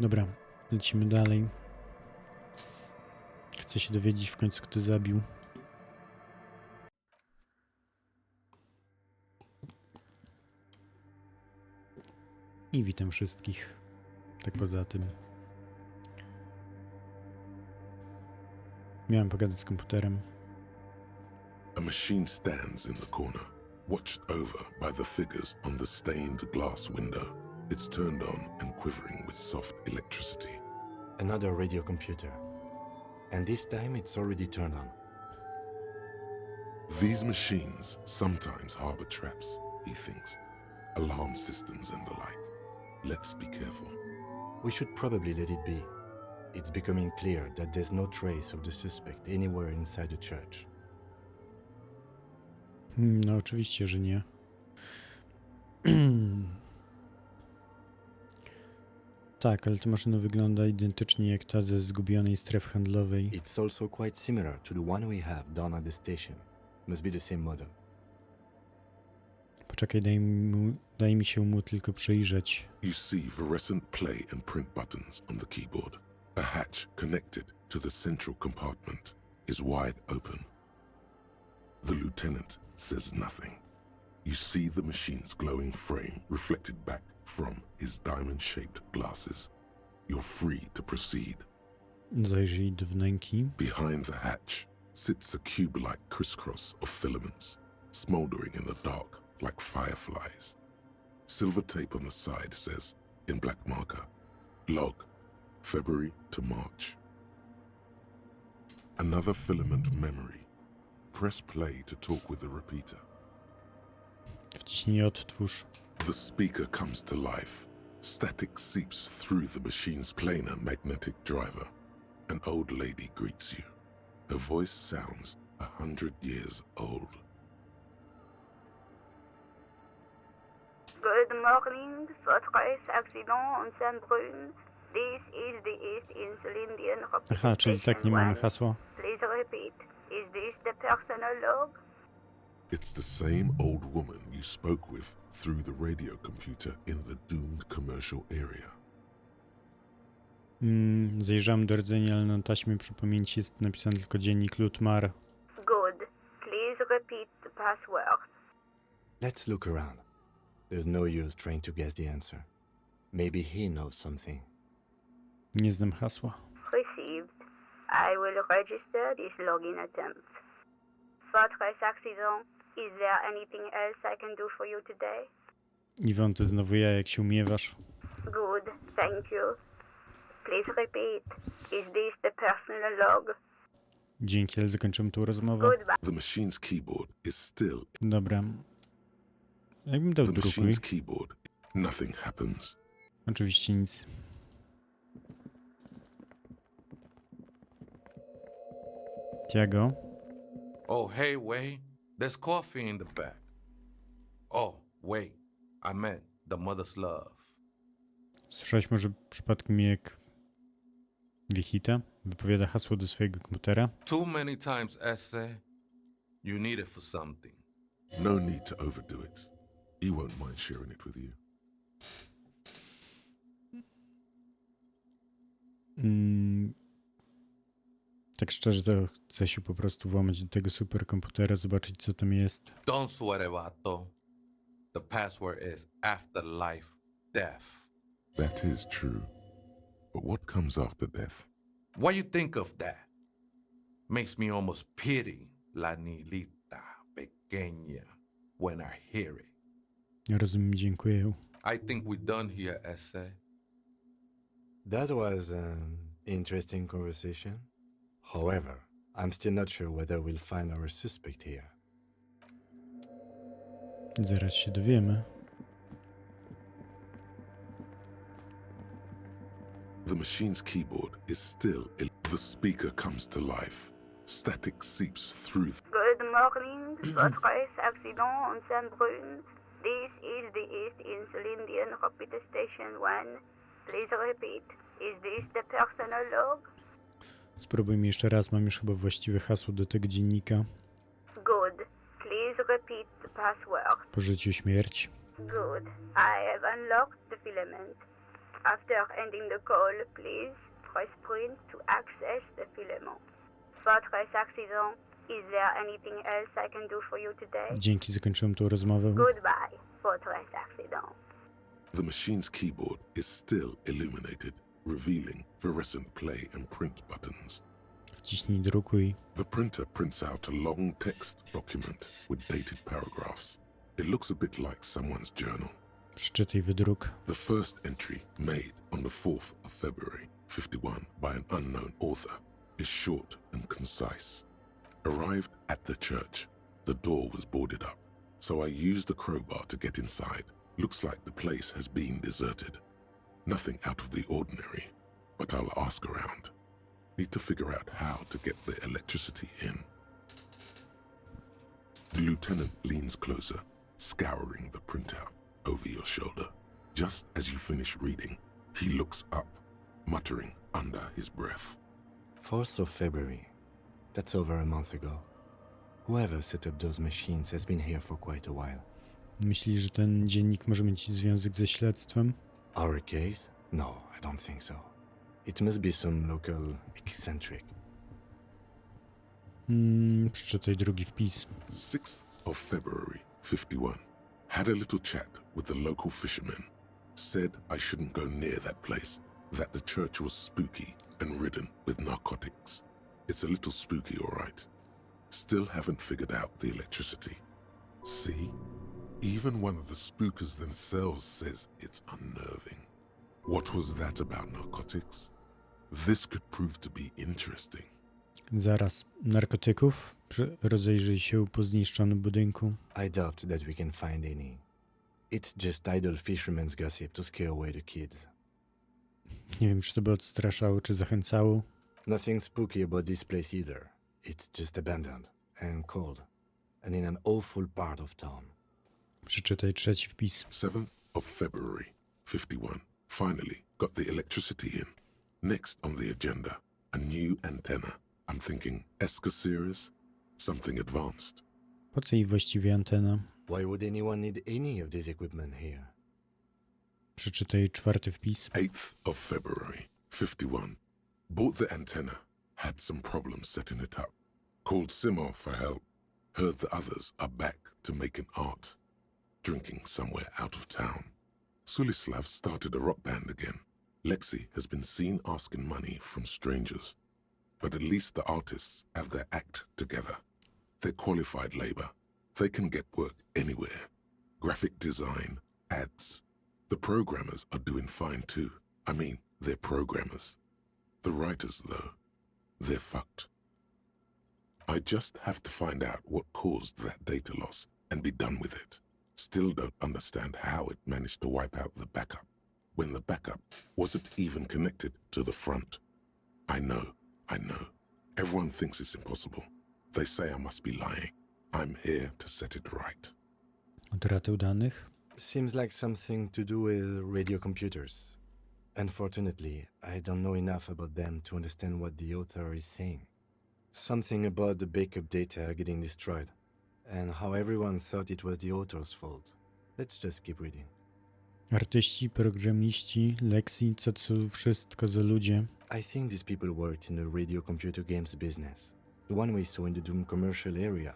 Dobra, lecimy dalej. Chcę się dowiedzieć w końcu, kto zabił. I witam wszystkich. Tak poza tym. Miałem pogadać z komputerem. A machine stands in the corner, watched over by the figures on the stained glass window. It's turned on and quivering with soft electricity. Another radio computer. And this time it's already turned on. These machines sometimes harbor traps, he thinks. Alarm systems and the like. Let's be careful. We should probably let it be. It's becoming clear that there's no trace of the suspect anywhere inside the church. No oczywiście, że nie. Tak, ale ta maszyna wygląda identycznie jak ta ze zgubionej strefy handlowej. It's also quite similar to the one we have down at the station. Must be the same model. Poczekaj, daj mi się mu tylko przyjrzeć. You see fluorescent play and print buttons on the keyboard. A hatch connected to the central compartment is wide open. The lieutenant says nothing. You see the machine's glowing frame reflected back from his diamond-shaped glasses. You're free to proceed. Zajrzyj do wnęki. Behind the hatch sits a cube-like crisscross of filaments, smoldering in the dark like fireflies. Silver tape on the side says, in black marker, log, February to March. Another filament memory. Press play to talk with the repeater. Wciśnij odtwórz. The speaker comes to life. Static seeps through the machine's planar magnetic driver. An old lady greets you. Her voice sounds 100 years old. Good morning, Trochę accident on Saint-Brun. This is the East Insulindian Aha, czyli tak nie mamy hasła. Please repeat. Is this the personal log? It's the same old woman you spoke with through the radio computer in the doomed commercial area. Zajrzałem do rdzenia, ale na taśmie przy pamięci jest napisany tylko dziennik Lutmar. Good. Please repeat the password. Let's look around. There's no use trying to guess the answer. Maybe he knows something. Nie znam hasła. Received. I will register this login attempt. Trochę's accident. Is there anything else I can do for you today? Iwon, ty znowu ja, jak się umiewasz. Good. Thank you. Please repeat. Is this the personal log? Dzięki, ale zakończymy tą rozmowę. Goodbye. The machine's keyboard is still. Dobra. Jakbym dał The drukuj. machine's keyboard. Nothing happens. Oczywiście nic. Tiago? Oh, hey, Wei. There's coffee in the back. Oh, wait. I meant the mother's love. Słyszałeś może przypadkiem jak Wichita wypowiada hasło do swojego komputera? Too many times, essay. You need it for something. No need to overdo it. He won't mind sharing it with you. Tak szczerze to chcę się po prostu włamać do tego superkomputera, zobaczyć co tam jest. Don't sweat it, Vato. The password is afterlife death. That is true. But what comes after death? Why you think of that? Makes me almost pity la niñita pequeña when I hear it. Rozumiem, dziękuję. I think we're done here, essay. That was an interesting conversation. However, I'm still not sure whether we'll find our suspect here. Zaraz się dowiemy. The machine's keyboard is still. The speaker comes to life. Static seeps through. Good morning, Trochę's accident on Saint-Brun. This is the East Insulindian Repeater Station 1. Please repeat. Is this the personal log? Spróbujmy jeszcze raz, mam już chyba właściwe hasło do tego dziennika. Good. Please repeat the password. Po życiu śmierć. Good. I have unlocked the filament. After ending the call, please press print to access the filament. Votre accident. Is there anything else I can do for you today? Dzięki, zakończyłem tą rozmowę. Goodbye, votre accident. The machine's keyboard is still illuminated, revealing fluorescent play and print buttons. Wciśnij drukuj. The printer prints out a long text document with dated paragraphs. It looks a bit like someone's journal. Przeczytaj wydruk. The first entry, made on the 4th of February 51 by an unknown author, is short and concise. Arrived at the church. The door was boarded up, so I used the crowbar to get inside. Looks like the place has been deserted. Nothing out of the ordinary, but I'll ask around. Need to figure out how to get the electricity in. The lieutenant leans closer, scouring the printout over your shoulder. Just as you finish reading, he looks up, muttering under his breath. 4th of February. That's over a month ago. Whoever set up those machines has been here for quite a while. Myślisz, że ten dziennik może mieć związek ze śledztwem? Our case? No, I don't think so. It must be some local eccentric. Przeczytaj drugi wpis. 6th of February 51. Had a little chat with the local fishermen. Said I shouldn't go near that place, that the church was spooky and ridden with narcotics. It's a little spooky, all right. Still haven't figured out the electricity. See? Even one of the spookers themselves says it's unnerving. What was that about narcotics? This could prove to be interesting. Zaraz. Narkotyków? Rozejrzyj się po zniszczonym budynku. I doubt that we can find any. It's just idle fishermen's gossip to scare away the kids. Nie wiem, czy to by odstraszało, czy zachęcało. Nothing spooky about this place either. It's just abandoned and cold, and in an awful part of town. Przeczytaj trzeci wpis. 7th of February 51. Finally got the electricity in. Next on the agenda, a new antenna. I'm thinking ESCA series, something advanced. Po co jej właściwie antena? Why would anyone need any of this equipment here? Przeczytaj czwarty wpis. 8th of February 51. Bought the antenna. Had some problems setting it up. Called Simo for help. Heard the others are back to making art. Drinking somewhere out of town. Sulislav started a rock band again. Lexi has been seen asking money from strangers. But at least the artists have their act together. They're qualified labor. They can get work anywhere. Graphic design, ads. The programmers are doing fine too. I mean, they're programmers. The writers, though, they're fucked. I just have to find out what caused that data loss and be done with it. Still don't understand how it managed to wipe out the backup, when the backup wasn't even connected to the front. I know. Everyone thinks it's impossible. They say I must be lying. I'm here to set it right. Utratę danych? Seems like something to do with radio computers. Unfortunately, I don't know enough about them to understand what the author is saying. Something about the backup data getting destroyed, and how everyone thought it was the author's fault. Let's just keep reading. Artyści, programiści, Lexi, co to wszystko za ludzie? I think these people worked in the radio computer games business, the one we saw in the Doom commercial area.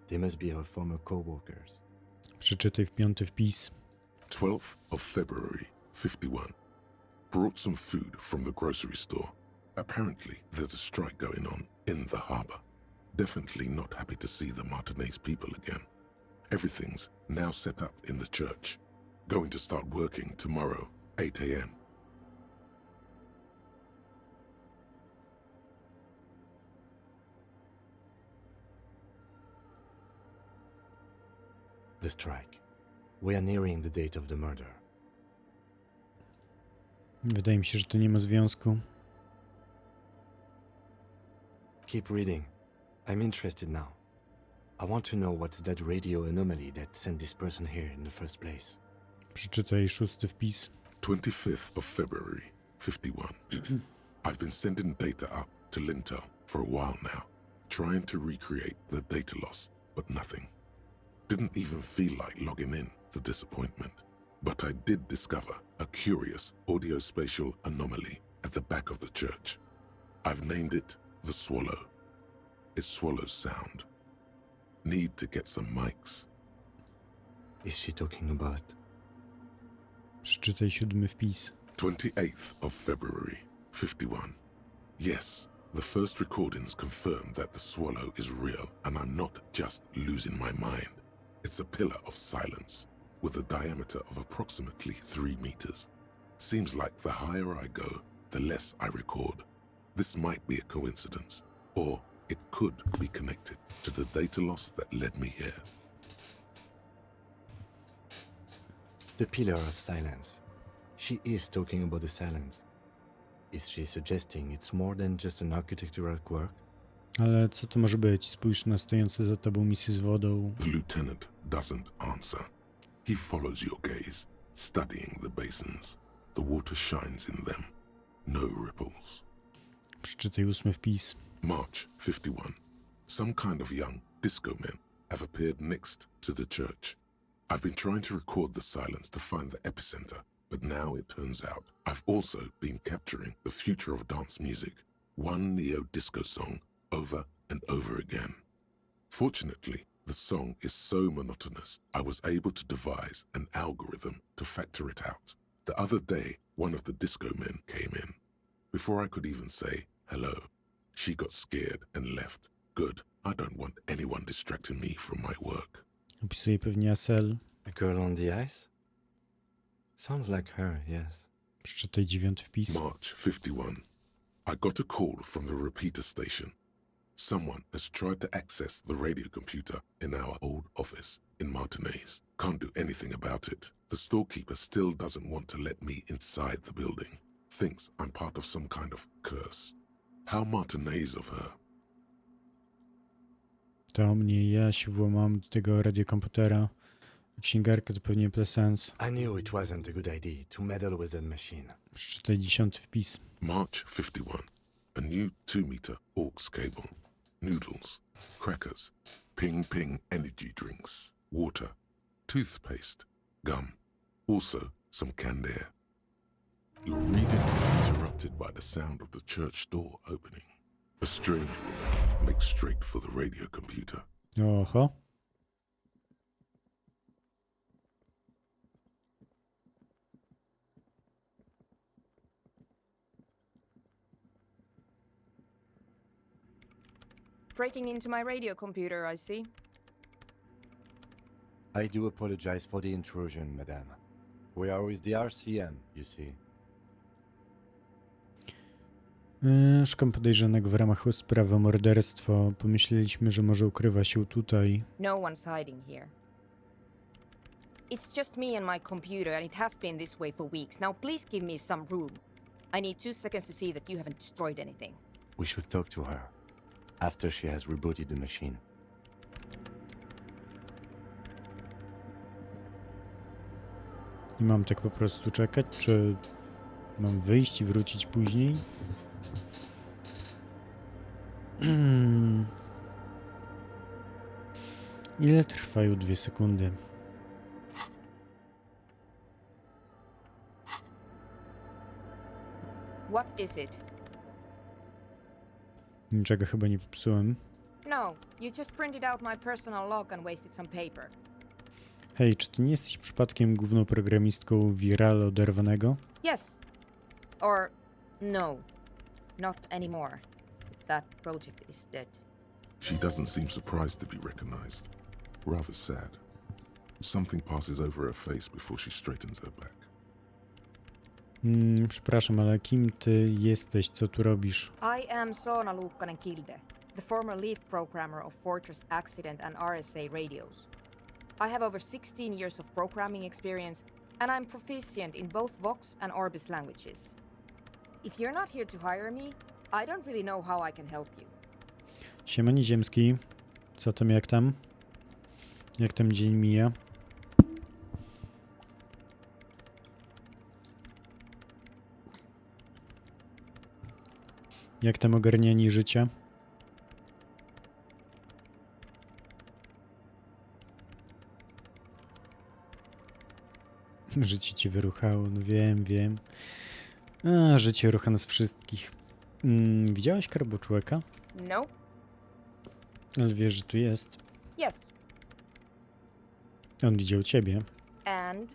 They must be our former co-workers. Przeczytaj w piąty wpis. 12th of February 51. Brought some food from the grocery store. Apparently, there's a strike going on in the harbor. Definitely not happy to see the Martinez people again. Everything's now set up in the church. Going to start working tomorrow, 8 a.m. The strike. We are nearing the date of the murder. Wydaje mi się, że to nie ma związku. Keep reading. I'm interested now. I want to know what's that radio anomaly that sent this person here in the first place. Przeczytaj szósty wpis. 25th of February 51. I've been sending data up to Lintel for a while now, trying to recreate the data loss, but nothing. Didn't even feel like logging in, the disappointment. But I did discover a curious audio-spatial anomaly at the back of the church. I've named it the Swallow. It swallows sound. Need to get some mics. Is she talking about? Przeczytaj 7 wpis. 28th of February, 51. Yes, the first recordings confirm that the Swallow is real and I'm not just losing my mind. It's a pillar of silence with a diameter of approximately 3 meters. Seems like the higher I go, the less I record. This might be a coincidence, or it could be connected to the data loss that led me here. The pillar of silence. She is talking about the silence. Is she suggesting it's more than just an architectural quirk? Ale co to może być? Spójrz na stojące za tobą misy z wodą. The lieutenant doesn't answer. He follows your gaze, studying the basins. The water shines in them. No ripples. Przeczytaj 8 wpis. March 51. Some kind of young disco men have appeared next to the church. I've been trying to record the silence to find the epicenter, but now it turns out I've also been capturing the future of dance music, one neo-disco song over and over again. Fortunately, the song is so monotonous, I was able to devise an algorithm to factor it out. The other day, one of the disco men came in. Before I could even say hello, she got scared and left. Good, I don't want anyone distracting me from my work. Opisuje pewnie Asel. A girl on the ice? Sounds like her, yes. Przeczytaj 9 wpis. March 51. I got a call from the repeater station. Someone has tried to access the radio computer in our old office in Martinez. Can't do anything about it. The storekeeper still doesn't want to let me inside the building. Thinks I'm part of some kind of curse. How Martinez of her. To mnie, ja się włamam do tego radiokomputera. Księgarkę to pewnie sens. I knew it wasn't a good idea to meddle with that machine. Przeczytaj 10 wpis. March 51. A new 2-meter aux cable. Noodles, crackers, ping-ping energy drinks, water, toothpaste, gum. Also some canned air. Your reading is interrupted by the sound of the church door opening. A strange woman makes straight for the radio computer. Oho. Breaking into my radio computer, I see. I do apologize for the intrusion, madame. We are with the RCM, you see. Szukam podejrzanego w ramach sprawy o morderstwo. Pomyśleliśmy, że może ukrywa się tutaj. No one's hiding here. It's just me and my computer, and it has been this way for weeks. Now please give me some room. I need 2 seconds to see that you haven't destroyed anything. We should talk to her after she has rebooted the machine. I mam tak po prostu czekać, czy mam wyjść i wrócić później? Ile trwają 2 sekundy? What is it? Niczego chyba nie popsułem. No, you just printed out my personal log and wasted some paper. Hej, czy ty nie jesteś przypadkiem główną programistką Virala oderwanego? Yes. Or no. Not anymore. That project is dead. She doesn't seem surprised to be recognized. Rather sad. Something passes over her face before she straightens her back. Przepraszam, ale kim ty jesteś? Co tu robisz? I am Soona Luukkanen-Kilde, the former lead programmer of Fortress Accident and RSA radios. I have over 16 years of programming experience, and I'm proficient in both Vox and Orbis languages. If you're not here to hire me, I don't really know how I can help you. Siema Nieziemski. Co tam, jak tam? Jak tam dzień mija? Jak tam ogarnianie życia? Życie ci wyruchało, no wiem. A, życie rucha nas wszystkich. Widziałeś karboczłeka? No? Ale wiesz, że tu jest. Yes. On widział ciebie. And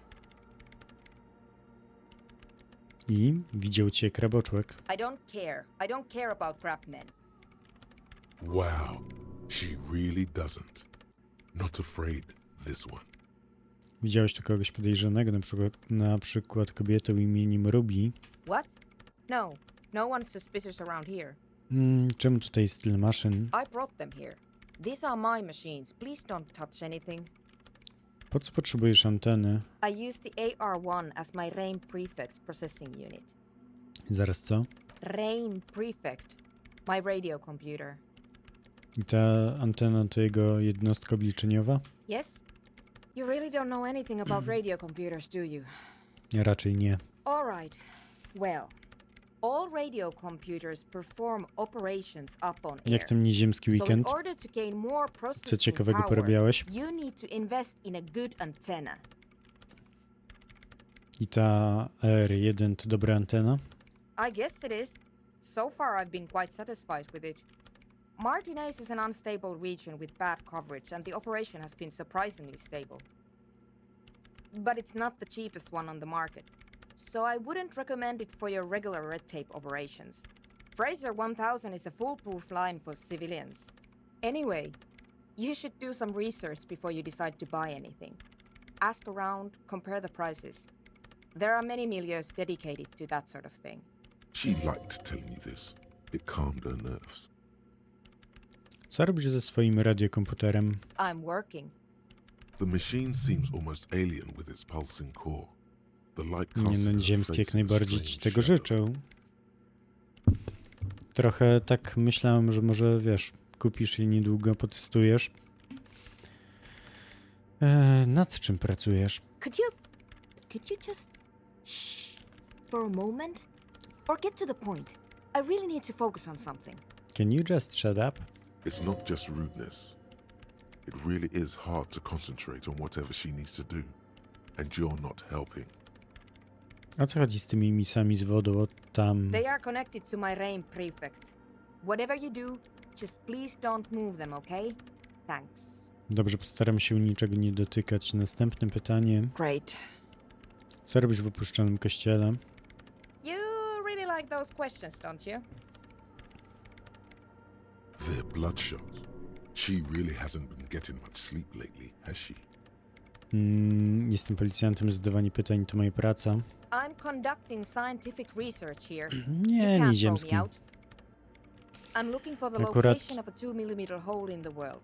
I widział cię kraboczłek. I don't care. I don't care about crap men. Wow, she really doesn't. Not afraid, this one. Widziałeś tu kogoś podejrzanego, na przykład kobietę imieniem Ruby. What? No. No one's suspicious around here. Czemu tutaj jest tyle maszyn? I brought them here. These are my machines. Please don't touch anything. Po co potrzebujesz anteny? I use the AR1 as my RAIN prefect processing unit. Zaraz co? RAIN prefect. My radio computer. I ta antena to jego jednostka obliczeniowa? Yes? You really don't know anything about radio computers, do you? Raczej nie. All right. Well, all radio computers perform operations up on Jak air. ten nieziemski So in weekend? order to gain more Co processing ciekawego power, porabiałeś? you need to invest in a good antenna. I ta R1 to dobra antena? I guess it is. So far I've been quite satisfied with it. Martinez is an unstable region with bad coverage and the operation has been surprisingly stable. But it's not the cheapest one on the market, so I wouldn't recommend it for your regular red tape operations. Fraser 1000 is a foolproof line for civilians. Anyway, you should do some research before you decide to buy anything. Ask around, compare the prices. There are many milieus dedicated to that sort of thing. She liked telling you this. It calmed her nerves. Co robisz ze swoim radiokomputerem? I'm working. The machine seems almost alien with its pulsing core. The light Nie casts no, her ziemski face jak in a najbardziej ci strange tego shadow. życzę. Trochę tak myślałem, że może wiesz, kupisz je niedługo, potestujesz. Nad czym pracujesz? Could you just shh for a moment? Or get to the point. I really need to focus on something. Can you just shut up? It's not just rudeness. It really is hard to concentrate on whatever she needs to do. And you're not helping. O co chodzi z tymi misami z wodą tam? They are connected to my RAIN prefect. Whatever you do, just please don't move them, okay? Thanks. Dobrze, postaram się niczego nie dotykać. Następne pytanie. Great. Co robisz w opuszczonym kościele? You really like those questions, don't you? They're bloodshot. She really hasn't been getting much sleep lately, has she? Jestem policjantem, zadawanie pytań to moja praca. I'm conducting scientific research here. Nie, You can't nieziemski. throw me out. I'm looking for the Akurat- location of a 2 mm hole in the world.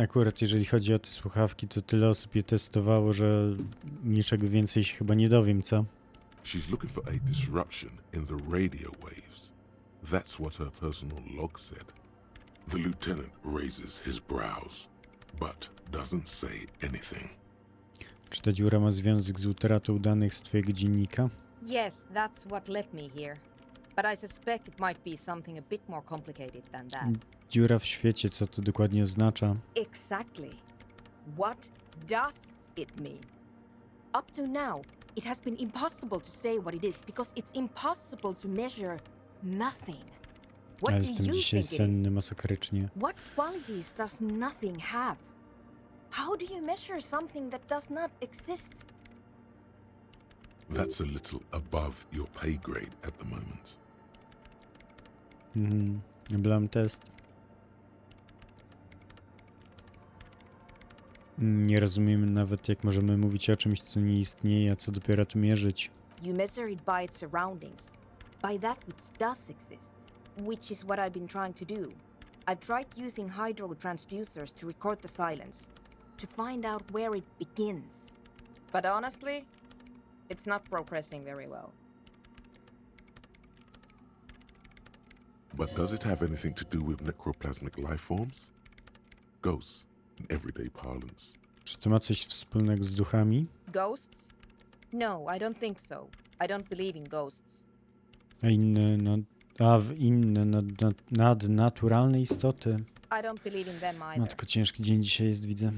Akurat jeżeli chodzi o te słuchawki, to tyle osób je testowało, że niczego więcej się chyba nie dowiem, co? She's looking for a disruption in the radio waves. That's what her personal log said. The lieutenant raises his brows, but doesn't say anything. Czy ta dziura ma związek z utratą danych z twojego dziennika? Yes, that's what led me here. But I suspect it might be something a bit more complicated than that. Dziura w świecie, co to dokładnie oznacza? Exactly. What does it mean? Up to now, it has been impossible to say what it is because it's impossible to measure nothing. What Ale do jestem you dzisiaj think it senny is? masakrycznie. What qualities does nothing have? How do you measure something that does not exist? That's a little above your pay grade at the moment. Blam test. Nie rozumiemy nawet, jak możemy mówić o czymś, co nie istnieje, a co dopiero tu mierzyć. You measure it by its surroundings, by that which does exist, which is what I've been trying to do. I've tried using hydro transducers to record the silence, to find out where it begins. But honestly, it's not progressing very well. But does it have anything to do with necroplasmic life forms? Ghosts, in everyday parlance. Czy to ma coś wspólnego z duchami? Ghosts? No, I don't think so. I don't believe in ghosts. A inne nadnaturalne istoty? I don't believe in them either. Matko, ciężki dzień dzisiaj jest, widzę.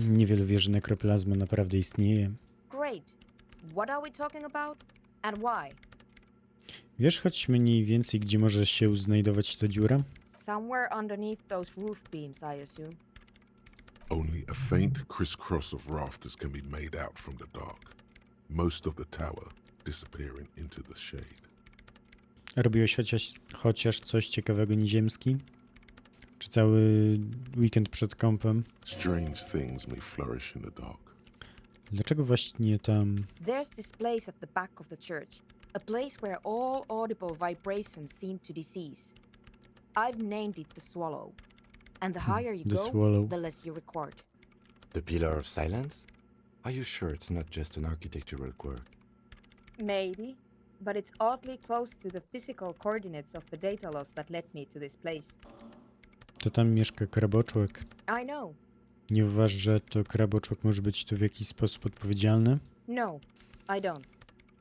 Niewielu wierzy, że nekroplazma naprawdę istnieje. What are we talking about? And why? Wiesz choć mniej więcej, gdzie może się znajdować ta dziura? Somewhere underneath those roof beams, I assume. Only a faint crisscross of rafters can be made out from the dark, most of the tower disappearing into the shade. Robiłeś chociaż coś ciekawego nieziemski? Czy cały weekend przed kąpem? Strange things may flourish in the dark. Dlaczego właśnie tam? There's this place at the back of the church. A place where all audible vibrations seem to decease. I've named it the Swallow. And the higher you The go, Swallow. the less you record. The Pillar of Silence? Are you sure it's not just an architectural quirk? Maybe, but it's oddly close to the physical coordinates of the data loss that led me to this place. To tam mieszka kraboczłek. I know. Nie uważasz, że to kraboczłek może być tu w jakiś sposób odpowiedzialny? No, I don't.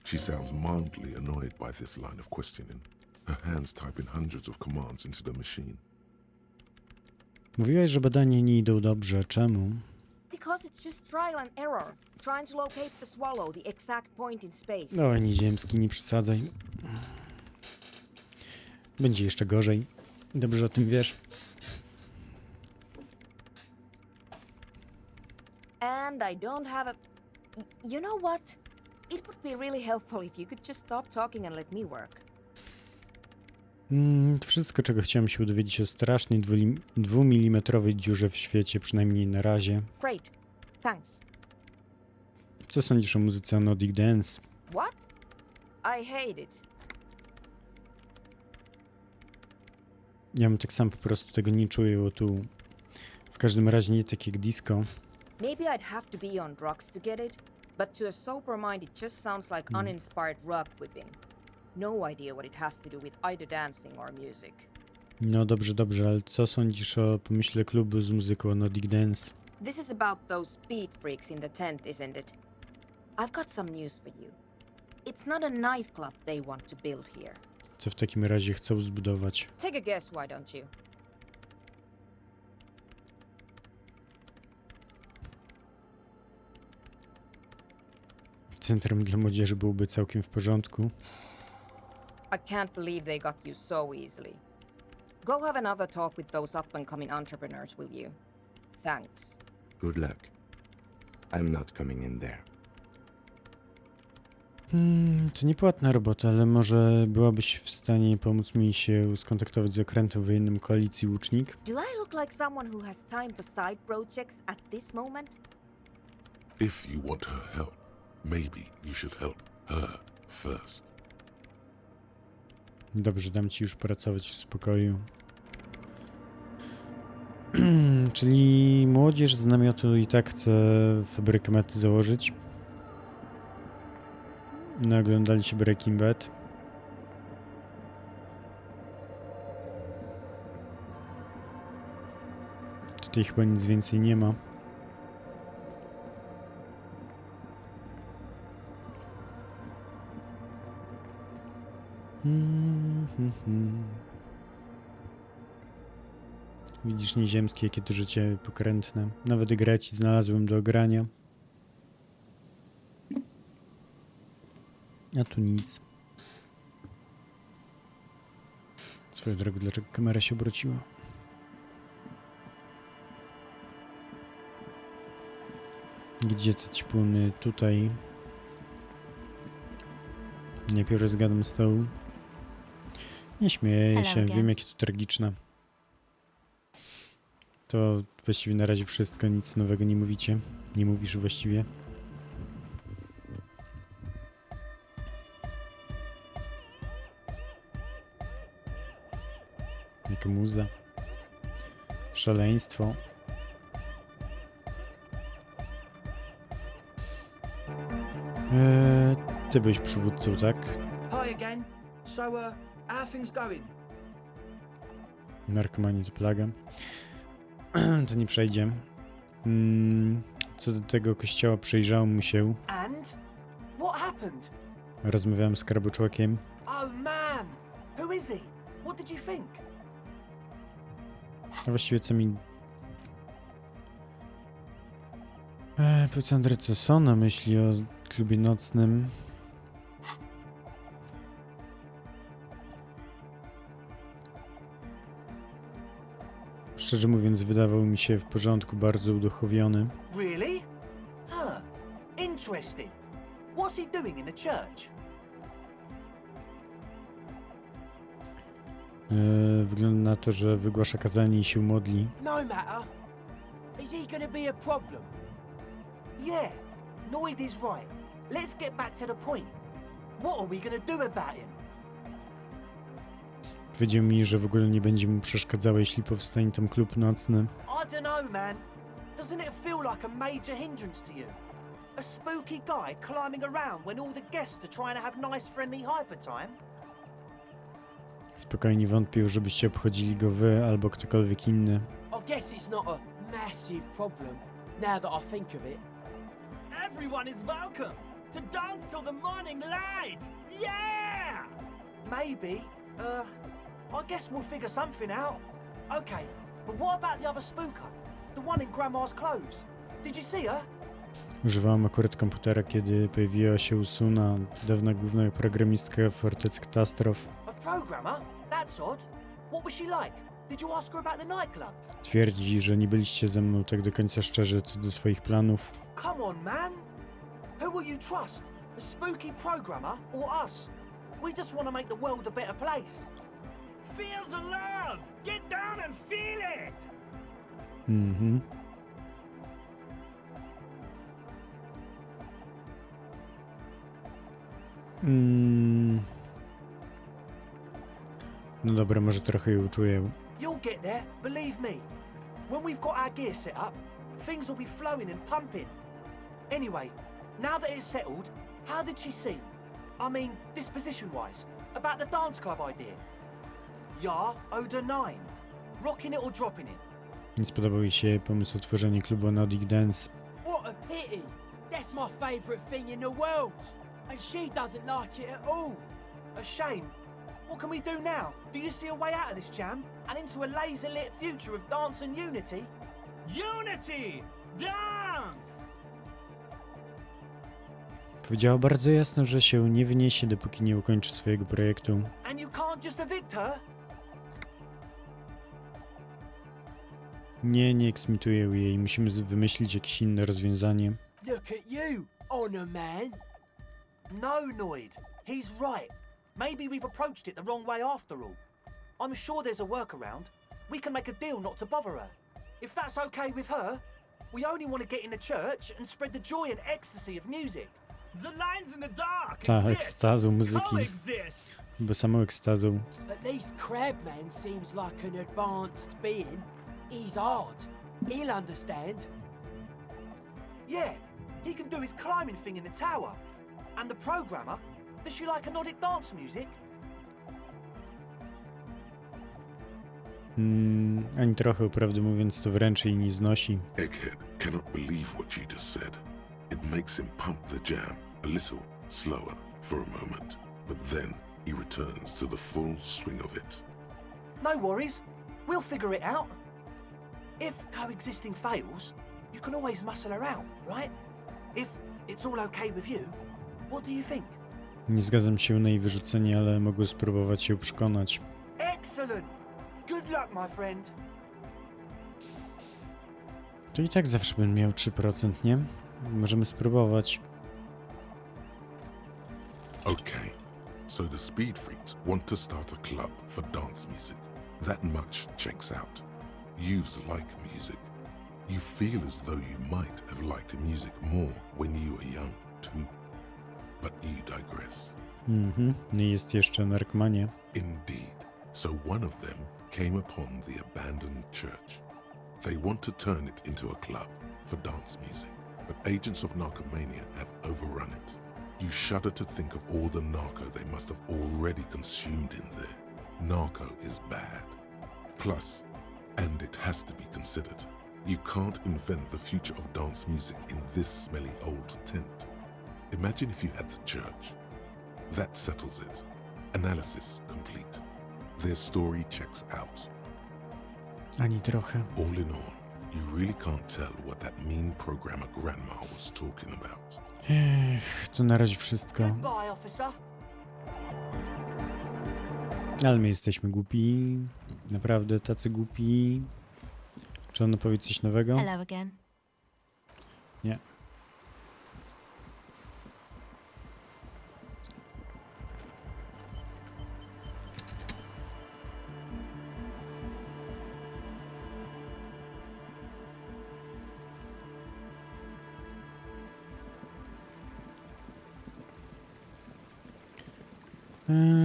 She sounds mildly annoyed by this line of questioning, her hands typing hundreds of commands into the machine. Mówiłaś, że badania nie idą dobrze. Czemu? Because it's just trial and error. Trying to locate the Swallow, the exact point in space. No, nieziemski, nie przesadzaj. Będzie jeszcze gorzej. Dobrze o tym wiesz. And I don't have a... You know what? It would be really helpful if you could just stop talking and let me work. To wszystko, czego chciałem się dowiedzieć o strasznej 2-milimetrowej dziurze w świecie, przynajmniej na razie. Great. Thanks. Co sądzisz o muzyce Nordic Dance? What? I hate it. Ja bym tak sam po prostu tego nie czuję, bo tu w każdym razie nie tak jak disco. Maybe I'd have to be on drugs to get it, but to a sober mind it just sounds like uninspired rug whipping. No idea what it has to do with either dancing or music. No dobrze, ale co sądzisz o pomyśle klubu z muzyką Nordic Dance? This is about those speed freaks in the tent, isn't it? I've got some news for you. It's not a nightclub they want to build here. Co w takim razie chcą zbudować? Take a guess, why don't you? Centrum dla młodzieży byłoby całkiem w porządku. I can't believe they got you so easily. Go have another talk with those up-and-coming entrepreneurs, will you? Thanks. Good luck. I'm not coming in there. To niepłatna robota, ale może byłabyś w stanie pomóc mi się skontaktować z okrętem wojennym koalicji Łucznik? Do I look like someone who has time for side projects at this moment? If you want her help, maybe you should help her first. Dobrze, dam ci już pracować w spokoju. Czyli młodzież z namiotu i tak chce fabrykę mety założyć. No, oglądali się Breaking Bad. Tutaj chyba nic więcej nie ma. Widzisz, nieziemskie, jakie to życie pokrętne. Nawet grę ci znalazłem do ogrania. A tu nic. Swoją drogą, dlaczego kamera się obróciła? Gdzie te ćpuny? Tutaj. Najpierw rozgadam z tą. Nie śmieję się, wiem jakie to tragiczne. To właściwie na razie wszystko, nic nowego nie mówicie. Nie mówisz właściwie. Jaka muza. Szaleństwo. Ty byłeś przywódcą, tak? Hi again. So, how are things going? Narkomanii to plaga. To nie przejdzie. Co do tego kościoła, przyjrzałem mu się. And? What happened? Rozmawiałem z kraboczłokiem. Oh man! Who is he? What did you think? A właściwie co mi... Powiedz Andrzej, co są na myśli o klubie nocnym. Szczerze mówiąc, wydawał mi się w porządku, bardzo uduchowiony. Really? Huh. Interesting. What's he doing in the church? Wygląda na to, że wygłasza kazanie i się modli. No matter. Is he gonna be a problem? Yeah, Noid is right. Let's get back to the point. What are we gonna do about him? Powiedział mi, że w ogóle nie będzie mu przeszkadzało, jeśli powstanie tam klub nocny. I don't know, man. Doesn't it feel like a major hindrance to you? A spooky guy climbing around when all the guests are trying to have nice, friendly hyper time? Spokojnie wątpił, żebyście obchodzili go wy albo ktokolwiek inny. I guess it's not a massive problem, now that I think of it. Everyone is welcome to dance till the morning light. Yeah! Maybe. I guess we'll figure something out. Okay, but what about the other spooker? The one in Grandma's clothes? Did you see her? Używałem akurat komputera, kiedy pojawiła się Usuna, dawna główna programistka fortecy katastrof. A programmer? That's odd. What was she like? Did you ask her about the nightclub? Twierdzi, że nie byliście ze mną tak do końca szczerzy co do swoich planów. Come on, man. Who will you trust? A spooky programmer or us? We just want to make the world a better place. Feel the love! Get down and feel it! Mhm. No dobra, może trochę ją uczuję. You'll get there, believe me. When we've got our gear set up, things will be flowing and pumping. Anyway, now that it's settled, how did she seem? I mean, disposition-wise, about the dance club idea. Ja, Oda 9. Rocking it or dropping it? Nie spodobał jej się pomysł otworzenia klubu Nordic Dance. What a pity! That's my favourite thing in the world! And she doesn't like it at all! A shame. What can we do now? Do you see a way out of this jam and into a laser-lit future of dance and unity? Unity! Dance! Powiedziała bardzo jasno, że się nie wyniesie, dopóki nie ukończy swojego projektu. And you can't just evict her? Nie eksmituję jej. Musimy wymyślić jakieś inne rozwiązanie. Look at you, Honor Man! No, Noid. He's right. Maybe we've approached it the wrong way after all. I'm sure there's a workaround. We can make a deal not to bother her. If that's okay with her, we only want to get in the church and spread the joy and ecstasy of music. The lines in the dark Ta ekstazu muzyki. coexist. Bo samą ekstazą. At least Crabman seems like an advanced being. He's hard. He'll understand. Yeah, he can do his climbing thing in the tower. And the programmer, does she like Nordic dance music? Ani trochę, prawdę mówiąc, to wręcz jej nie znosi. Egghead cannot believe what she just said. It makes him pump the jam a little slower for a moment, but then he returns to the full swing of it. No worries. We'll figure it out. If coexisting fails, you can always muscle her out, right? If it's all okay with you, what do you think? Nie zgadzam się na jej wyrzucenie, ale mogę spróbować się przekonać. Excellent! Good luck, my friend. To i tak zawsze bym miał 3%, nie? Możemy spróbować. Okay, so the Speed Freaks want to start a club for dance music. That much checks out. Youths like music. You feel as though you might have liked music more when you were young too. But you digress. No i jest jeszcze narkomania. Indeed. So one of them came upon the abandoned church. They want to turn it into a club for dance music, but agents of narcomania have overrun it. You shudder to think of all the narco they must have already consumed in there. Narco is bad. Plus, and it has to be considered, you can't invent the future of dance music in this smelly old tent. Imagine if you had the church. That settles it. Analysis complete. Their story checks out. Ani trochę. All in all, You really can't tell what that mean programmer grandma was talking about. To na razie wszystko. Goodbye, officer. Ale my jesteśmy głupi. Naprawdę tacy głupi. Czy on powie coś nowego? Hello again. Nie.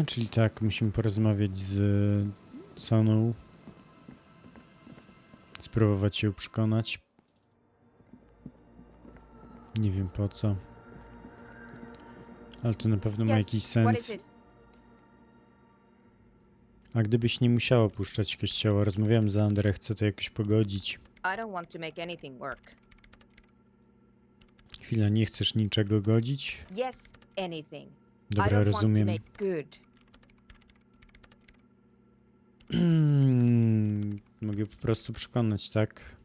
Czyli tak, musimy porozmawiać z Soną. Spróbować się przekonać. Nie wiem po co. Ale to na pewno ma jakiś sens. A gdybyś nie musiała puszczać kościoła, rozmawiałem z Andre, chcę to jakoś pogodzić. I don't want to make anything work. Chwila, nie chcesz niczego godzić? Yes, anything. I Dobra, don't want to rozumiem. make good. Mogę po prostu przekonać, tak?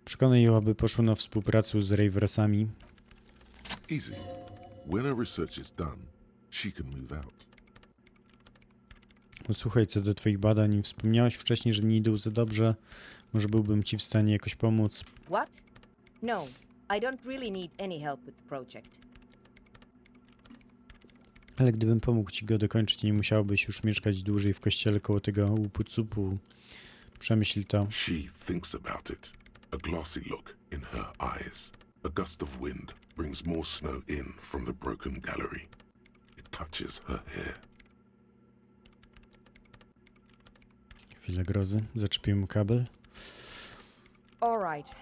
Przekonaj ją, aby poszło na współpracę z Raversami. Easy. When her research is done, she can move out. Posłuchaj, co do twoich badań. Wspomniałaś wcześniej, że nie idą za dobrze. Może byłbym ci w stanie jakoś pomóc. What? No, I don't really need any help with the project. Ale gdybym pomógł ci go dokończyć, nie musiałbyś już mieszkać dłużej w kościele koło tego łupu-cupu. Przemyśl to. She thinks about it. A glassy look in her eyes. A gust of wind brings more snow in from the broken gallery. It touches her hair. Chwilę grozy. Zaczepiłem mu kabel. Alright.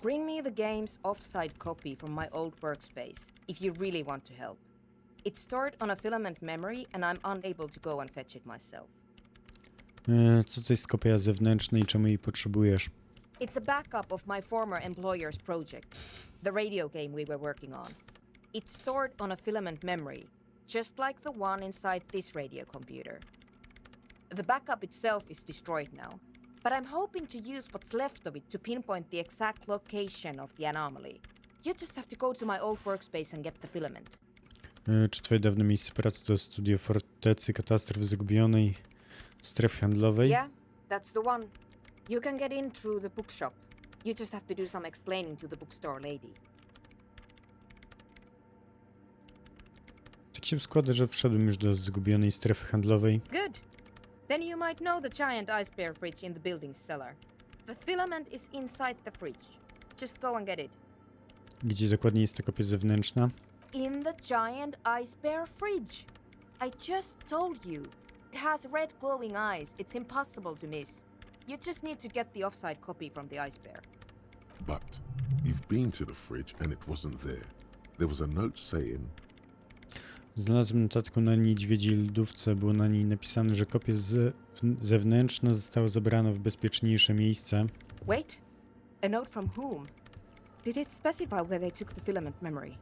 Bring me the game's offsite copy from my old workspace, if you really want to help. It's stored on a filament memory and I'm unable to go and fetch it myself. Co to jest kopia zewnętrzna i czemu jej potrzebujesz? It's a backup of my former employer's project, the radio game we were working on. It's stored on a filament memory, just like the one inside this radio computer. The backup itself is destroyed now, but I'm hoping to use what's left of it to pinpoint the exact location of the anomaly. You just have to go to my old workspace and get the filament. Czy twoje dawne miejsce pracy to studio fortecy katastrof zgubionej strefy handlowej? Yeah, that's the one. You can get in through the bookshop. You just have to do some explaining to the bookstore lady. Tak się składa, że wszedłem już do zgubionej strefy handlowej. Good. Then you might know the giant ice bear fridge in the building's cellar. The filament is inside the fridge. Just go and get it. Gdzie dokładnie jest ta kopia zewnętrzna? In the giant ice bear fridge. I just told you. It has red glowing eyes. It's impossible to miss. You just need to get the offside copy from the ice bear. But you've been to the fridge and it wasn't there. There was a note saying, Znalazłem notatkę na niedźwiedziej lodówce. Było na niej napisane, że kopia zewnętrzna została zabrana w bezpieczniejsze miejsce. Wait. A note from whom? Did it specify where they took the filament memory?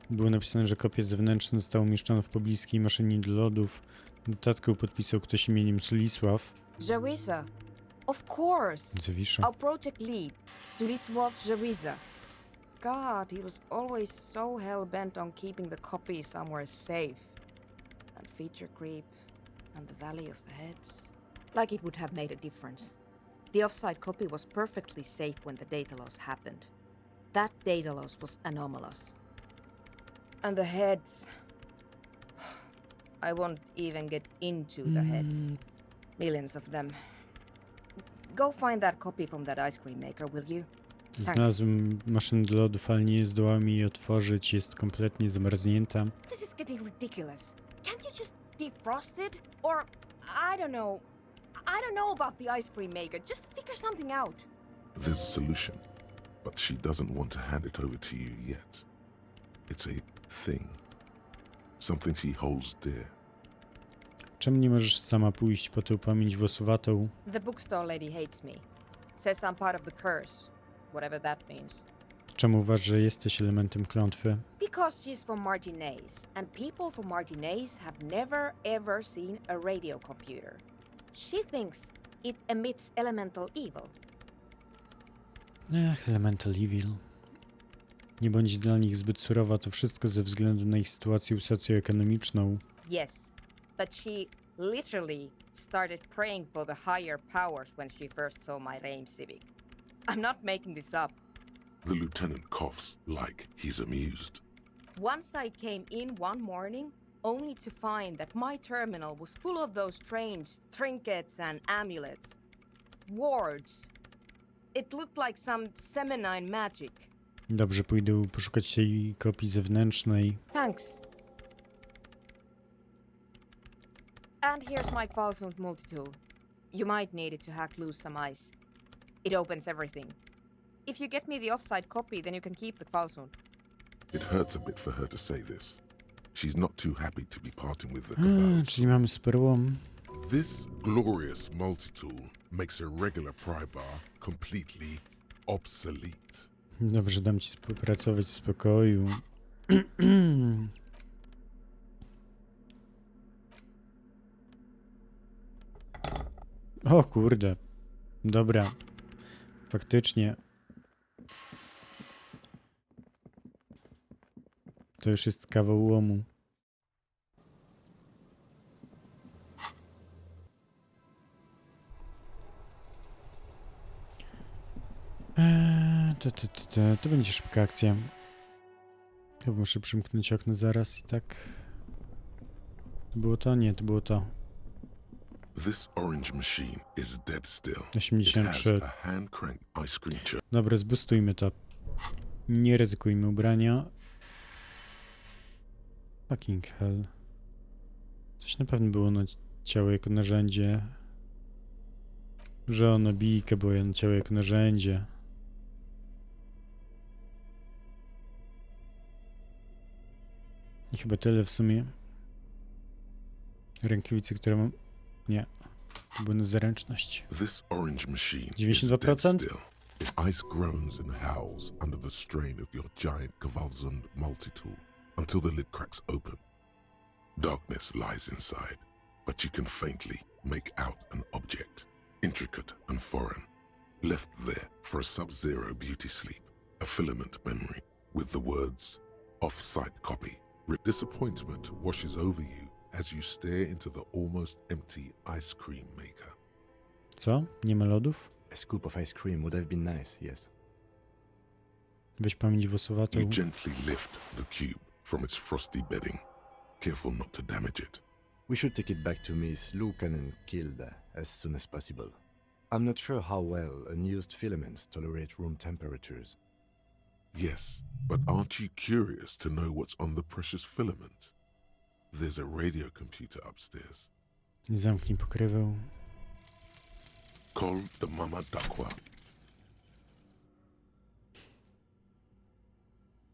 Było napisane, że kopia zewnętrzna została umieszczona w pobliskiej maszynie do lodów. Notatkę podpisał ktoś imieniem Sulisław. Jarisa. Of course. Zawisza. Our project lead, Sulisław Jarisa. God, he was always so hell-bent on keeping the copy somewhere safe. And feature creep, and the Valley of the Heads. Like it would have made a difference. The offside copy was perfectly safe when the data loss happened. That data loss was anomalous. And the heads... I won't even get into the heads. Millions of them. Go find that copy from that ice cream maker, will you? Znalazłem maszynę do lodów, ale nie zdołałem jej otworzyć. Jest kompletnie zamarznięta. This is getting ridiculous. Can't you just defrost it? Or, I don't know about the ice cream maker. Just figure something out. there's a solution, but she doesn't want to hand it over to you yet. It's a thing. Something she holds dear. Czemu nie możesz sama pójść po tę pamięć włosowatą? The bookstore lady hates me. Says I'm part of the curse. Whatever that means. Czemu uważasz, że jesteś elementem klątwy? Because she's from Martinez, and people from Martinez have never ever seen a radio computer. She thinks it emits elemental evil. Elemental Evil. Nie bądź dla nich zbyt surowa, to wszystko ze względu na ich sytuację socjoekonomiczną. Yes, but she literally started praying for the higher powers when she first saw my Reim Civic. I'm not making this up. The lieutenant coughs like he's amused. Once I came in one morning, only to find that my terminal was full of those strange trinkets and amulets. Wards. It looked like some Semenine magic. Dobrze, pójdę poszukać tej kopii zewnętrznej. Thanks. And here's my Qualzone multitool. You might need it to hack loose some ice. It opens everything. If you get me the offside copy, then you can keep the Qualzone. It hurts a bit for her to say this. She's not too happy to be parting with the Cabals. Czyli mamy super łom. This glorious multi-tool makes a regular pry bar completely obsolete. Dobrze, dam ci współpracować w spokoju. O kurde. Dobra. Faktycznie. To już jest kawał łomu. To będzie szybka akcja. Ja muszę przymknąć okno zaraz i tak. To było to? Nie, to było to. This orange machine is dead still. It has 83. a hand-cranked ice cream churn. Dobra, zbustujmy to. Nie ryzykujmy ubrania. Fucking hell. Coś na pewno było na ciało jako narzędzie. Żona, bijkę było na ciało jako narzędzie. I chyba tyle w sumie. Rękawice, które mam... Nie. To były na zręczność. This orange machine is 92%? dead still. Ice groans and howls under the strain of your giant Cavalzund multi-tool until the lid cracks open. Darkness lies inside, but you can faintly make out an object, intricate and foreign, left there for a sub-zero beauty sleep, a filament memory with the words, off-site copy. Disappointment washes over you as you stare into the almost empty ice cream maker. Co? Nie ma lodów? A scoop of ice cream would have been nice, yes. Weź pamięć włosowatą. You gently lift the cube from its frosty bedding, careful not to damage it. We should take it back to Miss Lukanen Kilde as soon as possible. I'm not sure how well unused filaments tolerate room temperatures. Yes, but aren't you curious to know what's on the precious filament? There's a radio computer upstairs. Nie zamknij pokrywę. Call the Mama Dakwa.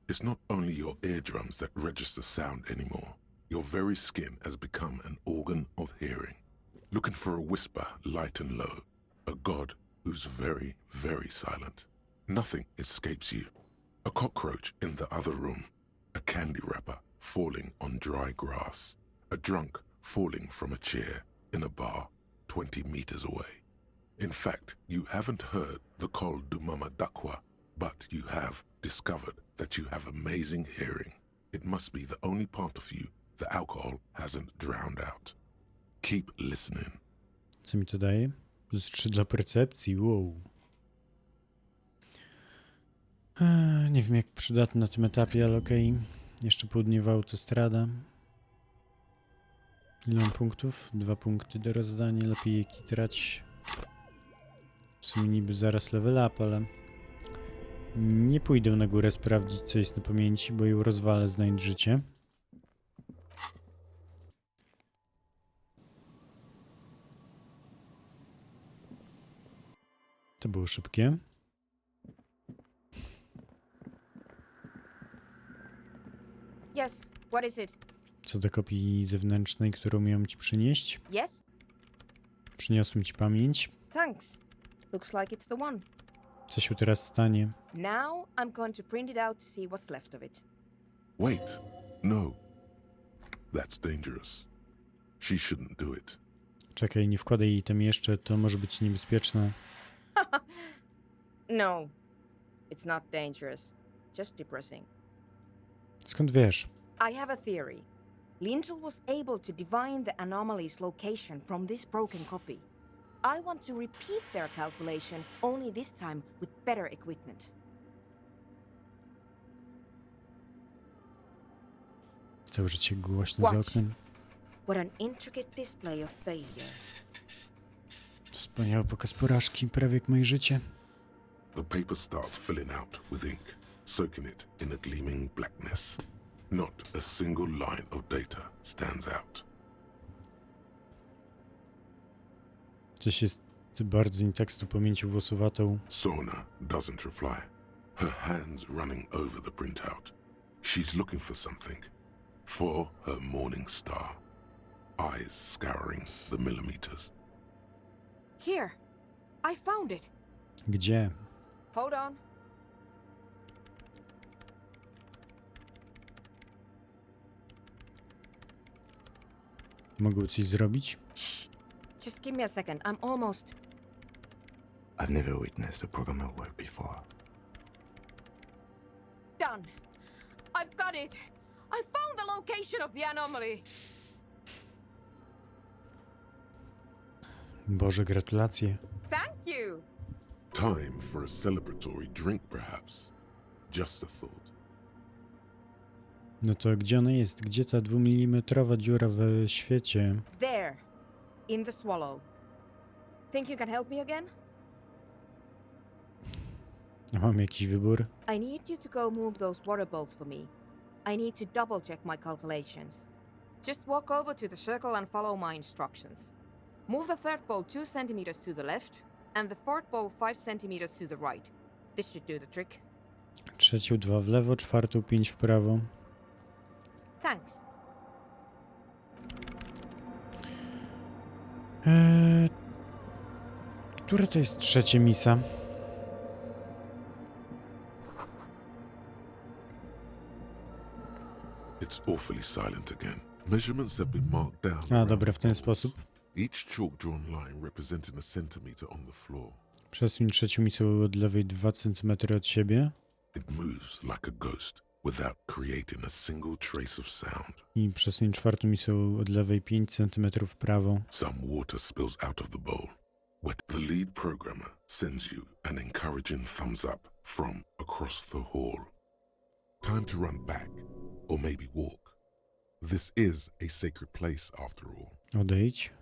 It's not only your eardrums that register sound anymore. Your very skin has become an organ of hearing. Looking for a whisper light and low. A god who's very, very silent. Nothing escapes you. A cockroach in the other room. A candy wrapper falling on dry grass. A drunk falling from a chair in a bar 20 meters away. In fact, you haven't heard the call du Mama Dakwa, but you have discovered that you have amazing hearing. It must be the only part of you the alcohol hasn't drowned out. Keep listening. Co mi to daje? Plus 3 dla percepcji, wow. Nie wiem jak przydatne na tym etapie, ale okej. Jeszcze południowa autostrada. Ile mam punktów? 2 punkty do rozdania, lepiej je kitrać. W sumie niby zaraz level up, ale... Nie pójdę na górę sprawdzić co jest na pamięci, bo ją rozwalę, znajdź życie. To było szybkie. Yes, what is it? Co do kopii zewnętrznej, którą miałem ci przynieść. Yes? Przyniosłem ci pamięć. Thanks. Looks like it's the one. Co się teraz stanie? Now I'm going to print it out to see what's left of it. Wait, no. That's dangerous. She shouldn't do it. Czekaj, nie wkładaj jej tam jeszcze, to może być niebezpieczne. No, It's not dangerous, just depressing. Skąd wiesz? I have a theory. Lintel was able to divine the anomaly's location from this broken copy. I want to repeat their calculation, only this time with better equipment. Całe życie głośno za Watch. oknem. What an intricate display of failure. Wspaniały pokaz porażki, prawie jak moje życie. The paper starts filling out with ink, soaking it in a gleaming blackness. Not a single line of data stands out. Coś jest bardzo nie tekstu pamięcią włosowatą. Sona doesn't reply, her hands running over the printout. She's looking for something. For her morning star. Eyes scouring the millimeters. Here, I found it. Gdzie? Hold on. Mogę coś zrobić? Just give me a second. I'm almost... I've never witnessed a programmer work before. done. I've got it. I found the location of the anomaly. Boże, gratulacje. Thank you. Time for a celebratory drink, perhaps. Just a thought. No to gdzie ona jest? Gdzie ta 2-milimetrowa dziura w świecie? There. In the swallow. Think you can help me again? A mam jakiś wybór? I need you to go move those water bolts for me. I need to double check my calculations. Just walk over to the circle and follow my instructions. Move the third bolt 2 centimeters to the left, and the fourth bolt 5 centimeters to the right. This should do the trick. Trzecią 2 w lewo, czwartą 5 w prawo. Thanks. Które to jest trzecie misa? It's awfully silent again. Measurements have been marked down. A, around dobra, w ten the walls. sposób. Each chalk-drawn line representing a centimeter on the floor. Przesuń trzecią misę od lewej 2 cm od siebie. It moves like a ghost without creating a single trace of sound. I przesuń czwartą misę od lewej 5 cm w prawo. Some water spills out of the bowl. The lead programmer sends you an encouraging thumbs up from across the hall. Time to run back, or maybe walk. This is a sacred place after all. Odejdź.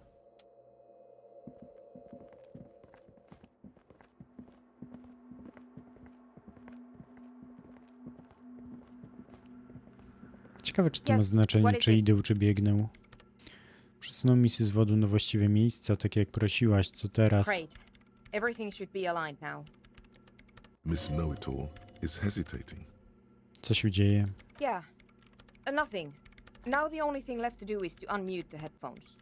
Ciekawe, czy to ma Yes, znaczenie, what is czy it? idę, czy biegnę. Przesunął misję z wodu na właściwe miejsca, tak jak prosiłaś. Co teraz? Great. Everything should be aligned now. Miss Know-It-All is hesitating. Co się dzieje? Yeah. Nothing. Now the only thing left to do is to unmute the headphones.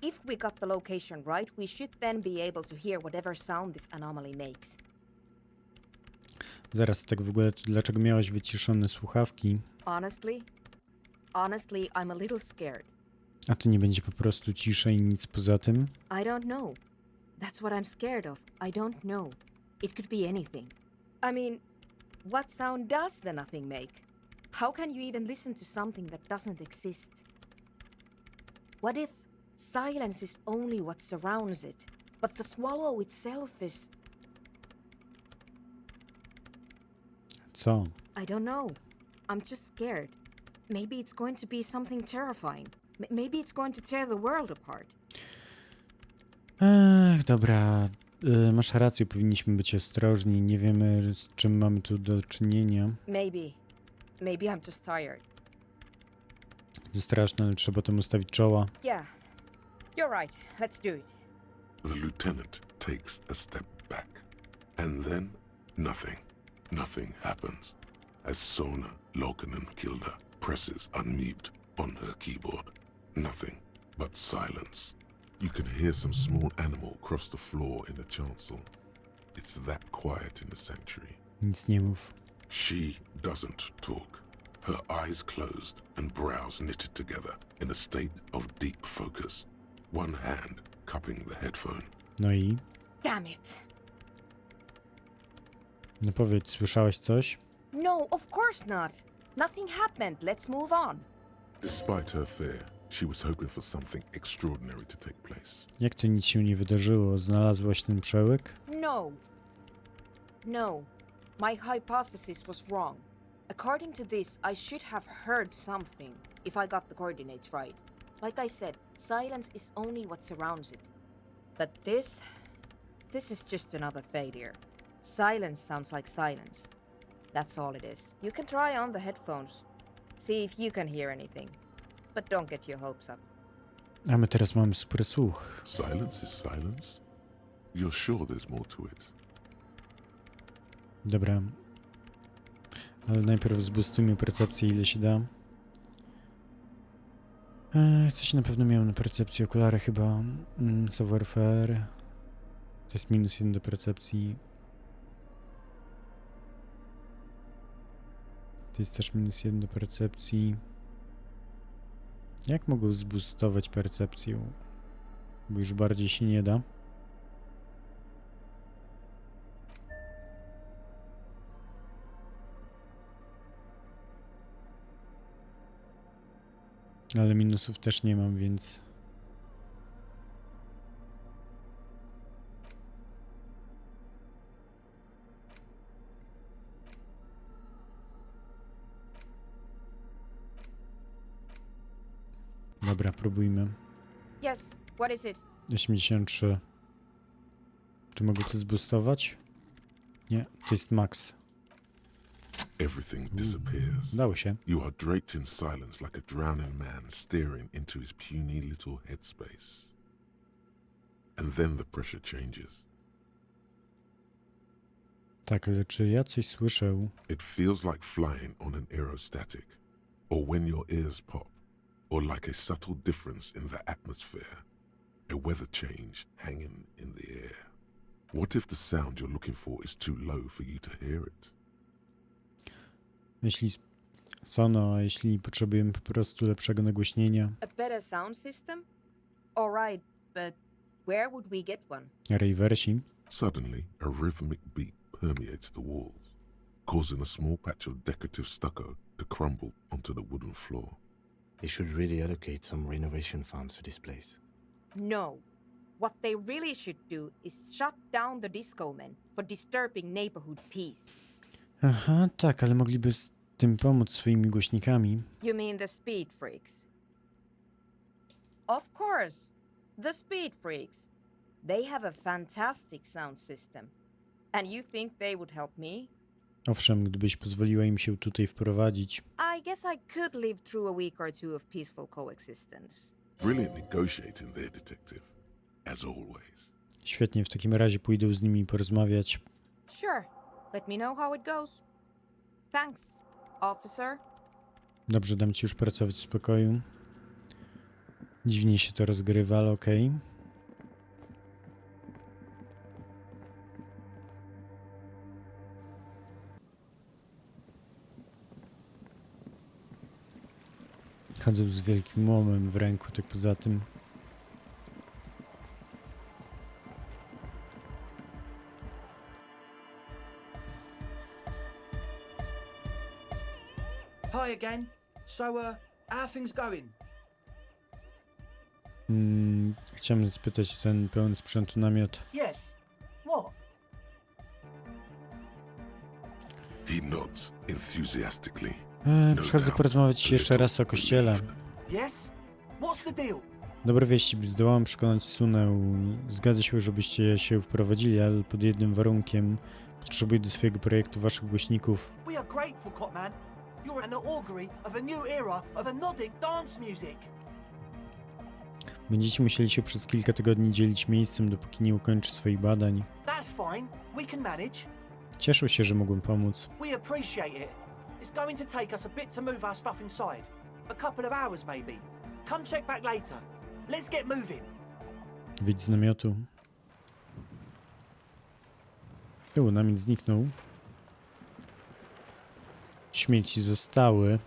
If we got the location right, we should then be able to hear whatever sound this anomaly makes. Zaraz, tak w ogóle, to dlaczego miałaś wyciszone słuchawki? Honestly, I'm a little scared. A to nie będzie po prostu ciszej i nic poza tym? I don't know. That's what I'm scared of. I don't know. It could be anything. I mean, what sound does the nothing make? How can you even listen to something that doesn't exist? What if silence is only what surrounds it, but the swallow itself is... Co? I don't know. I'm just scared. Maybe it's going to be something terrifying. Maybe it's going to tear the world apart. Dobra. Masz rację, powinniśmy być ostrożni. Nie wiemy, z czym mamy tu do czynienia. Maybe I'm just tired. To straszne, ale trzeba temu stawić czoła. Yeah, you're right. Let's do it. The lieutenant takes a step back. And then, nothing. Nothing happens. As Sona Lokinen-Kilda presses unmute on her keyboard. Nothing but silence. You can hear some small animal cross the floor in the chancel. It's that quiet in the sanctuary. Nic nie mów. She doesn't talk. Her eyes closed and brows knitted together in a state of deep focus. One hand cupping the headphone. No i? Damn it. No powiedz, słyszałeś coś? No, of course not. Nothing happened. Let's move on. Despite her fear, she was hoping for something extraordinary to take place. Jak to nic się nie wydarzyło? Znalazłaś ten przełyk? No. No. My hypothesis was wrong. According to this, I should have heard something if I got the coordinates right. Like I said, silence is only what surrounds it. But this is just another failure. Silence sounds like silence. That's all it is. You can try on the headphones. See if you can hear anything. But don't get your hopes up. A my teraz mamy super słuch. Silence is silence? You're sure there's more to it? Dobra. Ale najpierw zboostujmy percepcję, ile się da. Coś na pewno miałem na percepcji. Okulary chyba. Savoir-faire. To jest -1 do percepcji. To jest też -1 do percepcji. Jak mogą zboostować percepcję? Bo już bardziej się nie da. Ale minusów też nie mam, więc... Dobra, próbujmy. Yes, what is it? 83. Czy mogę to zboostować? Nie, to jest max. Everything disappears. Udało się. You are draped in silence like a drowning man staring into his puny little headspace. And then the pressure changes. Tak, ale czy ja coś słyszę? It feels like flying on an aerostatic, or when your ears pop, or like a subtle difference in the atmosphere, a weather change hanging in the air. What if the sound you're looking for is too low for you to hear it? Jeśli sono, a jeśli potrzebujemy po prostu lepszego nagłośnienia. A better sound system? Alright, but where would we get one? Reversi. Suddenly, a rhythmic beat permeates the walls, causing a small patch of decorative stucco to crumble onto the wooden floor. They should really allocate some renovation funds to this place. No. What they really should do is shut down the disco men for disturbing neighborhood peace. Aha, tak, ale mogliby z tym pomóc swoimi głośnikami. You mean the speed freaks? Of course, the speed freaks. They have a fantastic sound system. And you think they would help me? Owszem, gdybyś pozwoliła im się tutaj wprowadzić. I guess I could live through a week or two of peaceful coexistence. Brilliant negotiating there, detective, as always. Świetnie, w takim razie pójdę z nimi porozmawiać. Sure. Let me know how it goes. Thanks, officer. Dobrze, dam ci już pracować w spokoju. Dziwnie się to rozgrywa, ale okej. Chodzę z wielkim łomem w ręku, tak poza tym. Hi again. So, how are things going? Chciałem spytać o ten pełen sprzętu namiot. Yes. What? He nods enthusiastically. Przychodzę porozmawiać jeszcze raz o kościele. Yes? What's the deal? Dobre wieści, zdołałem przekonać Sunę. Zgadza się, żebyście się wprowadzili, ale pod jednym warunkiem. Potrzebuję do swojego projektu waszych głośników. We are grateful, Copman. You're an augury of a new era of anodic dance music. Będziecie musieli się przez kilka tygodni dzielić miejscem, dopóki nie ukończy swoich badań. That's fine. We can manage. Cieszę się, że mogłem pomóc. We appreciate it. It's going to take us a bit to move our stuff inside. A couple of hours, maybe. Come check back later. Let's get moving. Wyjdź z namiotu. Namiot zniknął. Śmieci zostały.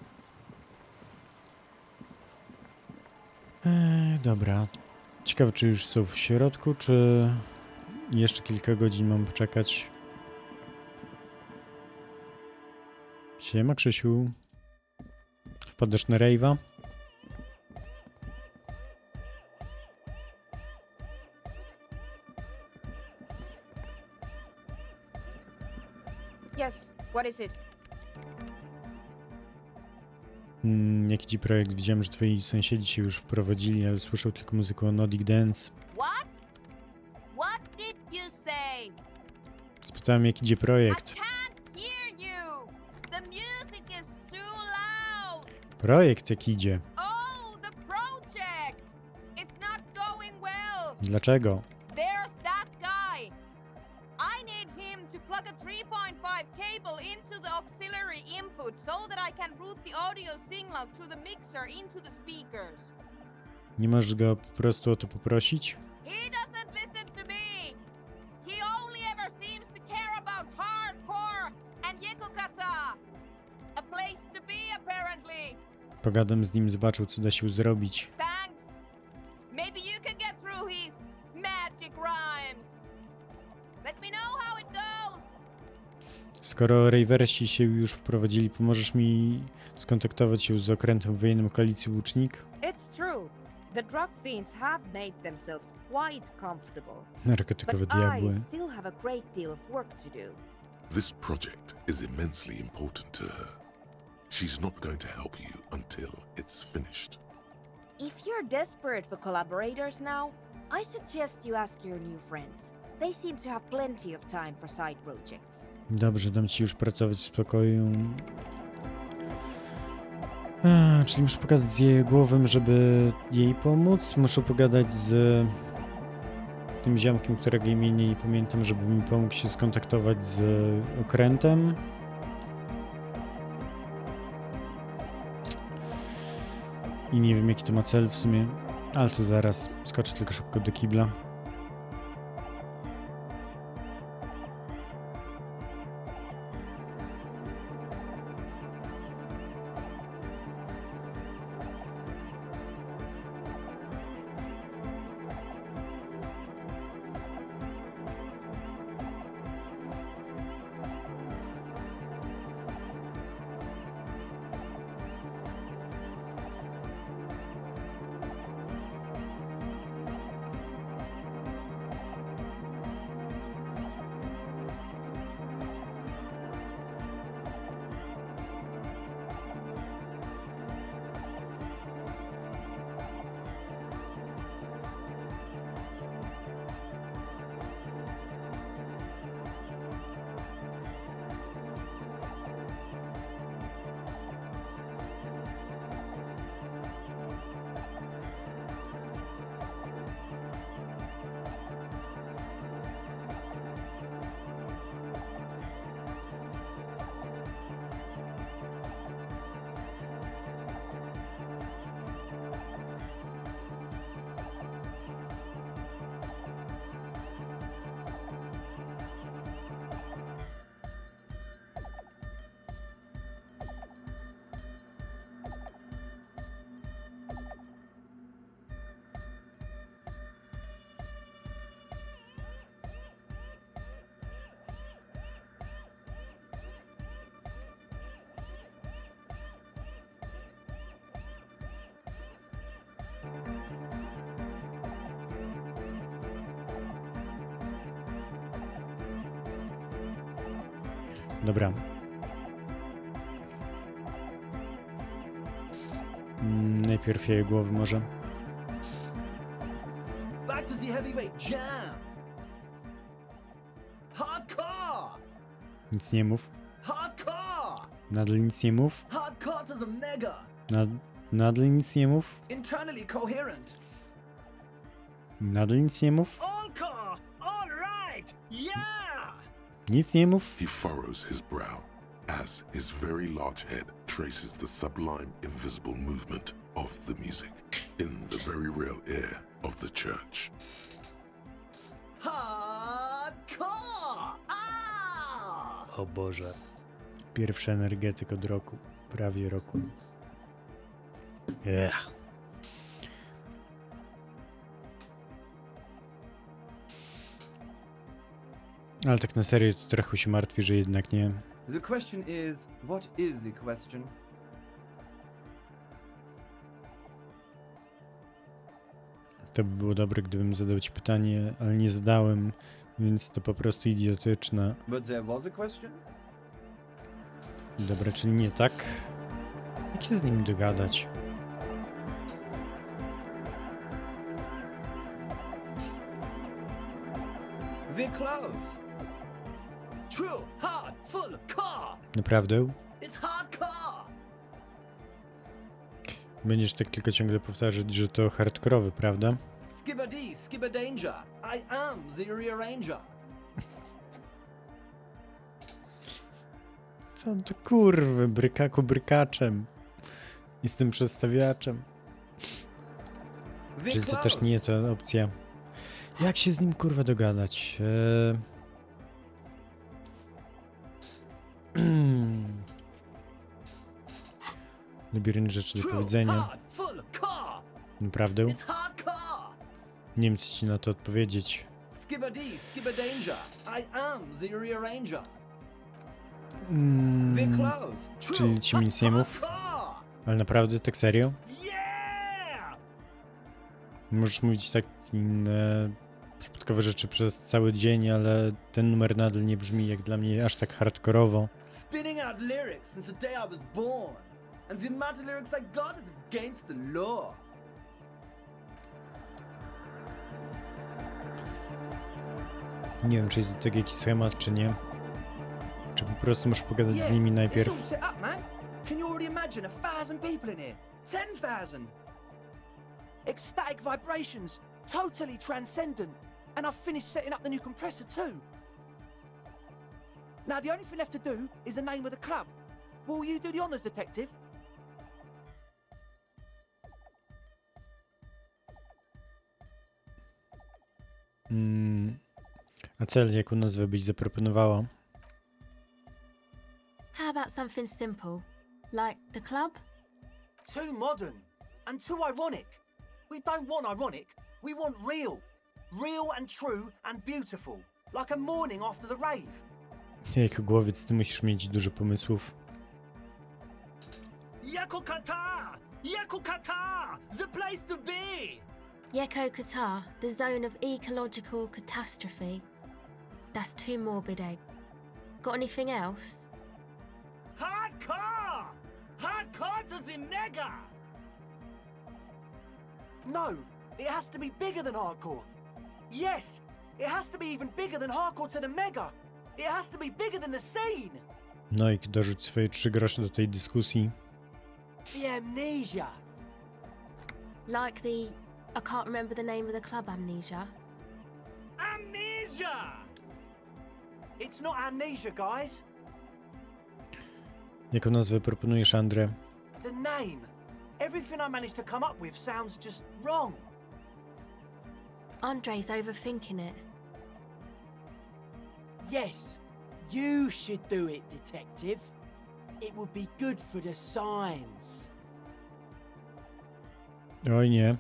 Dobra. Ciekawe, czy już są w środku, czy jeszcze kilka godzin mam poczekać. Siema, Krzysiu. Wpadasz na rave'a? Yes, what is it? Jaki ci projekt? Widziałem, że twoi sąsiedzi się już wprowadzili, ale słyszał tylko muzykę o Nordic Dance. What? What did you say? Spytałem, jak idzie projekt. I can't hear you. The music is too loud. Projekt jak idzie? Oh, the project. It's not going well. Dlaczego? There's that guy. I need him to plug a 3.5 cable into the auxiliary input so that I can route the audio signal through the mixer into the speakers. Nie możesz go po prostu o to poprosić? He doesn't listen to me. He only ever seems to care about hardcore and yekukata. A place to be, apparently. Pogadam z nim, zobaczył, co da się zrobić. Thanks. Maybe you can get through his magic rhymes. Let me know how it goes. Skoro Raversi się już wprowadzili, pomożesz mi skontaktować się z okrętem wojennym Koalicji Łucznik? It's true. The drug fiends have made themselves quite comfortable. Narkotykowe But I diabły. still have a great deal of work to do. This project is immensely important to her. She's not going to help you until it's finished. If you're desperate for collaborators now, I suggest you ask your new friends. They seem to have plenty of time for side projects. Dobrze, dam ci już pracować w spokoju. Czyli muszę pogadać z jej głową, żeby jej pomóc. Muszę pogadać z tym ziomkiem, którego imienia nie pamiętam, żeby mi pomógł się skontaktować z okrętem. I nie wiem, jaki to ma cel w sumie, ale to zaraz. Skoczę tylko szybko do kibla. Dobra. Najpierw jej głowy może. Back to the heavyweight jam. Hardcore. Nic nie mów. Hardcore. Nadal nic nie mów. Hardcore to the mega. Nadal nic nie mów. Internally coherent. Nadal nic nie mów. Encore. All right. Yeah. Nic nie mów. He furrows his brow as his very large head traces the sublime, invisible movement of the music in the very real ear of the church. Hardcore. Ah. O Boże. Pierwszy energetyk od roku. Prawie roku. Ech. Ale tak na serio to trochę się martwi, że jednak nie. The question is, what is the question? To by było dobre, gdybym zadał ci pytanie, ale nie zadałem, więc to po prostu idiotyczne. But there was a question? Dobra, czyli nie tak? Jak się z nim dogadać? We're close. True, hard, full, car. Naprawdę? It's hardcore. Będziesz tak tylko ciągle powtarzać, że to hardkorowy, prawda? Skibber-dee, skibber-danger. I am the rearranger. Co to kurwy, brykaku brykaczem. Jestem przedstawiaczem. We're Czyli to close. też nie ta opcja. Jak się z nim kurwa dogadać? Labirynt rzeczy do True, powiedzenia. hard, full, car. Naprawdę? It's hardcore. Nie wiem, co ci na to odpowiedzieć. Skibber-dee, skibber-danger. I am the rearranger. We're Mm, close. True, czyli ci mi nic nie mów? hardcore. ale naprawdę, tak serio? Yeah! Możesz mówić tak inne przypadkowe rzeczy przez cały dzień, ale ten numer nadal nie brzmi jak dla mnie aż tak hardkorowo. Spinning out lyrics since the day I was born. And the amount of lyrics I got is against the law. Nie wiem, czy jest do tego jakiś schemat, czy nie. Czy po prostu muszę pogadać z nimi It's najpierw. all set up, man. Can you already imagine 1,000 people in here? 10,000. Ecstatic vibrations, totally transcendent. And I've finished setting up the new compressor too. Now the only thing left to do is the name of the club. Will you do the honours, detective? A cel, jaką nazwę byś zaproponowała? How about something simple, like the club? Too modern and too ironic. We don't want ironic. We want real. Real and true and beautiful. Like a morning after the rave. Jako głowiec ty musisz mieć dużo pomysłów. Yako Qatar! Yako Qatar! The place to be! Yeko Qatar, the zone of ecological catastrophe. That's too morbid, Egg. Got anything else? Hardcore! Hardcore to the mega! No, it has to be bigger than hardcore. Yes, it has to be even bigger than hardcore to the mega. It has to be bigger than the scene. No i dorzuć swoje 3 grosze do tej dyskusji. The amnesia. Like the... I can't remember the name of the club, Amnesia. Amnesia! It's not amnesia, guys. Jaką nazwę proponujesz, Andre? The name. Everything I managed to come up with sounds just wrong. Andre's overthinking it. Yes, you should do it, detective. It would be good for the signs. Oj nie.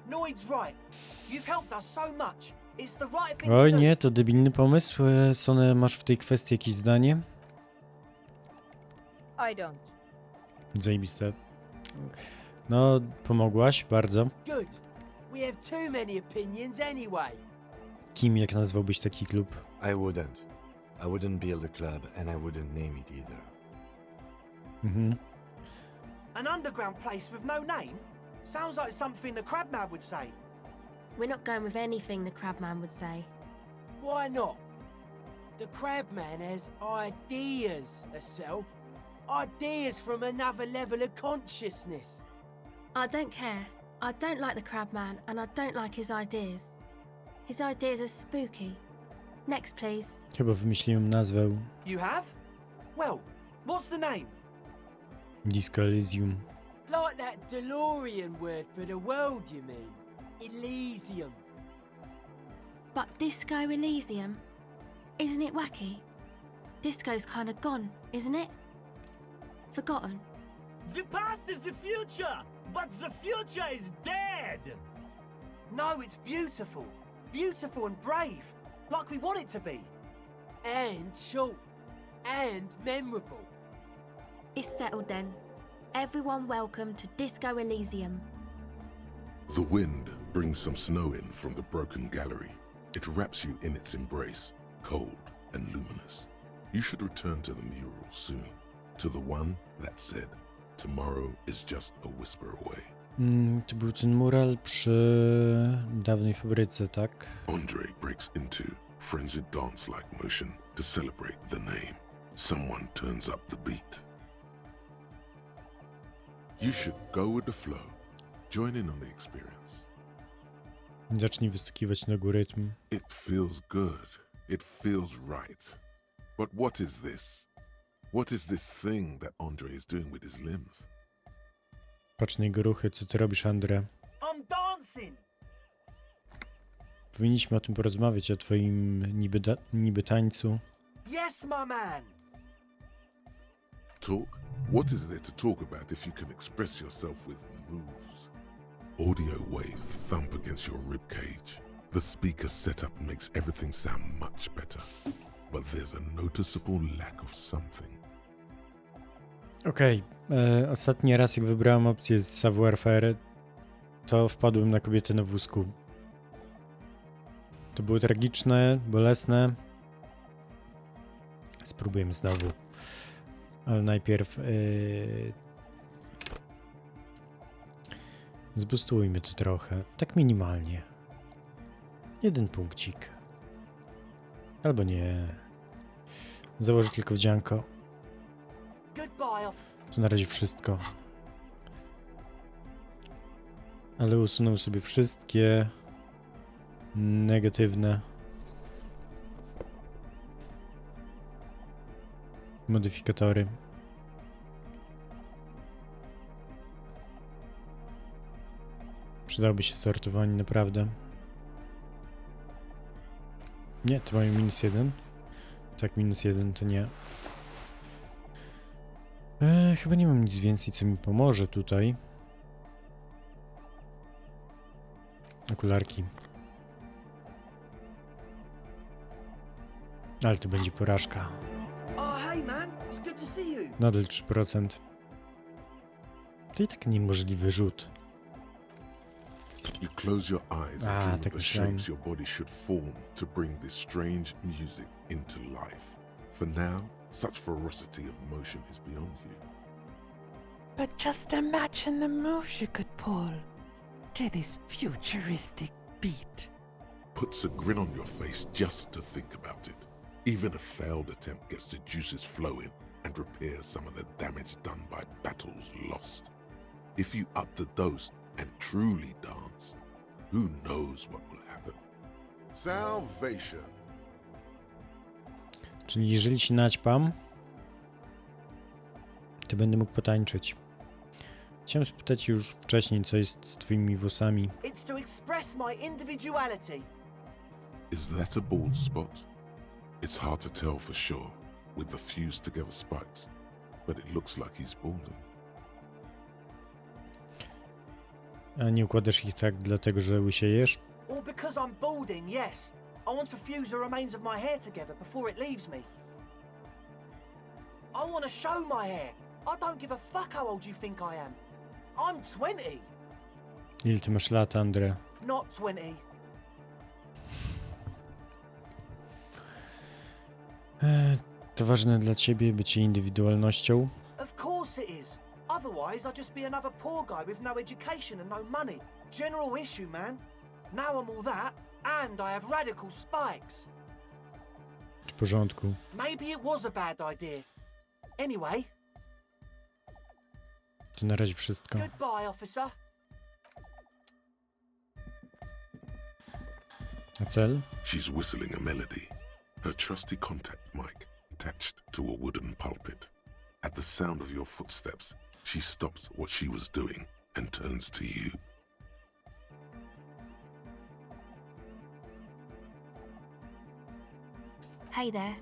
Noid's right. You've helped us so much. It's the right thing Oj to do. nie, to debilny pomysł. Sone, masz w tej kwestii jakieś zdanie? I don't. Zajebiste. No, pomogłaś bardzo. Good. We have too many opinions anyway. Kim, jak nazwałbyś taki klub? I wouldn't. I wouldn't build a club and I wouldn't name it either. Mhm. An underground place with no name? Sounds like something the Crabman would say. We're not going with anything the Crabman would say. Why not? The Crabman has ideas, Estelle. Ideas from another level of consciousness. I don't care. I don't like the Crabman, and I don't like his ideas. His ideas are spooky. Next, please. Chyba wymyśliłem nazwę You have? Well, what's the name? Disco Elysium. Like that DeLorean word for the world, you mean? Elysium. But Disco Elysium? Isn't it wacky? Disco's kind of gone, isn't it? Forgotten. The past is the future, but the future is dead! No, it's beautiful. Beautiful and brave. Like we want it to be. And short. and memorable. It's settled then. Everyone welcome to Disco Elysium. The wind brings some snow in from the broken gallery. It wraps you in its embrace, cold and luminous. You should return to the mural soon, to the one that said, tomorrow is just a whisper away. To był ten mural przy dawnej fabryce, tak? Andre breaks into frenzied dance-like motion to celebrate the name. Someone turns up the beat. You should go with the flow. Join in on the experience. Zacznij wystukiwać nogą rytm. It feels good. It feels right. But what is this? What is this thing that Andre is doing with his limbs? Patrz na jego ruchy, co ty robisz, Andre? I'm dancing. Powinniśmy o tym porozmawiać, o twoim niby tańcu. Yes, my man. Talk? What is there to talk about if you can express yourself with moves? Audio waves thump against your rib cage. The speaker setup makes everything sound much better. But there's a noticeable lack of something. Okej, ostatni raz jak wybrałem opcję z savoir-faire, to wpadłem na kobietę na wózku. To było tragiczne, bolesne. Spróbujemy znowu. Ale najpierw zboostujmy to trochę, tak minimalnie. 1 punkcik. Albo nie. Założę tylko wdzianko. To na razie wszystko. Ale usunę sobie wszystkie negatywne modyfikatory. Przydałoby się sortowanie, naprawdę. Nie, to mają -1. Tak, -1 to nie. Chyba nie mam nic więcej, co mi pomoże tutaj. Okularki. Ale to będzie porażka. Oh, hey man, it's good to see you. Nadal 3%. To i tak niemożliwy rzut. You close your eyes and dream of tak the myślałem. shapes your body should form to bring this strange music into life. For now, such ferocity of motion is beyond you. But just imagine the moves you could pull to this futuristic beat. Puts a grin on your face just to think about it. Even a failed attempt gets the juices flowing and repairs some of the damage done by battles lost. If you up the dose and truly dance, who knows what will happen? Salvation. Czyli jeżeli się naćpam, to będę mógł potańczyć. Chciałem spytać już wcześniej, co jest z twoimi włosami. It's to express my individuality. Is that a bald spot? It's hard to tell for sure with the fused together spikes, but it looks like he's balding. A nie układasz ich tak dlatego, że łysiejesz? Or because I'm balding, yes. I want to fuse the remains of my hair together before it leaves me. I want to show my hair. I don't give a fuck how old you think I am. I'm 20. Ile ty masz lat, Andre? Not 20. To ważne dla ciebie bycie indywidualnością? Of course it is. Otherwise, I'd just be another poor guy with no education and no money. General issue, man. Now I'm all that, and I have radical spikes. W porządku. Maybe it was a bad idea. Anyway. To na razie wszystko. Goodbye, officer. A cel? She's whistling a melody, her trusty contact mic attached to a wooden pulpit. At the sound of your footsteps, she stops what she was doing and turns to you. Hey there.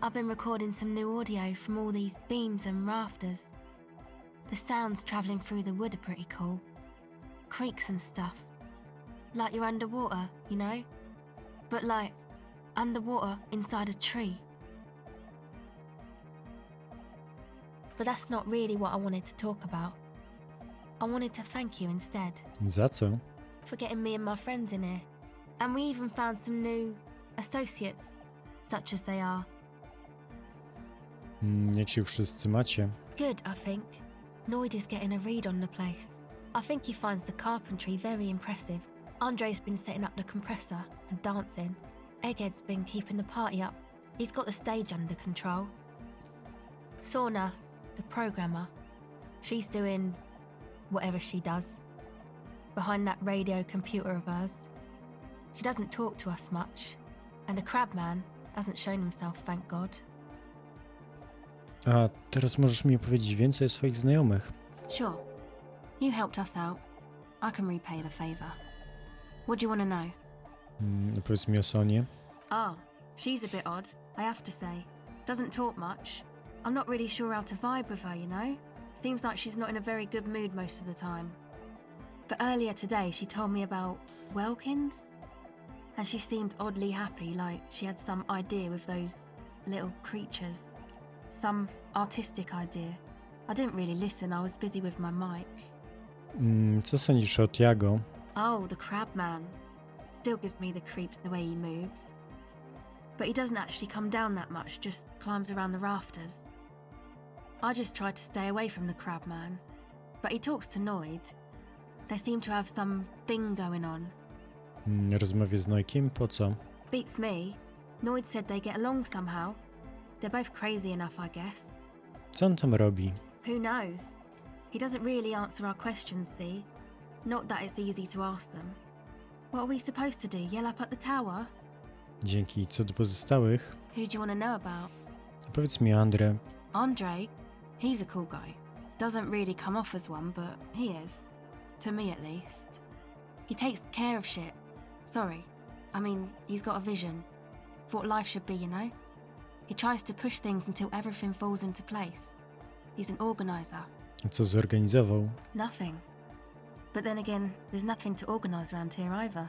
I've been recording some new audio from all these beams and rafters. The sounds travelling through the wood are pretty cool. Creaks and stuff. Like you're underwater, you know? But like, underwater inside a tree. but that's not really what I wanted to talk about. I wanted to thank you instead Za co? for getting me and my friends in here. And we even found some new associates, such as they are. Jak się wszyscy macie? Good, I think. Noid is getting a read on the place. I think he finds the carpentry very impressive. Andre's been setting up the compressor and dancing. Egghead's been keeping the party up. He's got the stage under control. Sorna, the programmer, she's doing whatever she does behind that radio computer of hers. She doesn't talk to us much, and the crabman hasn't shown himself, thank God. A teraz możesz mi opowiedzieć więcej o swoich znajomych. Sure. You helped us out. I can repay the favor. What do you want to know? Powiedz mi o Sonie. Oh, she's a bit odd, I have to say. Doesn't talk much. I'm not really sure how to vibe with her, you know? Seems like she's not in a very good mood most of the time. But earlier today she told me about Welkins, and she seemed oddly happy, like she had some idea with those little creatures. Some artistic idea. I didn't really listen, I was busy with my mic. Co sądzisz o Tiago? Oh, the crab man. Still gives me the creeps the way he moves. But he doesn't actually come down that much, just climbs around the rafters. I just tried to stay away from the crab man. But he talks to Noid. They seem to have some thing going on. Rozmawia z Nojkiem? Po co? Beats me. Noid said they get along somehow. They're both crazy enough, I guess. Co on tam robi? Who knows? He doesn't really answer our questions, see? Not that it's easy to ask them. What are we supposed to do, yell up at the tower? Dzięki. Co do pozostałych? Who do you want to know about? Powiedz mi o Andre. Andre? He's a cool guy. Doesn't really come off as one, but he is. To me, at least. He takes care of shit. Sorry. I mean, he's got a vision. For what life should be, you know? He tries to push things until everything falls into place. He's an organizer. A co zorganizował? Nothing. But then again, there's nothing to organise around here either.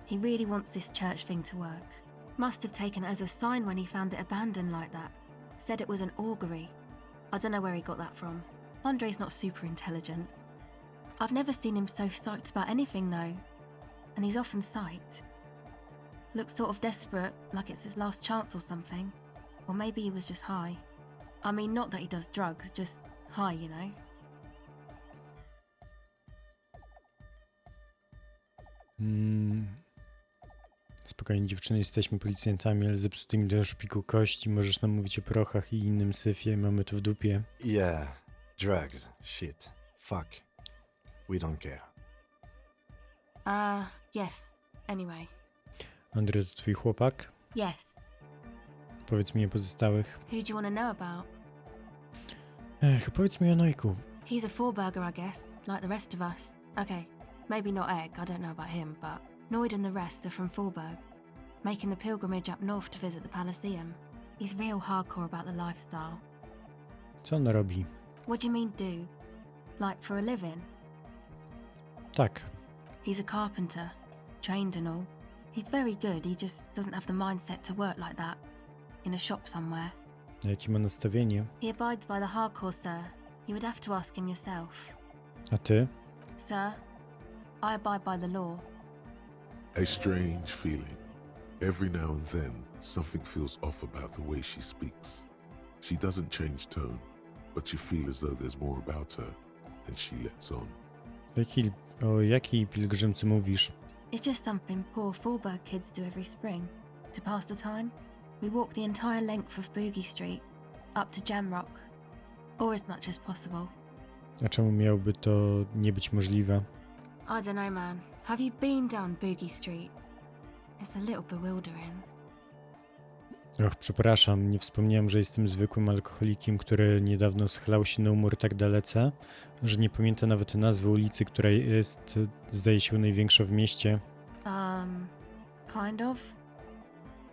He really wants this church thing to work. Must have taken it as a sign when he found it abandoned like that. Said it was an augury. I don't know where he got that from. Andre's not super intelligent. I've never seen him so psyched about anything though. And he's often psyched. Looks sort of desperate, like it's his last chance or something. Or maybe he was just high. I mean, not that he does drugs, just high, you know? Spokojnie dziewczyny, jesteśmy policjantami, ale zepsutymi do szpiku kości. Możesz nam mówić o prochach i innym syfie, mamy to w dupie. Yeah, drugs, shit, fuck. We don't care. Yes, anyway. Andre to twój chłopak? Yes. Powiedz mi o pozostałych. Who do you want to know about? Powiedz mi o Nojku. He's a four-burger, I guess, like the rest of us. Okay, maybe not Egg, I don't know about him, but Noid and the rest are from Forberg, making the pilgrimage up north to visit the Elysium. He's real hardcore about the lifestyle. Co on robi? What do you mean do? Like for a living? Tak. He's a carpenter, trained and all. He's very good, he just doesn't have the mindset to work like that, in a shop somewhere. A jakie ma nastawienie? He abides by the hardcore, sir. You would have to ask him yourself. A ty? Sir, I abide by the law. A strange feeling. Every now and then, something feels off about the way she speaks. She doesn't change tone, but you feel as though there's more about her, and she lets on. O jakiej pielgrzymce mówisz? It's just something poor Forberg kids do every spring. To pass the time, we walk the entire length of Boogie Street, up to Jamrock, or as much as possible. A czemu miałoby to nie być możliwe? I don't know, man. Have you been down Boogie Street? It's a little bewildering. Och, przepraszam, nie wspomniałem, że jestem zwykłym alkoholikiem, który niedawno schlał się na umór tak dalece, że nie pamięta nawet nazwy ulicy, która jest, zdaje się, największa w mieście. Kind of.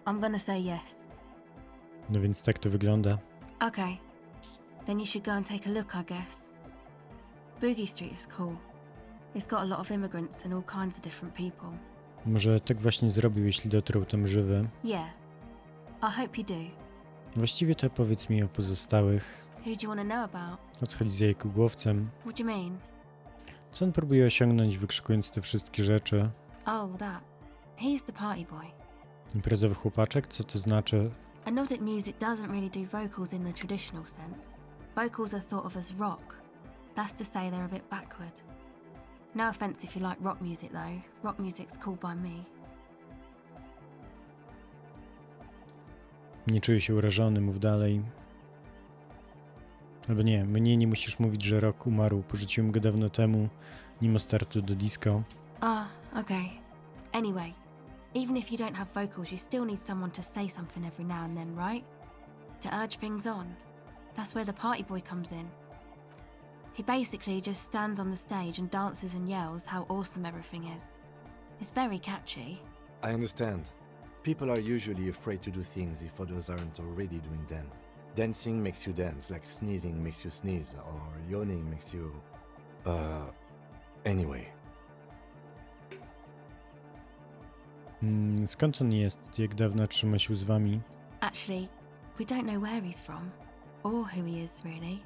I'm gonna say yes. No więc tak to wygląda. Okay. Then you should go and take a look, I guess. Boogie Street is cool. It's got a lot of immigrants and all kinds of different people. Może tak właśnie zrobił, jeśli dotarł tam żywy. Yeah. I hope you do. Właściwie to powiedz mi o pozostałych. Who do you want to know about? O co chodzi z jajkogłowcem? What do you mean? Co on próbuje osiągnąć, wykrzykując te wszystkie rzeczy? Oh, that. He's the party boy. Imprezowy chłopaczek? Co to znaczy? Anodic music doesn't really do vocals in the traditional sense. Vocals are thought of as rock. That's to say they're a bit backward. No offense if you like rock music though. Rock music's cool by me. Nie czuję się urażony, mów dalej. Albo nie, mnie nie musisz mówić, że rok umarł. Porzuciłem go dawno temu, mimo startu do disco. Ah, okay. Anyway, even if you don't have vocals, you still need someone to say something every now and then, right? To urge things on. That's where the party boy comes in. He basically just stands on the stage and dances and yells how awesome everything is. It's very catchy. I understand. People are usually afraid to do things if others aren't already doing them. Dancing makes you dance, like sneezing makes you sneeze, or yawning makes you... Anyway. Skąd on jest? Jak dawno trzyma się z wami? Actually, we don't know where he's from, or who he is, really.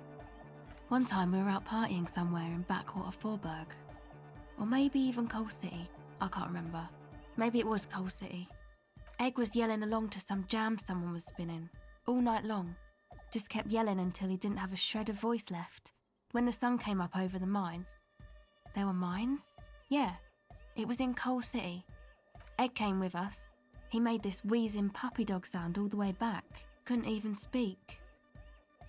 One time we were out partying somewhere in backwater Forburg. Or maybe even Coal City, I can't remember. Maybe it was Coal City. Egg was yelling along to some jam someone was spinning, all night long. Just kept yelling until he didn't have a shred of voice left. When the sun came up over the mines. There were mines? Yeah, it was in Coal City. Egg came with us. He made this wheezing puppy dog sound all the way back. Couldn't even speak.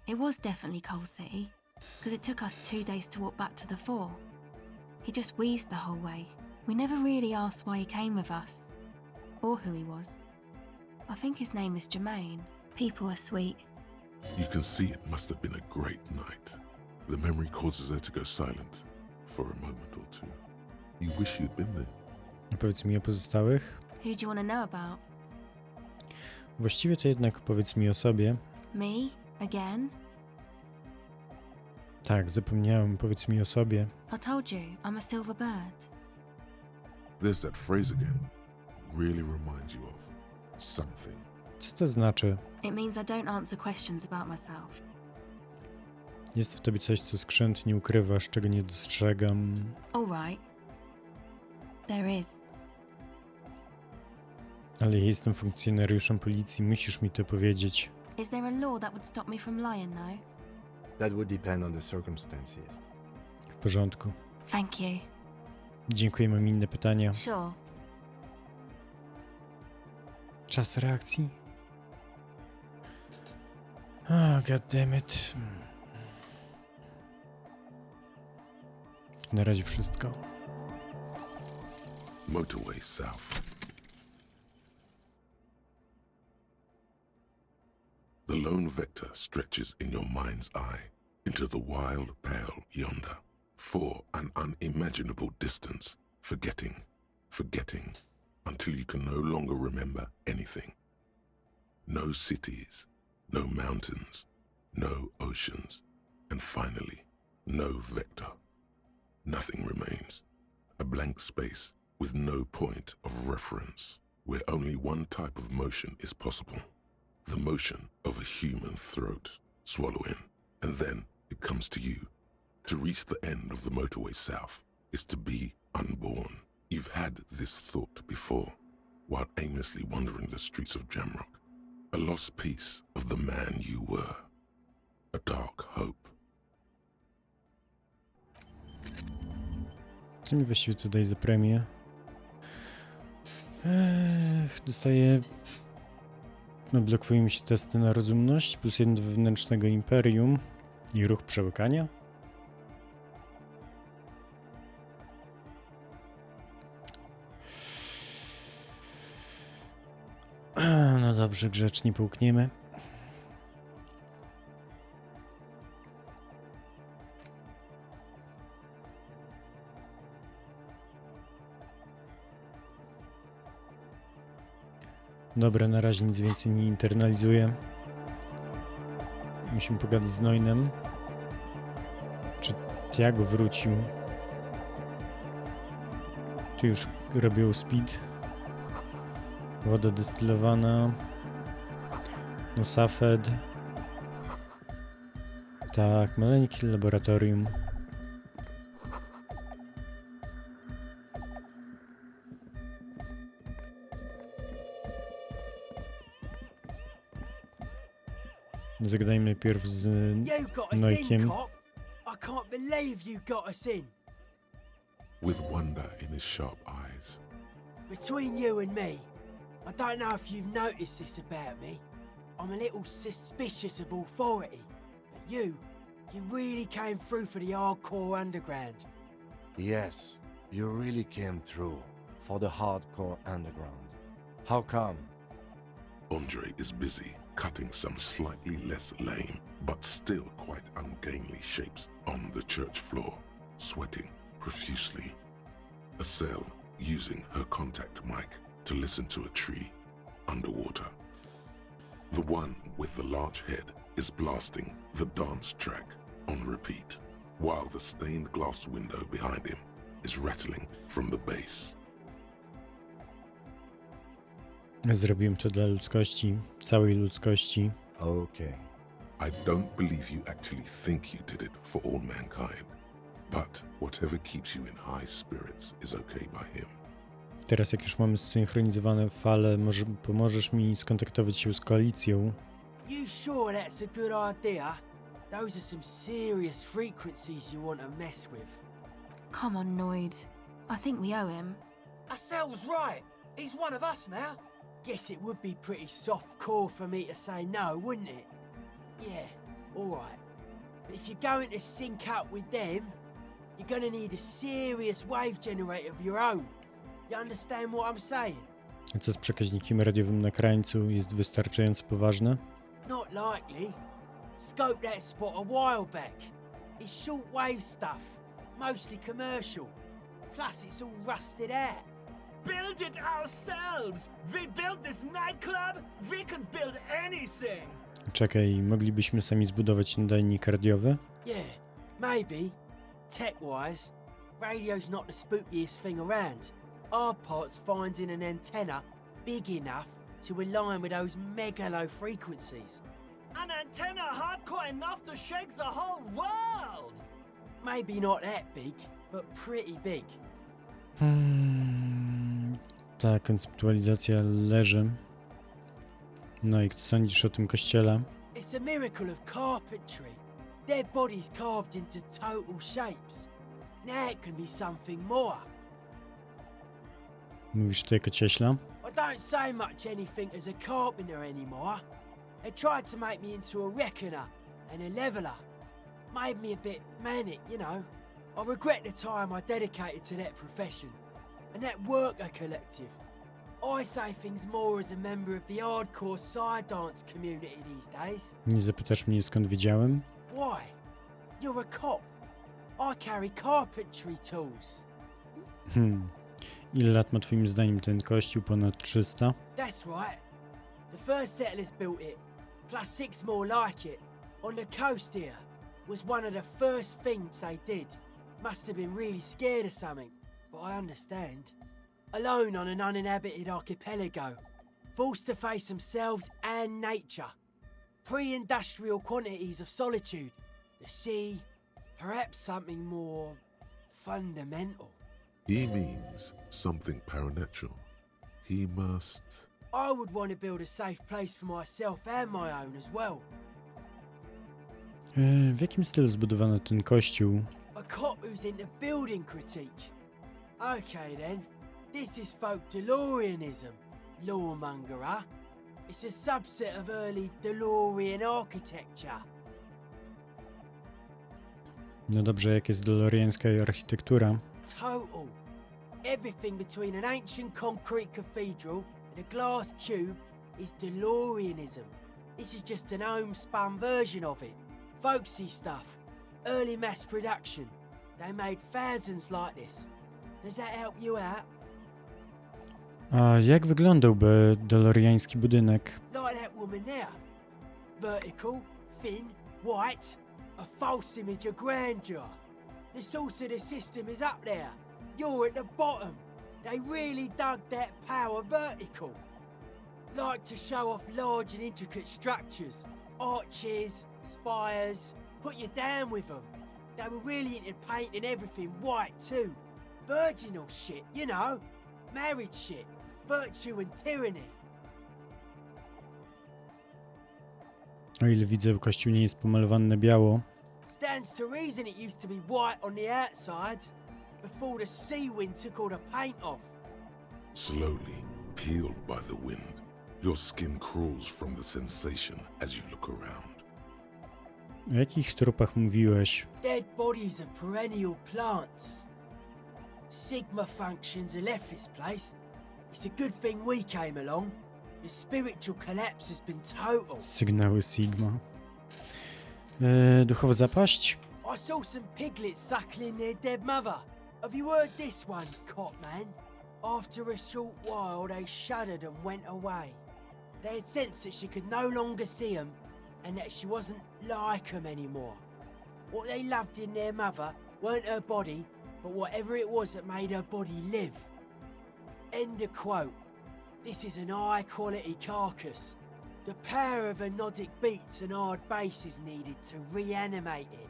It was definitely Coal City, because it took us 2 days to walk back to the fort. He just wheezed the whole way. We never really asked why he came with us, or who he was. I think his name is Jermaine. People are sweet. You can see it must have been a great night. The memory causes her to go silent for a moment or two. You wish you'd been there. Powiedz mi o pozostałych. Who do you want to know about? Właściwie to jednak powiedz mi o sobie. Me? Again? Tak, zapomniałem, powiedz mi o sobie. I told you, I'm a silver bird. There's that phrase again. Really reminds you of something. Co to znaczy? It means I don't answer questions about myself. Jest w tobie coś, co skrzętnie ukrywasz, czego nie dostrzegam. All right. There is. Ale ja jestem funkcjonariuszem policji, musisz mi to powiedzieć. Is there a law that would stop me from lying, though? That would depend on the circumstances. W porządku. Thank you. Dziękuję, mam inne pytania. Sure. Czas reakcji? Oh, goddammit. Na razie wszystko. Motorway south. The lone vector stretches in your mind's eye into the wild pale yonder, for an unimaginable distance, forgetting, until you can no longer remember anything. No cities, no mountains, no oceans, and finally, no vector. Nothing remains. A blank space with no point of reference, where only one type of motion is possible. The motion of a human throat, swallowing, and then it comes to you. To reach the end of the motorway south is to be unborn. You've had this thought before, while aimlessly wandering the streets of Jamrock. A lost piece of the man you were. A dark hope. Co mi właściwie tutaj za premię? Dostaję... Blokowują mi się testy na rozumność, plus 1 do wewnętrznego imperium i ruch przełykania. No dobrze, grzecznie połkniemy. Dobra, na razie nic więcej nie internalizuję. Musimy pogadać z Noinem. Czy Tiago wrócił? Tu już robią speed. Woda destylowana. No Safed. Tak, maleńkie laboratorium. Zagadajmy najpierw z You got us in, Nojkiem. cop. I can't believe you got us in. With wonder in his sharp eyes. Between you and me, I don't know if you've noticed this about me. I'm a little suspicious of authority. But you really came through for the hardcore underground. Yes, you really came through for the hardcore underground. How come? Andre is busy cutting some slightly less lame, but still quite ungainly shapes on the church floor, sweating profusely. Estelle using her contact mic to listen to a tree underwater. The one with the large head is blasting the dance track on repeat, while the stained glass window behind him is rattling from the bass. Zrobiłem to dla ludzkości, całej ludzkości. Okay. I don't believe you actually think you did it for all mankind, but whatever keeps you in high spirits is okay by him. Teraz jak już mamy zsynchronizowane fale, może pomożesz mi skontaktować się z koalicją? You sure that's a good idea? Those are some serious frequencies you want to mess with. Come on, Noid. I think we owe him. Estelle's right. He's one of us now. Guess it would be pretty soft-core for me to say no, wouldn't it? Yeah, alright. But if you're going to sync up with them, you're gonna need a serious wave generator of your own. You understand what I'm saying? A co z przekaźnikiem radiowym na krańcu? Jest wystarczająco poważne? Not likely. Scoped that spot a while back. It's short-wave stuff, mostly commercial. Plus it's all rusted out. Build it ourselves. We built this nightclub. We can build anything. Czekaj, moglibyśmy sami zbudować nadajnik radiowy? Yeah, maybe. Tech-wise, radio's not the spookiest thing around. Our part's finding an antenna big enough to align with those mega low frequencies. An antenna hardcore enough to shake the whole world. Maybe not that big, but pretty big. Ta konceptualizacja leży. No i co sądzisz o tym kościele? It's a miracle of carpentry. Dead bodies carved into total shapes. Now it can be something more. Mówisz to jako cieśla? I don't say much anything as a carpenter anymore. They tried to make me into a reckoner and a leveler. Made me a bit manic, you know. I regret the time I dedicated to that profession and that worker collective. I say things more as a member of the hardcore side dance community these days. Nie zapytasz mnie, skąd wiedziałem? Why? You're a cop. I carry carpentry tools. Ile lat ma twoim zdaniem ten kościół? Ponad 300? That's right. The first settlers built it, plus 6 more like it, on the coast here. Was one of the first things they did. Must have been really scared of something, but I understand. Alone on an uninhabited archipelago, forced to face themselves and nature. Pre-industrial quantities of solitude, the sea, perhaps something more fundamental. He means something paranatural. He must... I would want to build a safe place for myself and my own as well. W jakim stylu zbudowano ten kościół? A cop who's into building critique. Okay then, this is folk DeLoreanism, lawmonger. It's a subset of early DeLorean architecture. No dobrze, jak jest deloriańska architektura? Total. Everything between an ancient concrete cathedral and a glass cube is DeLoreanism. This is just an homespun version of it. Folksy stuff. Early mass production. They made thousands like this. Does that help you out? A jak wyglądałby deloriański budynek? Like that woman there. Vertical, thin, white. A false image of grandeur. The source of the system is up there. You're at the bottom. They really dug that power vertical. Like to show off large and intricate structures. Arches, spires, Put you down with them. They were really into painting everything white too. Virginal shit, you know. Marriage shit. Virtue and tyranny. O ile widzę, kościół nie jest pomalowany na biało. Stands to reason it used to be white on the outside before the sea wind took all the paint off. Slowly, peeled by the wind, your skin crawls from the sensation as you look around. O jakich trupach mówiłeś? Dead bodies of perennial plants. Sigma functions have left this place. It's a good thing we came along. The spiritual collapse has been total. Sygnały Sigma. Duchowa zapaść? I saw some piglets suckling their dead mother. Have you heard this one, Copman? After a short while, they shuddered and went away. They had sensed that she could no longer see them and that she wasn't like them anymore. What they loved in their mother weren't her body, but whatever it was that made her body live. End of quote. This is an high-quality carcass. The power of hypnotic beats and hard bass is needed to reanimate it.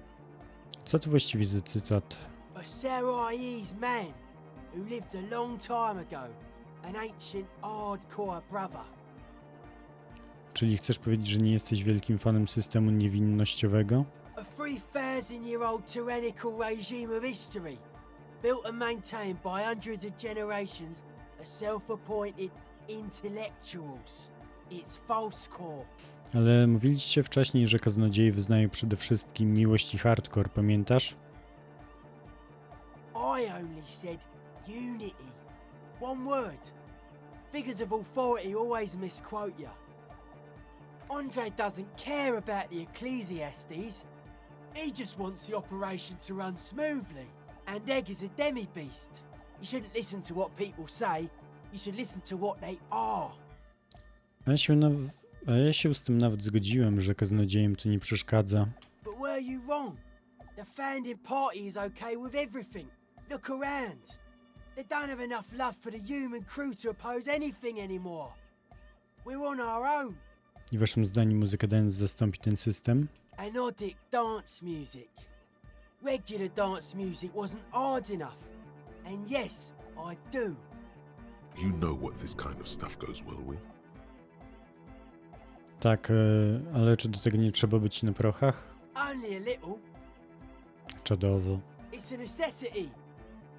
Co to właściwie za cytat? A Sarais man who lived a long time ago, an ancient hardcore brother. Czyli chcesz powiedzieć, że nie jesteś wielkim fanem systemu niewinnościowego? A 3,000-year-old tyrannical regime of history, built and maintained by hundreds of generations of self-appointed intellectuals. It's false core. Ale mówiliście wcześniej, że kaznodzieje wyznają przede wszystkim miłość i hardcore, pamiętasz? I only said unity. One word. Figures of authority always misquote you. Andre doesn't care about the Ecclesiastes. He just wants the operation to run smoothly. And Egg is a demi-beast. You shouldn't listen to what people say. You should listen to what they are. A ja się z tym nawet zgodziłem, że kaznodziejem to nie przeszkadza. But were you wrong? The founding party is okay with everything. Look around. They don't have enough love for the human crew to oppose anything anymore. We're on our own. I waszym zdaniem muzyka dance zastąpi ten system? Anodic dance music. Regular dance music wasn't hard enough. And yes, I do. You know what this kind of stuff goes well with. Tak, ale czy do tego nie trzeba być na prochach? Only a little. Czadowo. It's a necessity.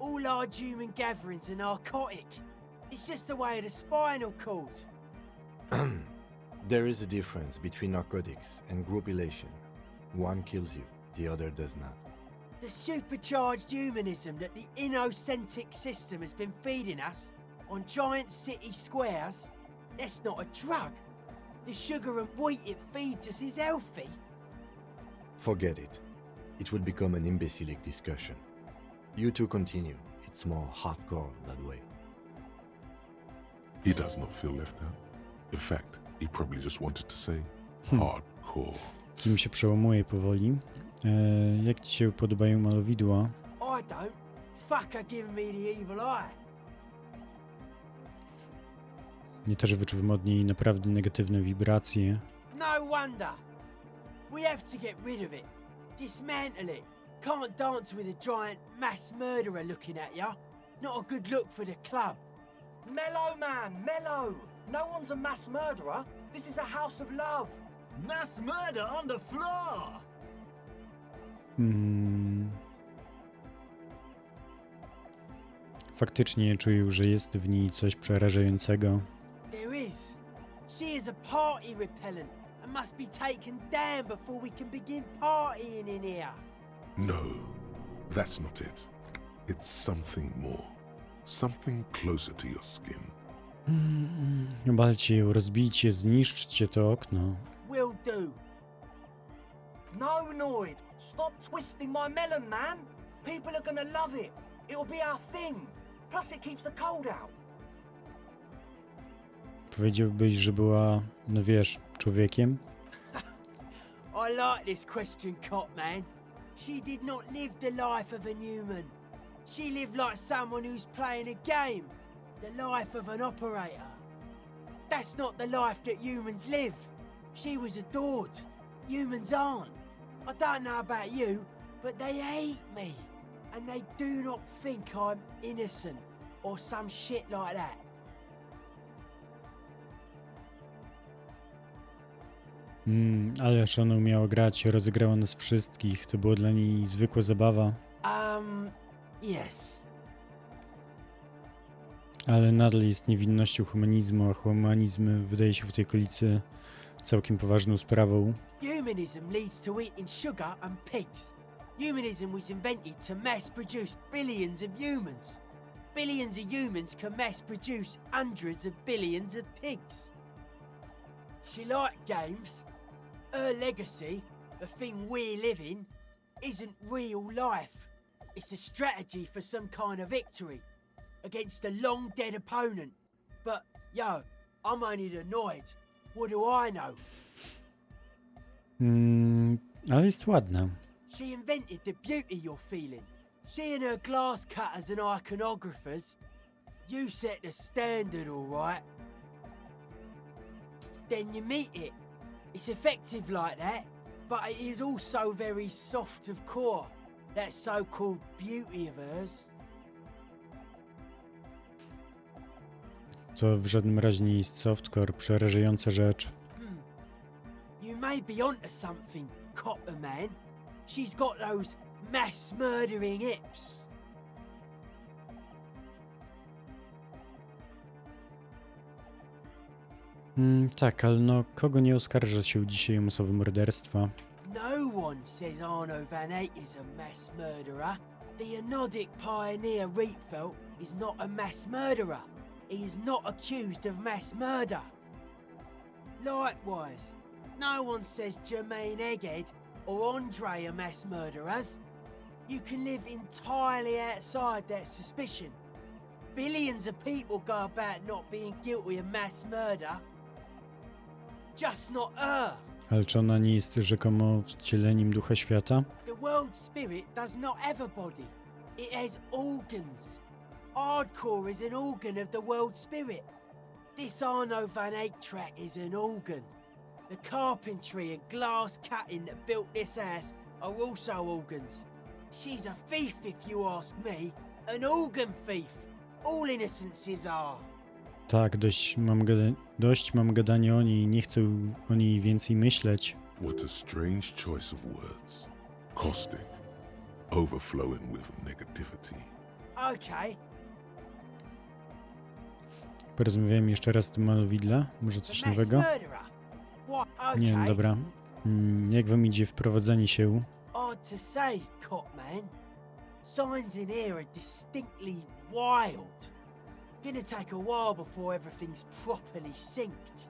All large human gatherings are narcotic. It's just the way of the spinal cord. There is a difference between narcotics and group elation. One kills you, the other does not. The supercharged humanism that the innocentic system has been feeding us on giant city squares, that's not a drug. The sugar and wheat it feeds us is healthy. Forget it. It will become an imbecilic discussion. You two continue. It's more hardcore that way. He does not feel left out. In fact, he probably just wanted to say hardcore. Kim się przełamuje powoli. Jak ci się podobają malowidła? I don't. Fucker giving me the evil eye. Nie też wyczuwam od niej naprawdę negatywne wibracje. No wonder. We have to get rid of it. Dismantle it. Can't dance with a giant mass murderer looking at you. Not a good look for the club. Mellow, man, mellow. No one's a mass murderer. This is a house of love. Mass murder on the floor! Faktycznie czuję, że jest w niej coś przerażającego. There is. She is a party repellent and must be taken down before we can begin partying in here. No, that's not it. It's something more. Something closer to your skin. Obalcie ją, rozbijcie, zniszczcie to okno. Will do. No, Noid. Stop twisting my melon, man. People are gonna love it. It'll be our thing. Plus it keeps the cold out. Powiedziałbyś, że była, no wiesz, człowiekiem? I like this question, Copman. She did not live the life of a human. She lived like someone who's playing a game. The life of an operator. That's not the life that humans live. She was adored. Humans aren't. I don't know about you, but they hate me. And they do not think I'm innocent or some shit like that. Ależ ona umiała grać, rozegrała nas wszystkich. To było dla niej zwykła zabawa. Yes. Ale nadal jest niewinnością humanizmu, a humanizm wydaje się w tej okolicy całkiem poważną sprawą. Humanism leads to eating sugar and pigs. Humanism was invented to mass produce billions of humans. Billions of humans can mass produce hundreds of billions of pigs. She liked games. Her legacy, the thing we're living, isn't real life. It's a strategy for some kind of victory against a long dead opponent. But, yo, I'm only annoyed. What do I know? Ale jest ładna. She invented the beauty you're feeling. She and her glass cutters and iconographers. You set the standard, alright. Then you meet it. It's effective like that, but it is also very soft of core. That so-called beauty of hers. To w żadnym razie nie jest softcore, przerażająca rzecz. You may be onto something, Copper Man. She's got those mass murdering hips. Tak, ale no kogo nie oskarża się dzisiaj o masowe morderstwa? No one says Arno van Eyck is a mass murderer. The Anodic pioneer Rietveld is not a mass murderer. He is not accused of mass murder. Likewise, no one says Jermaine Egghead or Andre are mass murderers. You can live entirely outside that suspicion. Billions of people go about not being guilty of mass murder. Just not her. Ale czy ona nie jest rzekomo wcieleniem ducha świata? The world spirit does not have a body. It has organs. Hardcore is an organ of the world spirit. This Arno van Eyck track is an organ. The carpentry and glass cutting that built this house are also organs. She's a thief, if you ask me. An organ thief. All innocences are. Tak, dość mam gadania o niej, nie chcę o niej więcej myśleć. What a strange choice of words. Caustic, overflowing with negativity. Okay. Porozmawiałem jeszcze raz o tym malowidle, może coś nowego? Nie, no dobra. Jak wam idzie wprowadzanie się? Odd to say, Copman. Signs in here are distinctly wild. Gonna take a while before everything's properly synced.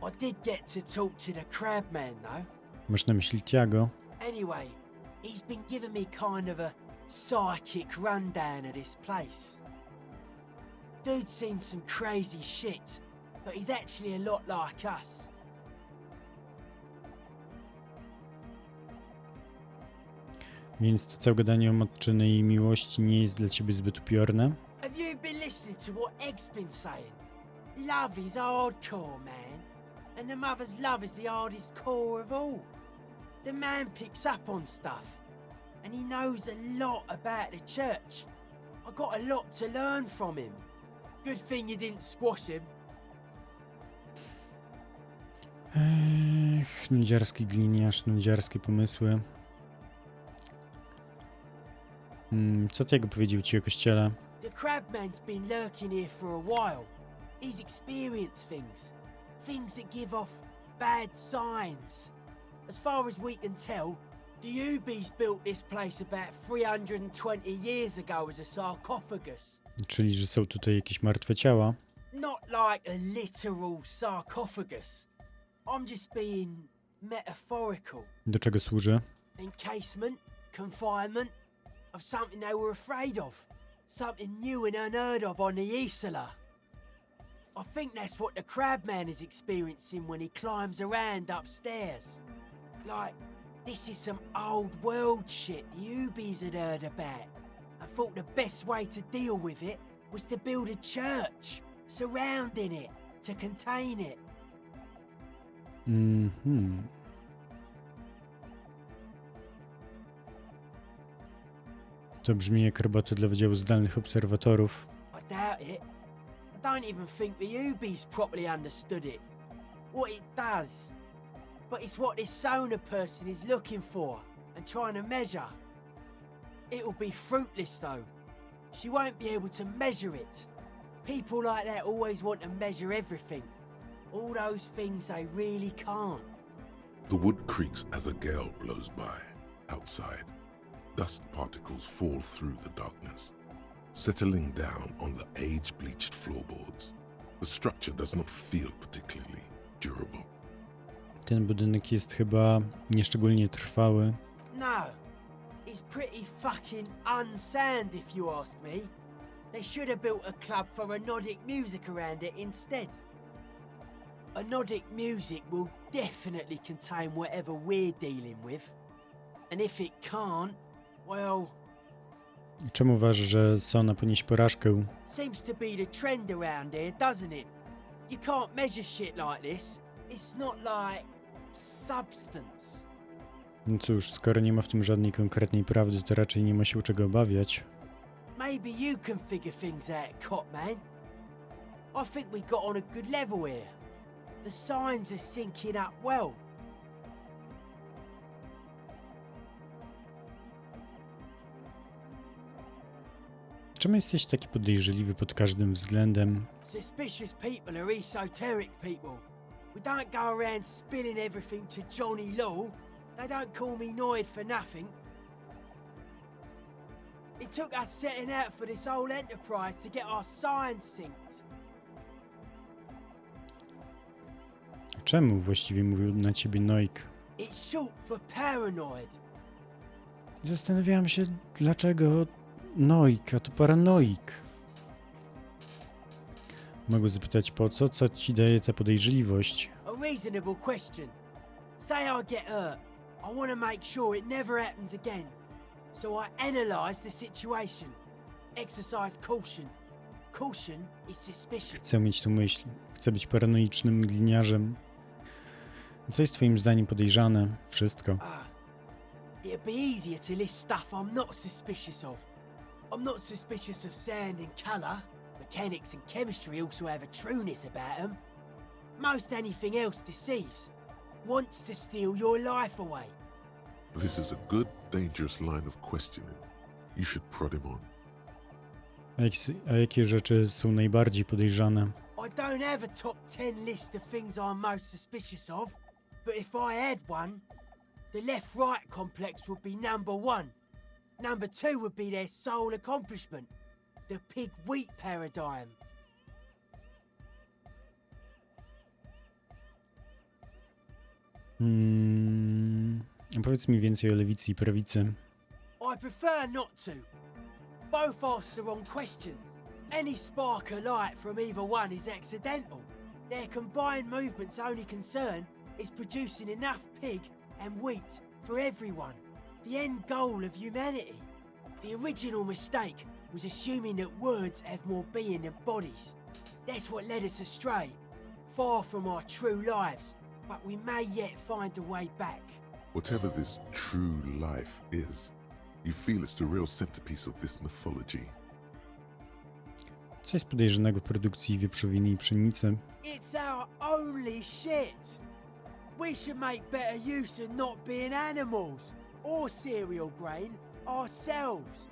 I did get to talk to the crabman though. Masz na myśli Tiago? Anyway, he's been giving me kind of a psychic rundown of this place. Dude's seen some crazy shit, but he's actually a lot like us. Więc to całe gadanie o matczynej miłości nie jest dla ciebie zbyt upiorne? Have you been listening to what Egg's been saying? Love is hardcore, man. And the mother's love is the hardest core of all. The man picks up on stuff. And he knows a lot about the church. I got a lot to learn from him. Good thing you didn't squash him. Nudziarski gliniarz, nudziarskie pomysły. Co Tiago powiedział ci o kościele? The crabman's been lurking here for a while. He's experienced things. Things that give off bad signs. As far as we can tell, the Ubies built this place about 320 years ago as a sarcophagus. Czyli, że są tutaj jakieś martwe ciała? Not like a literal sarcophagus. I'm just being metaphorical. Do czego służy? Encasement, confinement, of something they were afraid of. Something new and unheard of on the Isla. I think that's what the crabman is experiencing when he climbs around upstairs. Like, this is some old world shit the Ubies had heard about. I thought the best way to deal with it was to build a church, surrounding it, to contain it. To brzmi jak robota dla Wydziału Zdalnych Obserwatorów. I doubt it. I don't even think the UB's properly understood it. What it does. But it's what this sonar person is looking for and trying to measure. It'll be fruitless though. She won't be able to measure it. People like that always want to measure everything. All those things they really can't. The wood creaks as a gale blows by. Outside, dust particles fall through the darkness, settling down on the age-bleached floorboards. The structure does not feel particularly durable. Ten budynek jest chyba nieszczególnie trwały. No, it's pretty fucking unsound if you ask me. They should have built a club for anodic music around it instead. Anodic music will definitely contain whatever we're dealing with. And if it can't, well... Czemu uważasz, że Sona ponieść porażkę? Seems to be the trend around here, doesn't it? You can't measure shit like this. It's not like substance. No cóż, skoro nie ma w tym żadnej konkretnej prawdy, to raczej nie ma się czego obawiać. Maybe you can figure things out, Copman. I think we got on a good level here. The signs are syncing up well. Czemu jesteś taki podejrzliwy pod każdym względem? Suspicious people are esoteric people. We don't go around spilling everything to Johnny Law. They don't call me Noid for nothing. It took us setting out for this whole enterprise to get our signs synced. Czemu właściwie mówił na ciebie Noik? It's short for paranoid. Zastanawiałam się, dlaczego Noik, a to paranoik. Mogę zapytać po co? Co ci daje ta podejrzliwość? A reasonable question. Say I get hurt. I want to make sure it never happens again. So I analyze the situation. Exercise caution. Caution is suspicion. Chcę mieć tu myśl. Chcę być paranoicznym gliniarzem. Co jest twoim zdaniem podejrzane? Wszystko. It'd be easier to list stuff I'm not suspicious of. I'm not suspicious of sound and colour. Mechanics and chemistry also have a trueness about them. Most anything else deceives. Wants to steal your life away. This is a good, dangerous line of questioning. You should prod him on. A jakie rzeczy są najbardziej podejrzane? I don't have a top 10 list of things I'm most suspicious of, but if I had one, the left-right complex would be number 1. Number 2 would be their sole accomplishment, the pig-wheat paradigm. Powiedz mi więcej o lewicy i prawicy. I prefer not to. Both ask the wrong questions. Any spark of light from either one is accidental. Their combined movement's only concern is producing enough pig and wheat for everyone. The end goal of humanity. The original mistake was assuming that words have more being than bodies. That's what led us astray, far from our true lives, but we may yet find a way back. Whatever this true life is, you feel it's the real centerpiece of this mythology. Co jest podejrzanego w produkcji wieprzowiny i pszenicy? It's our only shit. We should make better use of not being animals or cereal grain ourselves.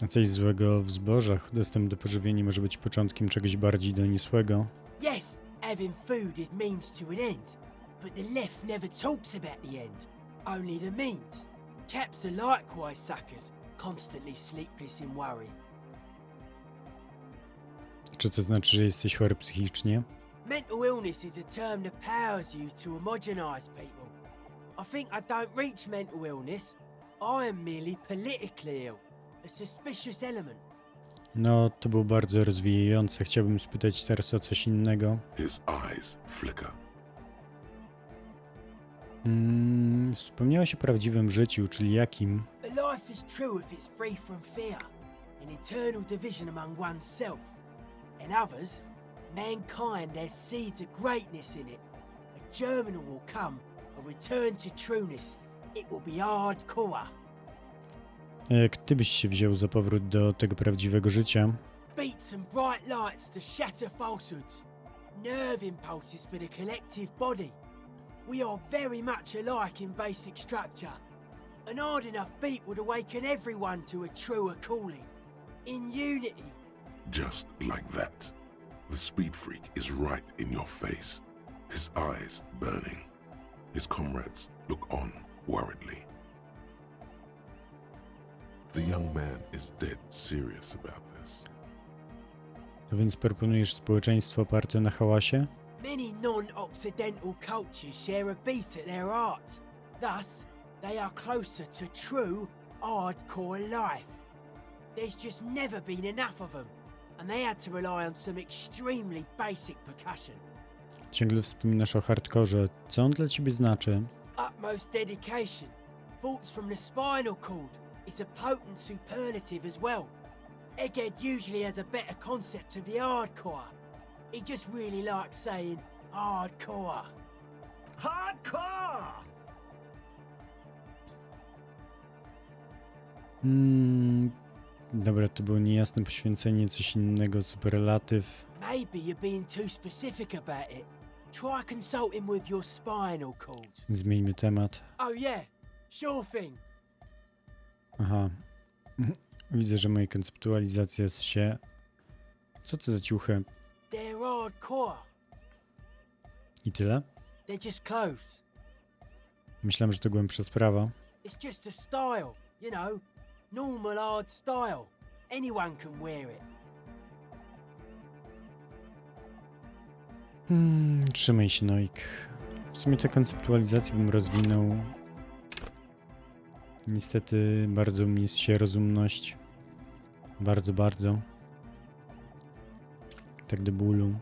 A coś złego w zbożach? Dostęp do pożywienia może być początkiem czegoś bardziej doniosłego. Yes, having food is means to an end, but the left never talks about the end, only the means. Caps are likewise suckers, constantly sleepless in worry. Czy to znaczy, że jesteś chory psychicznie? Mental illness is a term the powers use to homogenize people. I think I don't reach mental illness. I am merely politically ill, a suspicious element. No, to było bardzo rozwijające. Chciałbym spytać teraz o coś innego. His eyes flicker. Wspomniałeś o prawdziwym życiu, czyli jakim? A life is true if it's free from fear, an eternal division among oneself and others. Mankind has seeds of greatness in it. A germinal will come, a return to trueness, it will be hardcore. A jak ty byś się wziął za powrót do tego prawdziwego życia? Beats and bright lights to shatter falsehoods. Nerve impulses for the collective body. We are very much alike in basic structure. An hard enough beat would awaken everyone to a truer calling. In unity. Just like that. The speed freak is right in your face, his eyes burning. His comrades look on worriedly. The young man is dead serious about this. No więc proponujesz społeczeństwo oparte na hałasie? Many non-Occidental cultures share a beat at their art. Thus, they are closer to true, hardcore life. There's just never been enough of them, and they had to rely on some extremely basic percussion. Ciągle wspominasz o hardkorze. Co on dla ciebie znaczy? Utmost dedication. Thoughts from the spinal cord is a potent superlative as well. Egghead usually has a better concept of the hardcore. He just really likes saying hardcore. Hardcore! Dobra, to było niejasne poświęcenie, coś innego, superlatyw. Maybe you're being too specific about it. Try consulting with your spinal cord. Zmieńmy temat. Oh yeah, sure thing. Aha. Widzę, że moja konceptualizacja się... Co to za ciuchy? They're hardcore. I tyle? They're just clothes. Myślałem, że to głębsza sprawa. It's just a style, you know. Normal hard style. Anyone can wear it. Trzymaj się, Noik. W sumie tę konceptualizację bym rozwinął. Niestety bardzo mnie się rozumność. Bardzo, bardzo. Tak do bólu.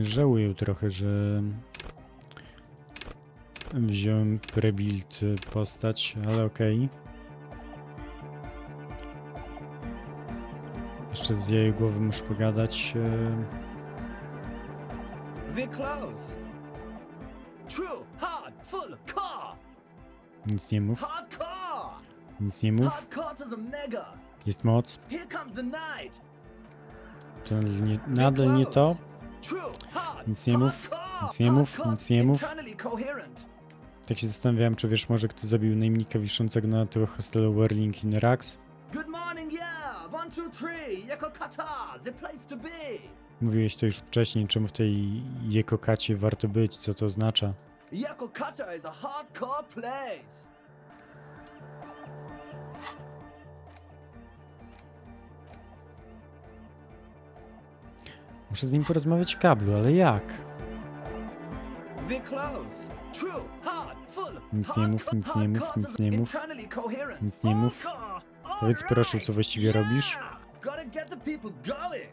Żałuję trochę, że wziąłem prebuild postać, ale okej. Jeszcze z jej głowy muszę pogadać. We're close. True, hard, full, car. Nic nie mów. Hardcore. Nic nie mów. Hardcore to the mega. Jest moc. Here comes the night. To nadal nie to. True, hard, Nic nie mów. hardcore, Nic nie mów. hardcore, Nic nie mów. internally coherent. Tak się zastanawiałem, czy wiesz może, kto zabił najemnika wiszącego na tyłu hostelu Whirling in Rax. Good morning, yeah. 1, 2, 3. Yako Kata, the place to be. Mówiłeś to już wcześniej, czemu w tej Jekokacie warto być, co to oznacza. Yako Kata is a hardcore place. Muszę z nim porozmawiać w kablu, ale jak? We're close. True, hard, full. Nic nie mów, nic nie mów, nic nie mów. Nic nie mów. Powiedz proszę, co właściwie robisz? Gotta get the people going.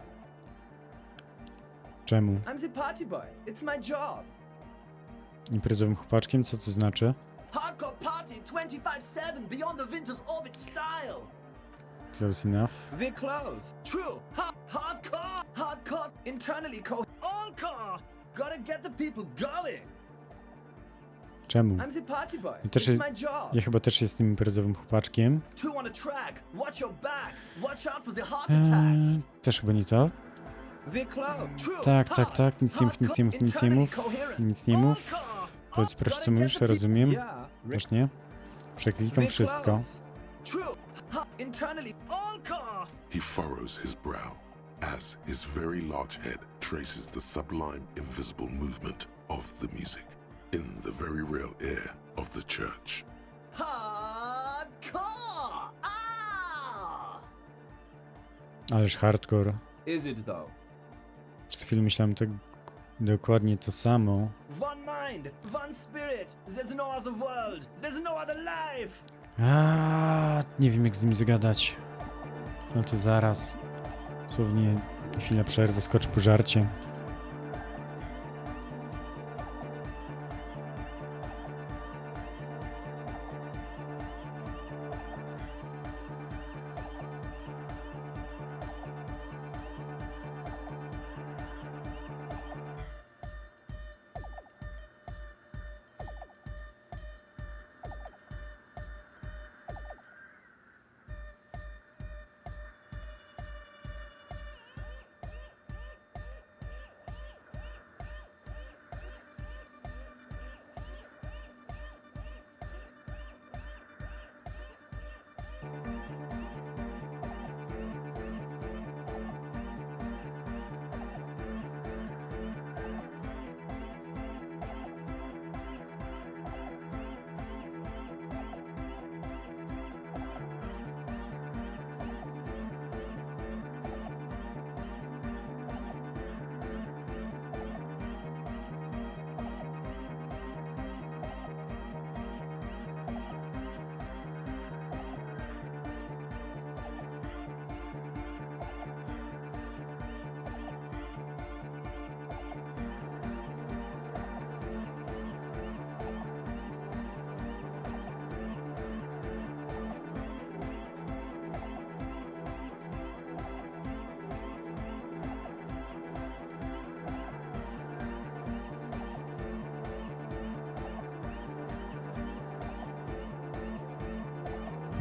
Czemu? I'm the party boy. It's my job. Imprezowym chłopaczkiem? Co to znaczy? Hardcore party 25/7 beyond the winter's orbit style. Close enough. We're close. True. Hardcore. Hardcore. Internally all core. Gotta get the people going. Czemu? I'm the party boy. Ja, też It's jest, my job. ja chyba też jestem imprezowym chłopaczkiem. Two on a track. Watch your back. Watch out for the heart attack. Też chyba nie to. We're close. True. Tak, tak, tak. Nic nie mów, nic nie mów, nic nie mów. Nic nie mów. Powiedz proszę, co mówisz, rozumiem. Też nie. Przeklikam wszystko. He furrows his brow as his very large head traces the sublime, invisible movement of the music in the very real air of the church. Hardcore! Ah! Ależ hardcore. Is it though? Przed chwilą myślałem tak dokładnie to samo. One mind, one spirit. There's no other world. There's no other life. Nie wiem jak z nim zagadać. Ale to zaraz. Dosłownie chwila przerwy, skoczę po żarcie.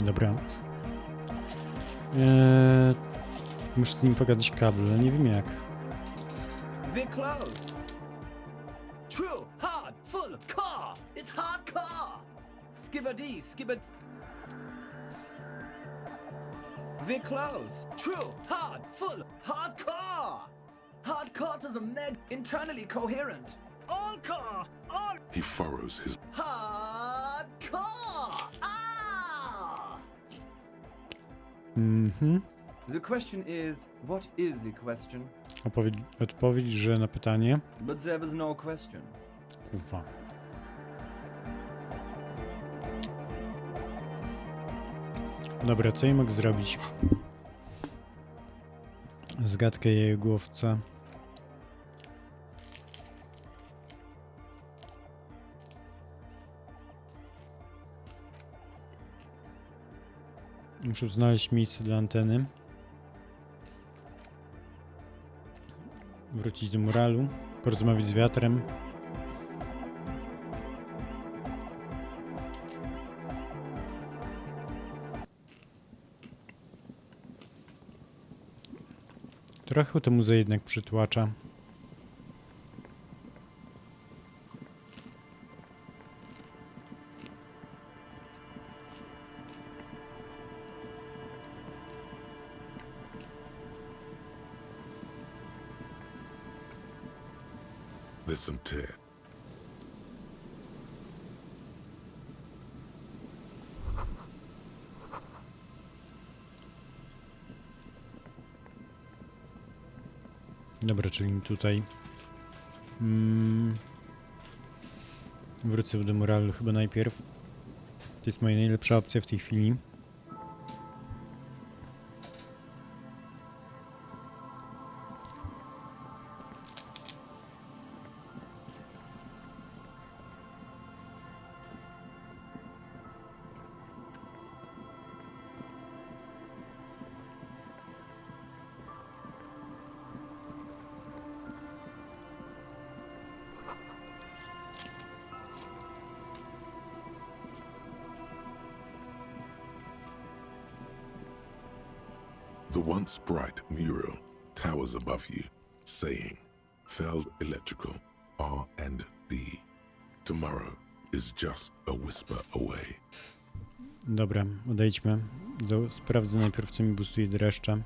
Dobra. Muszę z nim pogadać kabel, ale nie wiem jak. We're close. True, hard, full, car. It's hard car. Skibber-dee, skibber. We're close. True, hard, full, hard car. Hard car to the meg, internally coherent. All car, all. He furrows his Hard car. Ah! Mhm. The question is, what is the question? Odpowiedź, że na pytanie. But there was no question. Kurwa. Dobra, co ja mogę zrobić? Zgadkę jej głowca. Muszę znaleźć miejsce dla anteny. Wrócić do muralu. Porozmawiać z wiatrem. Trochę tę muzę jednak przytłacza. There's some tear. Dobra, czyli tutaj wrócę do muralu chyba najpierw. To jest moja najlepsza opcja w tej chwili. The once bright mural towers above you, saying, Feld Electrical, R&D. Tomorrow is just a whisper away. Dobra, odejdźmy. Sprawdzę najpierw, co mi boostuje dreszcze.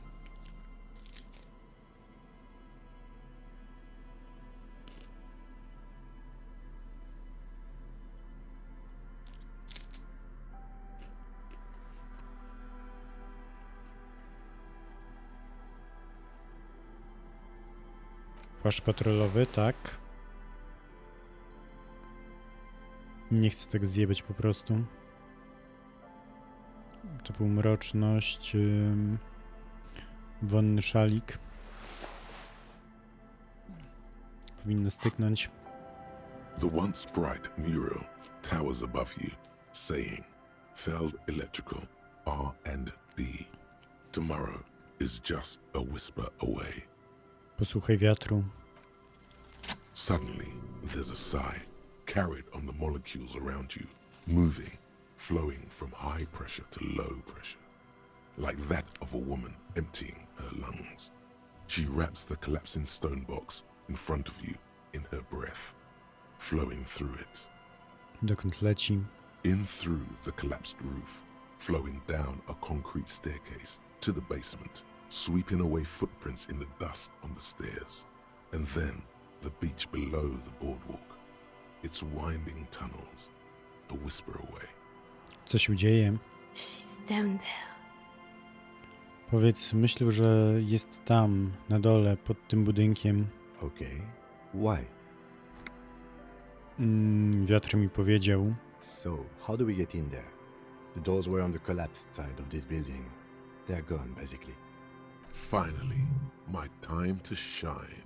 Płaszcz patrolowy, tak. Nie chcę tego zjebać po prostu. To półmroczność. Wonny szalik. Powinno styknąć. The once bright mural towers above you, saying, Feld Electrical, R&D. Tomorrow is just a whisper away. Posłuchaj wiatru. Suddenly, there's a sigh, carried on the molecules around you, moving, flowing from high pressure to low pressure, like that of a woman emptying her lungs. She wraps the collapsing stone box in front of you in her breath, flowing through it. Dokąd leci? In through the collapsed roof, flowing down a concrete staircase to the basement, sweeping away footprints in the dust on the stairs. And then the beach below the boardwalk, its winding tunnels, a whisper away. Co się dzieje? She's down there. Powiedz, myślę, że jest tam, na dole, pod tym budynkiem. Okay. Why? Wiatr mi powiedział. So, how do we get in there? The doors were on the collapsed side of this building. They're gone, basically. Finally, my time to shine.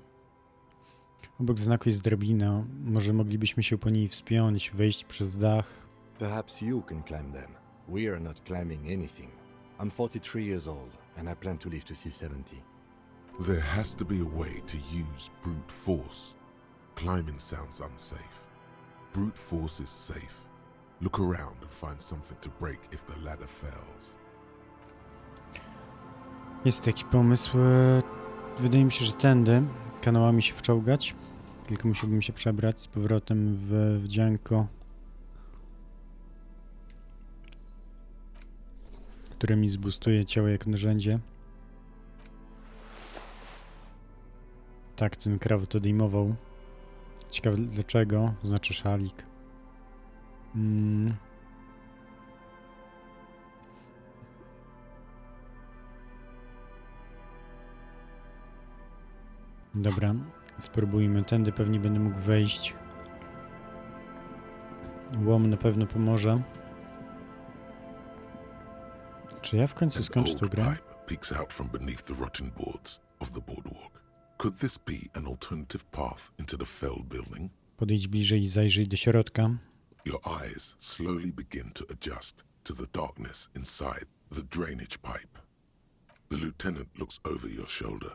Obok znaku jest drabina. Może moglibyśmy się po niej wspiąć, wejść przez dach. Perhaps you can climb them. We are not climbing anything. I'm 43 years old, and I plan to live to see 70. There has to be a way to use brute force. Climbing sounds unsafe. Brute force is safe. Look around and find something to break if the ladder fails. Jest taki pomysł. Wydaje mi się, że tędy kanałami się wczołgać. Tylko musiałbym się przebrać z powrotem w wdzianko, które mi zbustuje ciało jak narzędzie. Tak, ten krawat odejmował. Ciekawe dlaczego, znaczy szalik. Dobra, spróbujmy. Tędy pewnie będę mógł wejść. Łom na pewno pomoże. Czy ja w końcu skończę tę grę? Peeks out from beneath the rotten boards of the boardwalk. Could this be an alternative path into the fell building? Podejdź bliżej i zajrzyj do środka. Your eyes slowly begin to adjust to the darkness inside the drainage pipe. The lieutenant looks over your shoulder.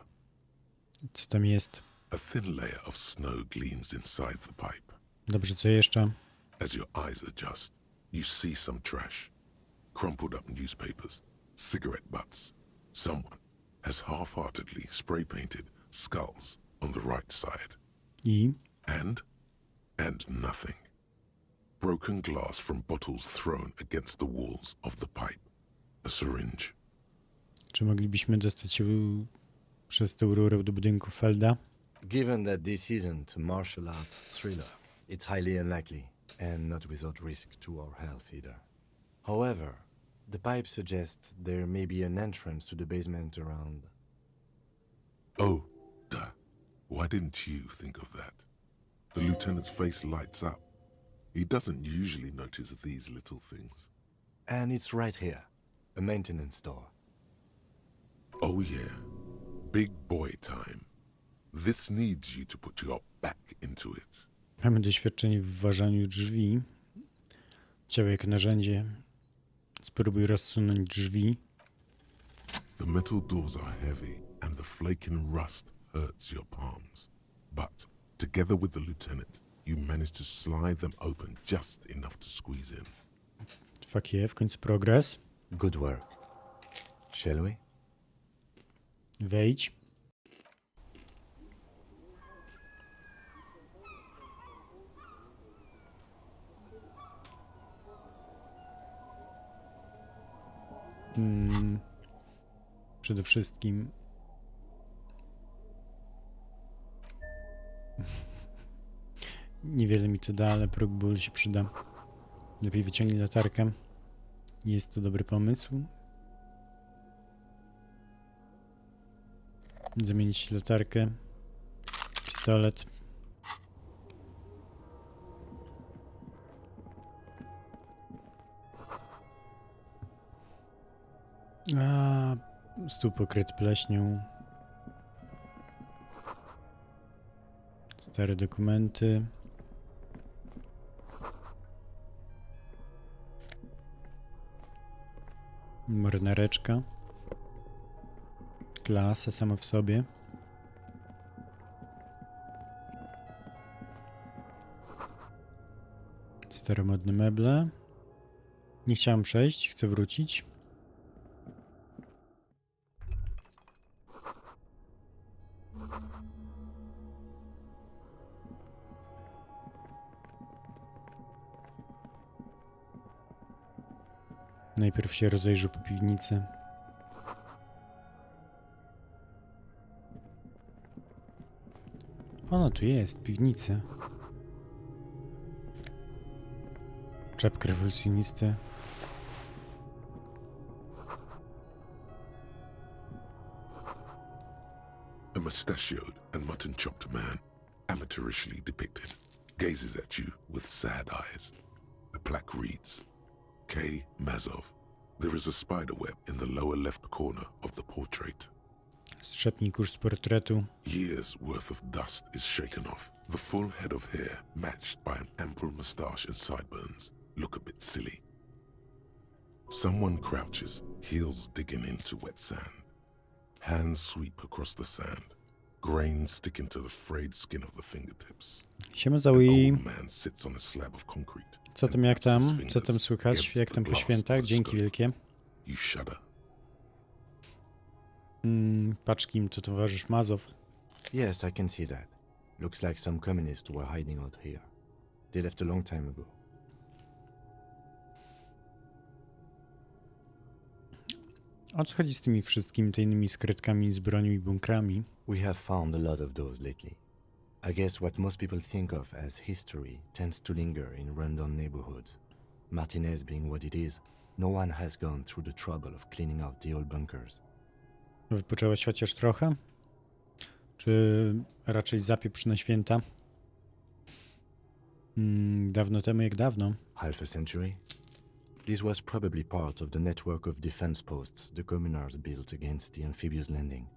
Co tam jest? A thin layer of snow gleams inside the pipe. Dobrze, co jeszcze? As your eyes adjust, you see some trash. Crumpled up newspapers, cigarette butts. Someone has half-heartedly spray-painted skulls on the right side. I? And nothing. Broken glass from bottles thrown against the walls of the pipe. A syringe. Czy moglibyśmy dostać się przez tę rurę do budynku Felda? Given that this isn't a martial arts thriller, it's highly unlikely, and not without risk to our health either. However, the pipe suggests there may be an entrance to the basement around. Oh, duh. Why didn't you think of that? The lieutenant's face lights up. He doesn't usually notice these little things. And it's right here, a maintenance door. Oh yeah, big boy time. This needs you to put your back into it. Mamy doświadczenie w ważaniu drzwi. Ciało jak narzędzie. Spróbuj rozsunąć drzwi. The metal doors are heavy and the flaking rust hurts your palms. But together with the lieutenant, you manage to slide them open just enough to squeeze in. Fuck yeah, w końcu progres. Good work. Shall we? Wejdź. Przede wszystkim niewiele mi to da, ale próg się przyda. Lepiej wyciągnij latarkę. Nie jest to dobry pomysł. Zamienić latarkę. Pistolet. Stół pokryty pleśnią. Stare dokumenty. Marynareczka. Klasa sama w sobie. Staromodne meble. Nie chciałem przejść, chcę wrócić. Najpierw się rozejrzę po piwnicy. Ono tu jest, piwnicy. Czepkę rewolucjonisty. A mustachioed and mutton-chopped man, amateurishly depicted, gazes at you with sad eyes. The plaque reads, K. Mazov. There is a spider web in the lower left corner of the portrait. Strzepnij kurz z portretu. Years' worth of dust is shaken off. The full head of hair, matched by an ample moustache and sideburns, look a bit silly. Someone crouches, heels digging into wet sand. Hands sweep across the sand. Grains sticking to the frayed skin of the fingertips. Siema An Zoe. old man sits on a slab of concrete. Co tam, and jak taps his tam? Co fingers tam słychać? against Jak the tam po glass świętach? of the Dzięki scope. wielkie. You shudder. Patrz, kim to towarzysz Mazow. Yes, I can see that. Looks like some communists were hiding out here. They left a long time ago. O co chodzi z tymi wszystkimi tajnymi skrytkami z bronią i bunkrami? We have found a lot of those lately. I guess what most people think of as history tends to linger in rundown neighborhoods. Martinez being what it is, no one has gone through the trouble of cleaning out the old bunkers. Wypoczęłaś chociaż trochę? Czy raczej zapieprz na święta? Dawno temu jak dawno. Half a century? This was probably part of the network of defense posts the communards built against the amphibious landing.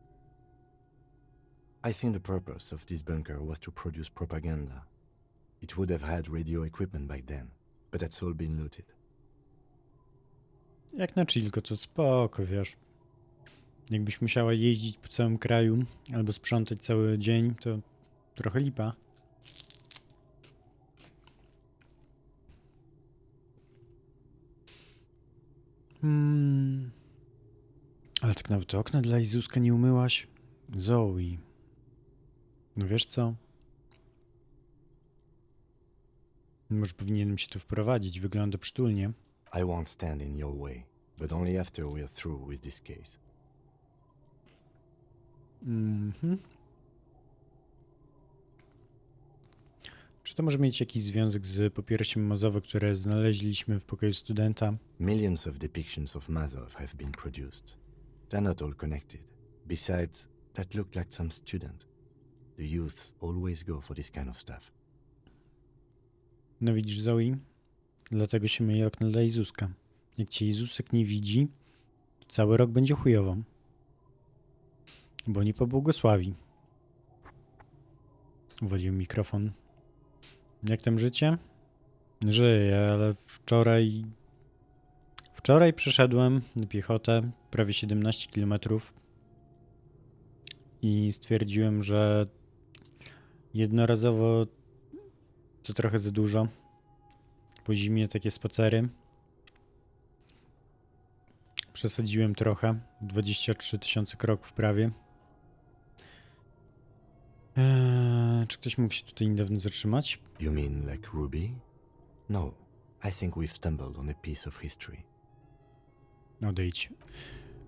I think the purpose of this bunker was to produce propaganda. It would have had radio equipment back then, but that's all been looted. Jak na chillko, to spoko, wiesz. Jakbyś musiała jeździć po całym kraju albo sprzątać cały dzień, to trochę lipa. Ale tak nawet okna dla Izuska nie umyłaś? Zoe. No wiesz co? Może powinienem się tu wprowadzić, wygląda przytulnie. I won't stand in your way, but only after we're through with this case. Czy to może mieć jakiś związek z popiersiem Mazowa, które znaleźliśmy w pokoju studenta? Millions of depictions of Mazov have been produced. They're not all connected. Besides, that looked like some student. The youths always go for this kind of stuff. No widzisz, Zoe? Dlatego się myje okno dla Izuska. Jak cię Izusek nie widzi, to cały rok będzie chujowo. Bo nie pobłogosławi. Uwaliłem mikrofon. Jak tam życie? Żyję, ale wczoraj przeszedłem na piechotę prawie 17 km i stwierdziłem, że jednorazowo to trochę za dużo. Po zimie takie spacery. Przesadziłem trochę. 23 000 kroków prawie. Czy ktoś mógł się tutaj niedawno zatrzymać? You mean like Ruby? No, I think we've stumbled on a piece of history. Odejdź.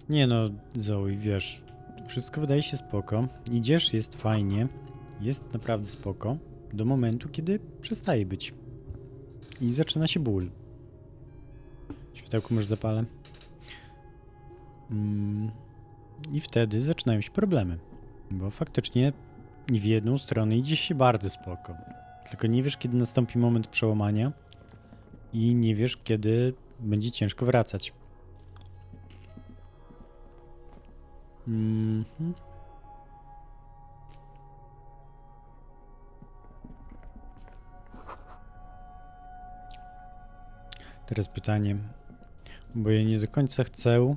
Nie no, Zoe, wiesz, wszystko wydaje się spoko. Idziesz, jest fajnie. Jest naprawdę spoko. Do momentu, kiedy przestaje być. I zaczyna się ból. Światełko może zapalę. I wtedy zaczynają się problemy. Bo faktycznie w jedną stronę idzie się bardzo spoko. Tylko nie wiesz, kiedy nastąpi moment przełamania i nie wiesz, kiedy będzie ciężko wracać. Teraz pytanie, bo ja nie do końca chcę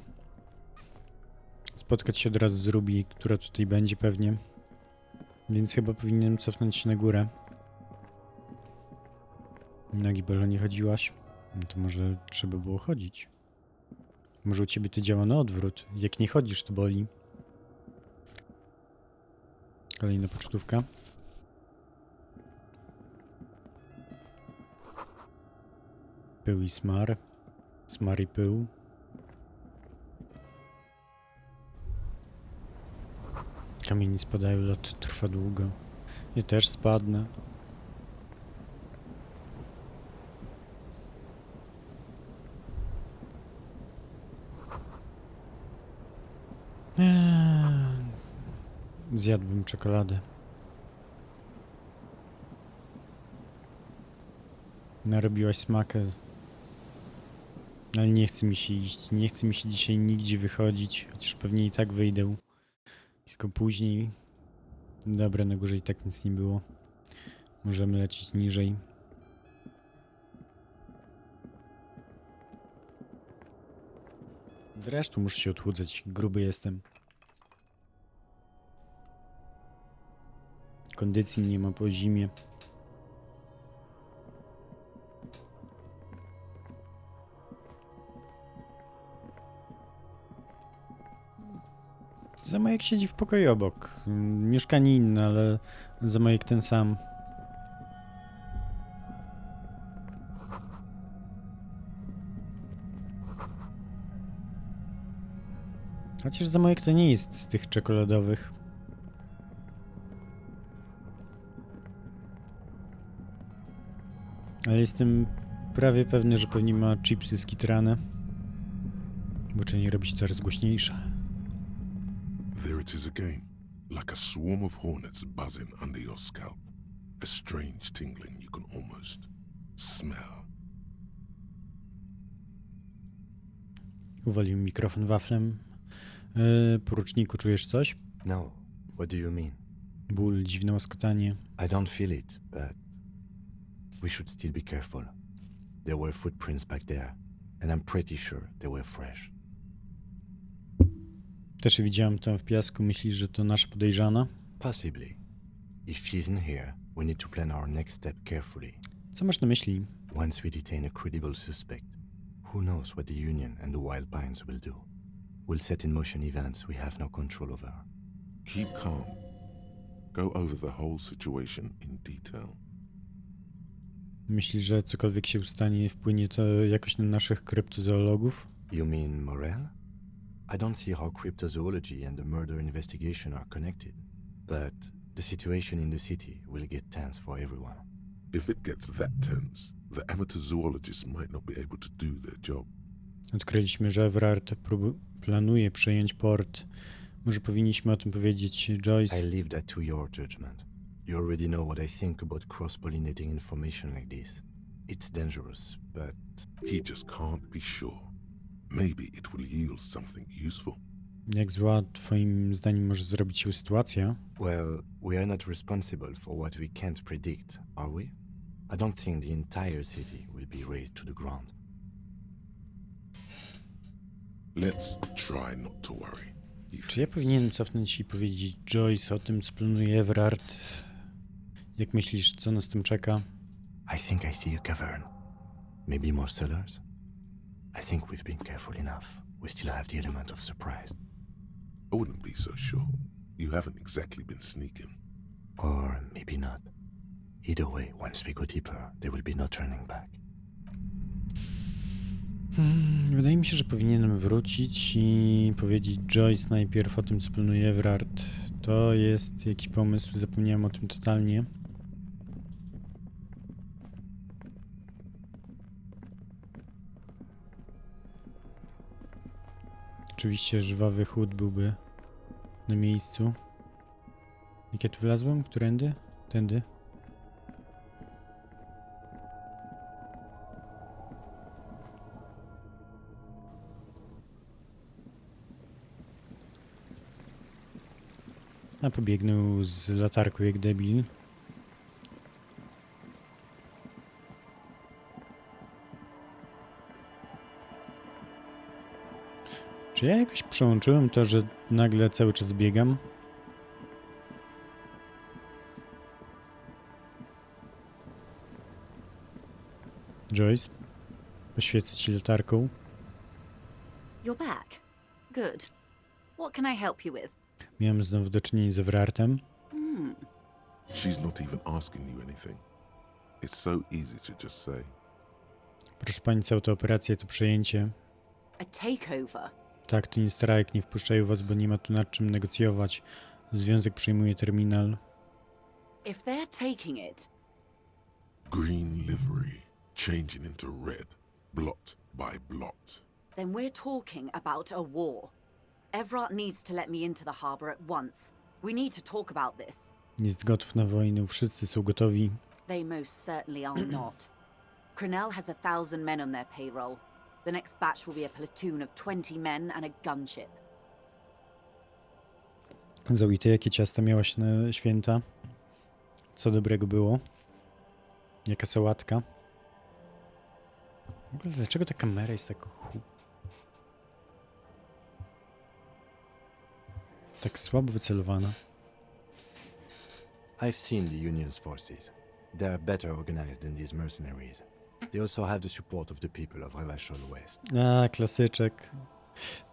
spotkać się od razu z Ruby, która tutaj będzie pewnie. Więc chyba powinienem cofnąć się na górę. Na Gibelo nie chodziłaś? No to może trzeba było chodzić. Może u ciebie to działa na odwrót. Jak nie chodzisz, to boli. Kolejna pocztówka. Pył i smar. Smar i pył. Kamienie spadają, lot trwa długo. Ja też spadnę. Zjadłbym czekoladę. Narobiłaś smakę. Ale nie chce mi się iść. Nie chce mi się dzisiaj nigdzie wychodzić. Chociaż pewnie i tak wyjdę. Tylko później. Dobra, na górze i tak nic nie było. Możemy lecieć niżej. Zresztą muszę się odchudzać. Gruby jestem. Kondycji nie ma po zimie. Zamojek siedzi w pokoju obok. Mieszkanie inne, ale Zamojek ten sam. Chociaż Zamojek to nie jest z tych czekoladowych. Ale jestem prawie pewny, że pewnie ma chipsy skitrane. Bo czyni robić coraz głośniejsze. There it is again, like a swarm of hornets buzzing under your scalp. A strange tingling you can almost smell. Uwalił mikrofon waflem. Poruczniku, czujesz coś? No. What do you mean? Ból, dziwne łaskotanie. I don't feel it, but we should still be careful. There were footprints back there, and I'm pretty sure they were fresh. Też widziałem tam w piasku. Myślisz, że to nasza podejrzana? Possibly. If she's in here, we need to plan our next step carefully. Co masz na myśli? Once we detain a credible suspect, who knows what the Union and the Wild Pines will do? We'll set in motion events we have no control over. Keep calm. Go over the whole situation in detail. Myślisz, że cokolwiek się stanie, wpłynie to jakoś na naszych kryptozoologów? You mean Morel? I don't see how cryptozoology and the murder investigation are connected, but the situation in the city will get tense for everyone. If it gets that tense, the amateur zoologists might not be able to do their job. Odkryliśmy, że Everard planuje przejąć port. Może powinniśmy o tym powiedzieć Joyce? I leave that to your judgment. You already know what I think about cross-pollinating information like this. It's dangerous, but... He just can't be sure. Maybe it will yield something useful. Jak zła twoim zdaniem może zrobić się sytuacja? Well, we are not responsible for what we can't predict, are we? I don't think the entire city will be razed to the ground. Let's try not to worry. Czy ja powinienem cofnąć i powiedzieć Joyce o tym, co planuje Everard? Jak myślisz, co nas tym czeka? I think I see a cavern. Maybe more cellars? I think we've been careful enough. We still have the element of surprise. I wouldn't be so sure. You haven't exactly been sneaking. Or maybe not. Either way, once we go deeper, there will be no turning back. Wydaje mi się, że powinienem wrócić i powiedzieć Joyce najpierw o tym, co planuje Everard. To jest jakiś pomysł, zapomniałem o tym totalnie. Oczywiście żwawy chód byłby na miejscu. Jak ja tu wlazłem? Którędy? Tędy. A pobiegnął z latarką jak debil. Czy ja jakoś przełączyłem to, że nagle cały czas biegam? Joyce, poświecę ci latarką. You're back. Good. What can I help you with? Miałem znowu do czynienia z Everardem. She's not even asking you anything. It's so easy to just say. Proszę pani, cała ta operacja to przejęcie. A takeover? Tak, to nie strajk, nie wpuszczają was, bo nie ma tu nad czym negocjować. Związek przejmuje terminal. If they're taking it, Green livery, changing into red, blot by blot. then we're talking about a war. Everett needs to let me into the harbor at once. We need to talk about this. Jest gotów na wojnę. Wszyscy są gotowi. They most certainly are not. Crenell has 1,000 men on their payroll. The next batch will be a platoon of 20 men and a gunship. Zoe, ty jakie ciasta miałaś na święta? Co dobrego było? Jaka sałatka? W ogóle dlaczego ta kamera jest tak słabo wycelowana? I've seen the Union's forces. They are better organized than these mercenaries. They also have the support of the people of Revachol West. A, klasyczek.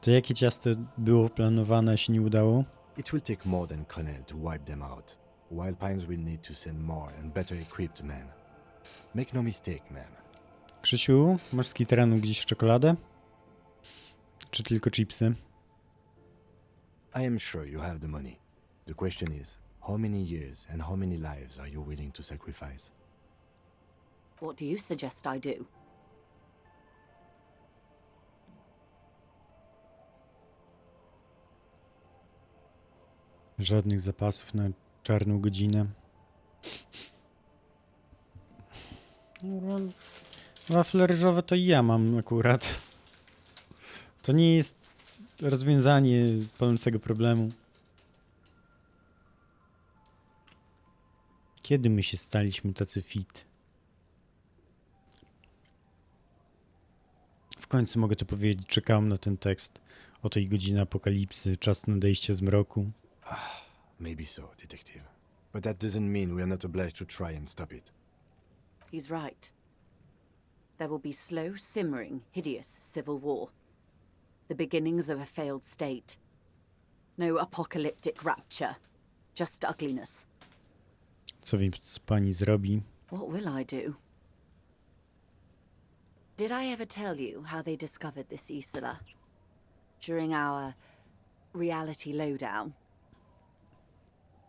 To jakie ciasto było planowane, a się nie udało? It will take more than Crenell to wipe them out. Wild Pines will need to send more and better equipped men. Make no mistake, ma'am. Krzysiu, masz z kitranu gdzieś czekoladę? Czy tylko chipsy? I am sure you have the money. The question is, how many years and how many lives are you willing to sacrifice? What do you suggest I do? Żadnych zapasów na czarną godzinę. Wafle ryżowe to ja mam akurat. To nie jest rozwiązanie palącego problemu. Kiedy my się staliśmy tacy fit? W końcu mogę to powiedzieć. Czekałem na ten tekst. O tej godzinie apokalipsy, czas nadejścia zmroku. Maybe so, detective. But that doesn't mean we are not obliged to try and stop it. He's right. There will be slow, simmering, hideous civil war. The beginnings of a failed state. No apocalyptic rapture. Just ugliness. Co więc pani zrobi? What will I do? Did I ever tell you how they discovered this Isla? During our reality lowdown?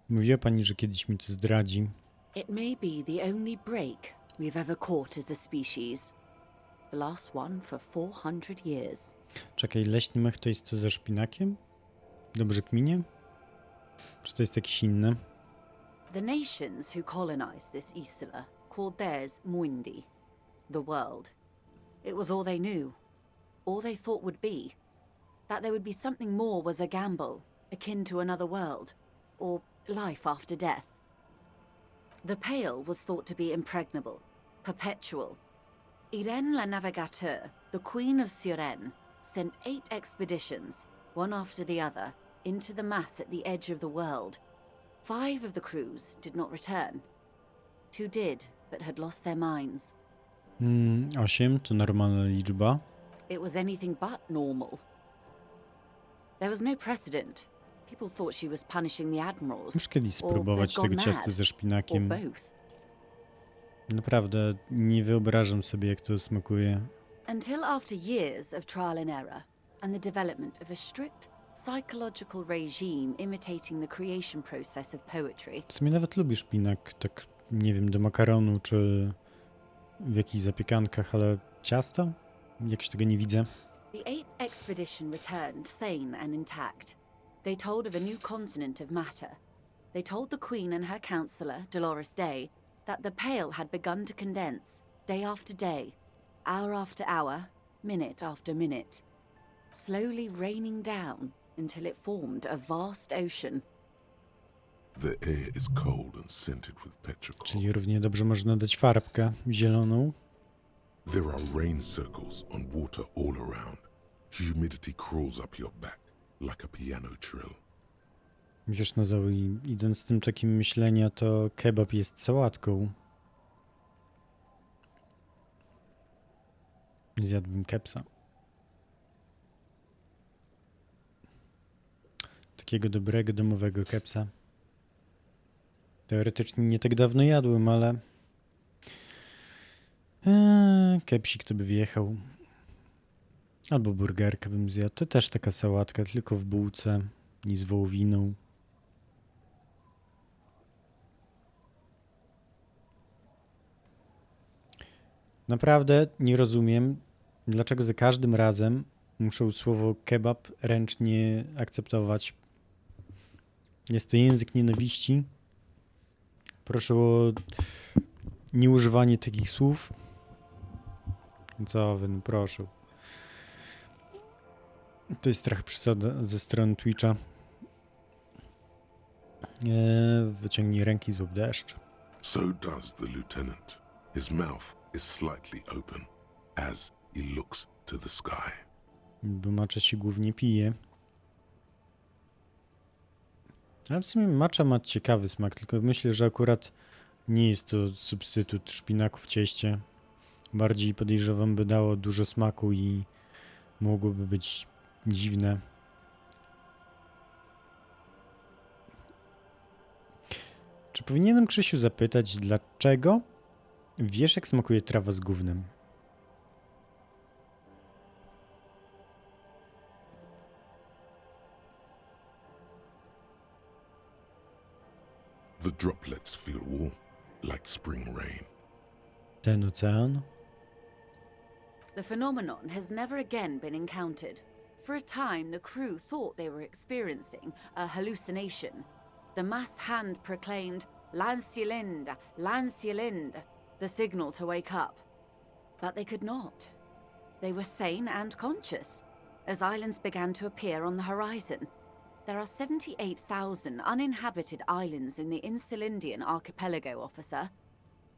Mówiła pani, że kiedyś mi to zdradzi. It may be the only break we've ever caught as a species. The last one for 400 years. Czekaj, leśny mech to jest to ze szpinakiem? Dobrze kminie? Czy to jest jakieś inne? The nations who colonized this Isla called theirs Muindi, the world. It was all they knew, all they thought would be. That there would be something more was a gamble, akin to another world, or life after death. The Pale was thought to be impregnable, perpetual. Irene la Navigateur, the Queen of Suren, sent 8 expeditions, one after the other, into the mass at the edge of the world. 5 of the crews did not return. 2 did, but had lost their minds. 8 to normalna liczba. It was anything but normal. There was no precedent. People thought she was punishing the admirals. Muszę kiedyś spróbować tego ciasta ze szpinakiem. Naprawdę nie wyobrażam sobie, jak to smakuje. Until after years of trial and error and the development of a strict psychological regime imitating the creation process of poetry. W sumie nawet lubię szpinak, tak nie wiem, do makaronu czy w jakichś zapiekankach, ale ciasto? Jakoś tego nie widzę. The 8th expedition returned sane and intact. They told of a new continent of matter. They told the Queen and her counselor, Dolores Day, that the Pale had begun to condense, day after day, hour after hour, minute after minute, slowly raining down until it formed a vast ocean. The air is cold and scented with petrichor. Czyli równie dobrze można dać farbkę zieloną. There are rain circles on water all around. Humidity crawls up your back like a piano trill. Wiesz, no Zoe, idąc z tym takim myślenia, to kebab jest sałatką. Zjadłbym kepsa. Takiego dobrego, domowego kepsa. Teoretycznie nie tak dawno jadłem, ale... Kepsik to by wjechał. Albo burgerkę bym zjadł. To też taka sałatka, tylko w bułce i z wołowiną. Naprawdę nie rozumiem, dlaczego za każdym razem muszę słowo kebab ręcznie akceptować. Jest to język nienawiści. Proszę o nieużywanie takich słów. Co wy, no proszę. To jest trochę przesada ze strony Twitcha. Wyciągnij ręki, złap deszcz. So does the lieutenant. His mouth is slightly open as he looks to the sky. Bo macza się głównie pije. Ale w sumie macza ma ciekawy smak, tylko myślę, że akurat nie jest to substytut szpinaku w cieście. Bardziej podejrzewam, by dało dużo smaku i mogłoby być dziwne. Czy powinienem, Krzysiu, zapytać, dlaczego wiesz, jak smakuje trawa z gównem? The droplets feel warm, like spring rain. Ten ocean? The phenomenon has never again been encountered. For a time, the crew thought they were experiencing a hallucination. The mass hand proclaimed, Lancielinde, Lancielinde, the signal to wake up. But they could not. They were sane and conscious, as islands began to appear on the horizon. There are 78,000 uninhabited islands in the Insulindian archipelago, officer.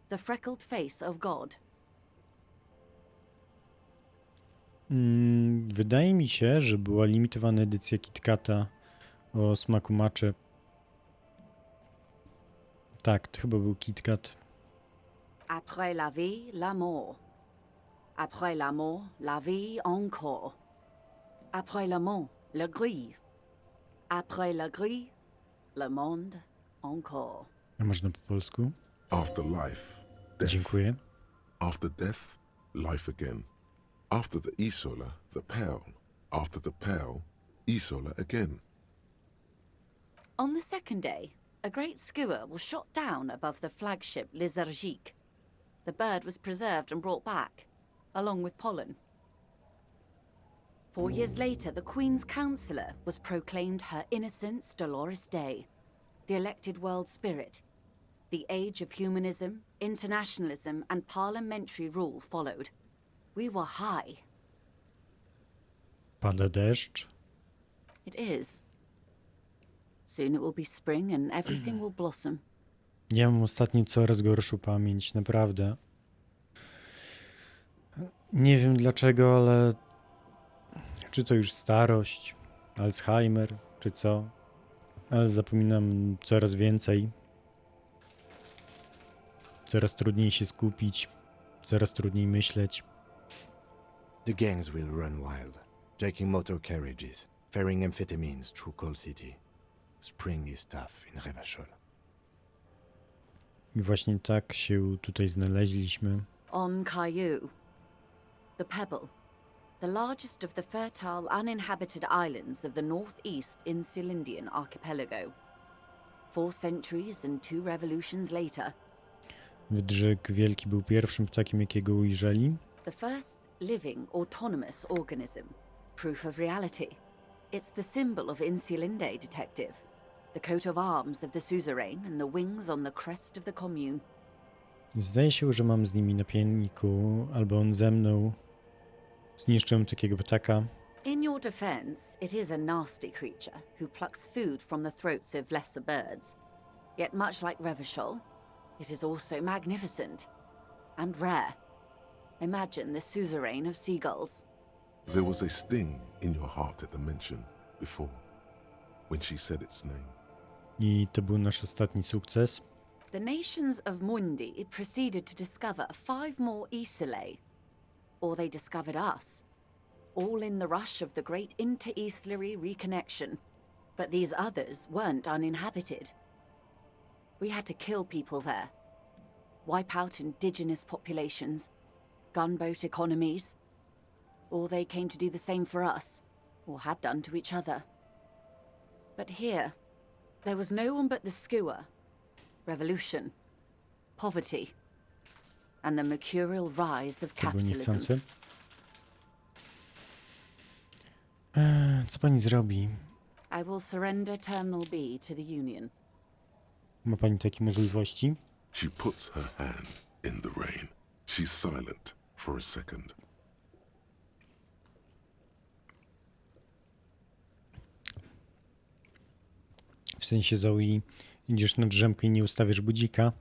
The freckled face of God. Wydaje mi się, że była limitowana edycja KitKata o smaku maczy. Tak, to chyba był KitKat. Après la vie, la mort. Après la mort, la vie encore. Après la mort, le gris. Après la gris, le monde encore. A można po polsku? After life, death. Dziękuję. After death, life again. After the Isola, the Pearl. After the Pearl, Isola again. On the second day, a great skua was shot down above the flagship Lézargique. The bird was preserved and brought back, along with pollen. 4 years later, the Queen's Counsellor was proclaimed Her Innocence Dolores Day, the elected world spirit. The age of humanism, internationalism, and parliamentary rule followed. We were high. Pada deszcz. It is. Soon it will be spring and everything will blossom. Ja mam ostatnio coraz gorszą pamięć, naprawdę. Nie wiem dlaczego, ale czy to już starość, Alzheimer, czy co, ale zapominam coraz więcej. Coraz trudniej się skupić, coraz trudniej myśleć. The gangs will run wild, jacking motor carriages, ferrying amphetamines through Coal City. Spring is tough in Revachol. I właśnie tak się tutaj znaleźliśmy. On Caillou, the Pebble, the largest of the fertile uninhabited islands of the northeast Insulindian archipelago. 4 centuries and 2 revolutions later, Wydrzyk wielki był pierwszym ptakiem, jakiego ujrzeli. the first living autonomous organism, proof of reality. It's the symbol of Insulinde, detective. The coat of arms of the suzerain and the wings on the crest of the commune. Zdaje się, że mam z nimi na pieniku, albo on ze mną. Zniszczyłem takiego ptaka. In your defense, it is a nasty creature who plucks food from the throats of lesser birds. Yet much like Revachol, it is also magnificent and rare. Imagine the suzerain of seagulls. There was a sting in your heart at the mention before, when she said its name. I to był nasz ostatni sukces. The nations of Mundi proceeded to discover 5 more Isolae. Or they discovered us. All in the rush of the great inter-Islary reconnection. But these others weren't uninhabited. We had to kill people there. Wipe out indigenous populations. Gunboat economies. Or they came to do the same for us. Or had done to each other. But here, there was no one but the skua. Revolution. Poverty. and the mercurial rise of To było capitalism. niechcące. Co pani zrobi? I will surrender Terminal B to the Union. Ma pani takie możliwości? She puts her hand in the rain. She's silent for a second. W sensie, Zoe, idziesz na drzemkę i nie ustawiasz budzika.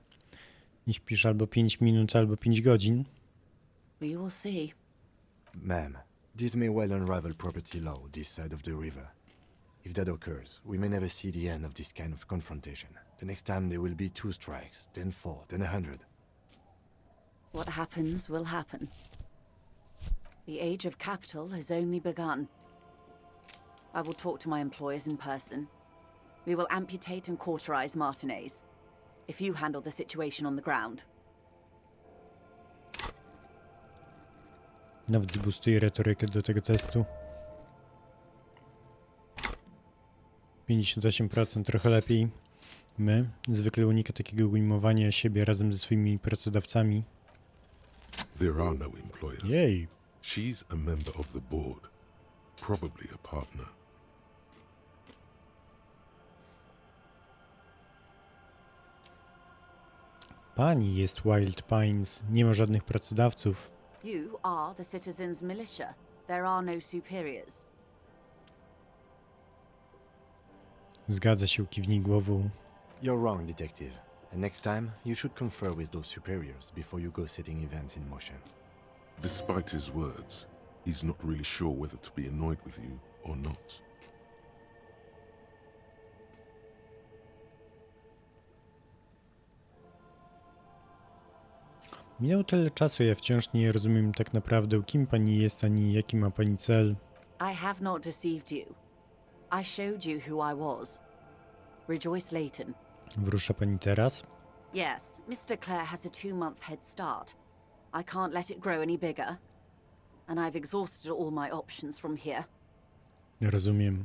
Nie śpisz albo 5 minut, albo 5 godzin. We will see. Ma'am, this may well unravel property law this side of the river. If that occurs, we may never see the end of this kind of confrontation. The next time there will be 2 strikes, then 4, then 100. What happens will happen. The age of capital has only begun. I will talk to my employers in person. We will amputate and cauterize Martinez. If you handle the situation on the ground. Nawet zboostuję retorykę do tego testu. 58%, trochę lepiej. My zwykle unika takiego ujmowania siebie razem ze swoimi pracodawcami. There are no employers. Jej. She's a member of the board, probably a partner. Pani jest Wild Pines. Nie ma żadnych pracodawców. You are the citizens' militia. There are no superiors. Zgadza się, kiwnij głową. You're wrong, detective. And next time, you should confer with those superiors before you go setting events in motion. Despite his words, he's not really sure whether to be annoyed with you or not. Minęło tyle czasu, ja wciąż nie rozumiem tak naprawdę, kim pani jest, ani jaki ma pani cel. I have not deceived you. I showed you who I was. Rejoice Layton. Wrusza pani teraz? Yes, Mr. Clare has a 2-month head start. I can't let it grow any bigger. And I've exhausted all my options from here. Rozumiem.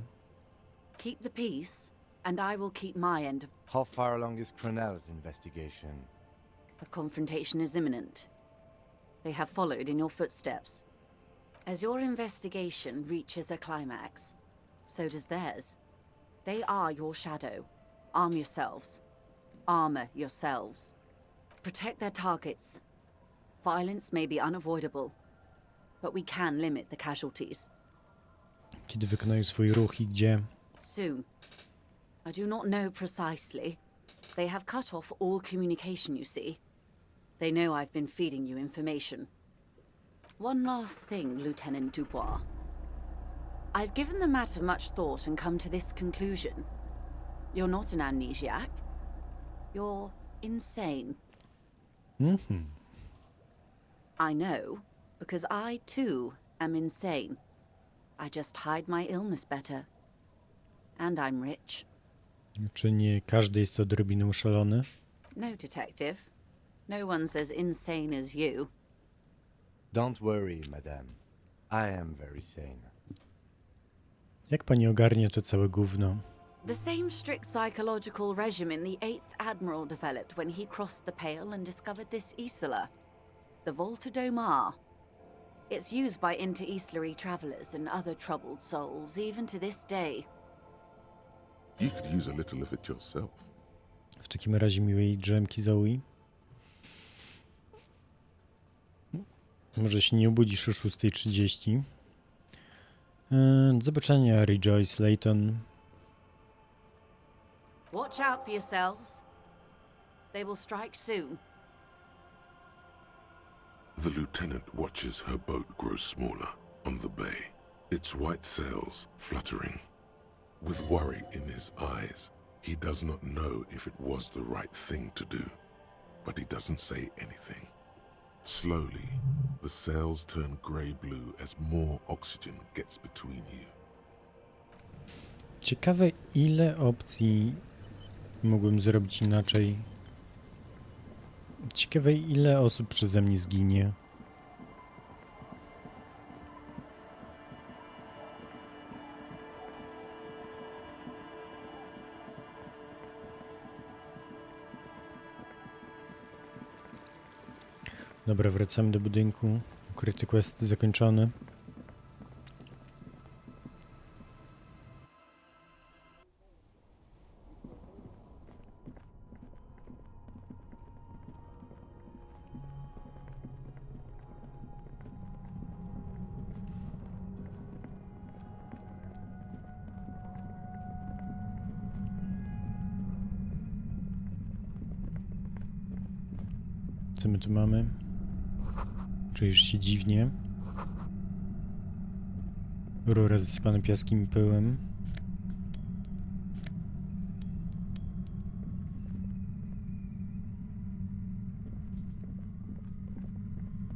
Keep the peace, and I will keep my end of... How far along is Cronell's investigation? A confrontation is imminent. They have followed in your footsteps. As your investigation reaches a climax, so does theirs. They are your shadow. Arm yourselves. Armor yourselves. Protect their targets. Violence may be unavoidable, but we can limit the casualties. Kiedy wykonają swój ruch i gdzie? Soon. I do not know precisely. They have cut off all communication, you see. They know I've been feeding you information. One last thing, Lieutenant Dubois. I've given the matter much thought and come to this conclusion. You're not an amnesiac. You're insane. Mhm. I know, because I too am insane. I just hide my illness better. And I'm rich. Czy nie każdy jest odrobiną szalony? No, detective. No one's as insane as you. Don't worry, madame. I am very sane. Jak pani ogarnia to całe gówno? The same strict psychological regime the 8th Admiral developed when he crossed the Pale and discovered this Isola, the Volta do Mar. It's used by inter-Easlary travelers and other troubled souls, even to this day. You could use a little of it yourself. W takim razie miłej drzemki, Zoe. Może się nie obudzisz o 6:30. Do zobaczenia, Rejoice Layton. Watch out for yourselves. They will strike soon. The lieutenant watches her boat grow smaller on the bay, its white sails fluttering. With worry in his eyes, he does not know if it was the right thing to do, but he doesn't say anything. Slowly, the sails turn grey-blue as more oxygen gets between you. Ciekawe, ile opcji mogłem zrobić inaczej. Ciekawe, ile osób przeze mnie zginie. Dobra, wracamy do budynku. Ukryty quest zakończony. Co my tu mamy? Czujesz się dziwnie. Rura zasypane piaskiem i pyłem.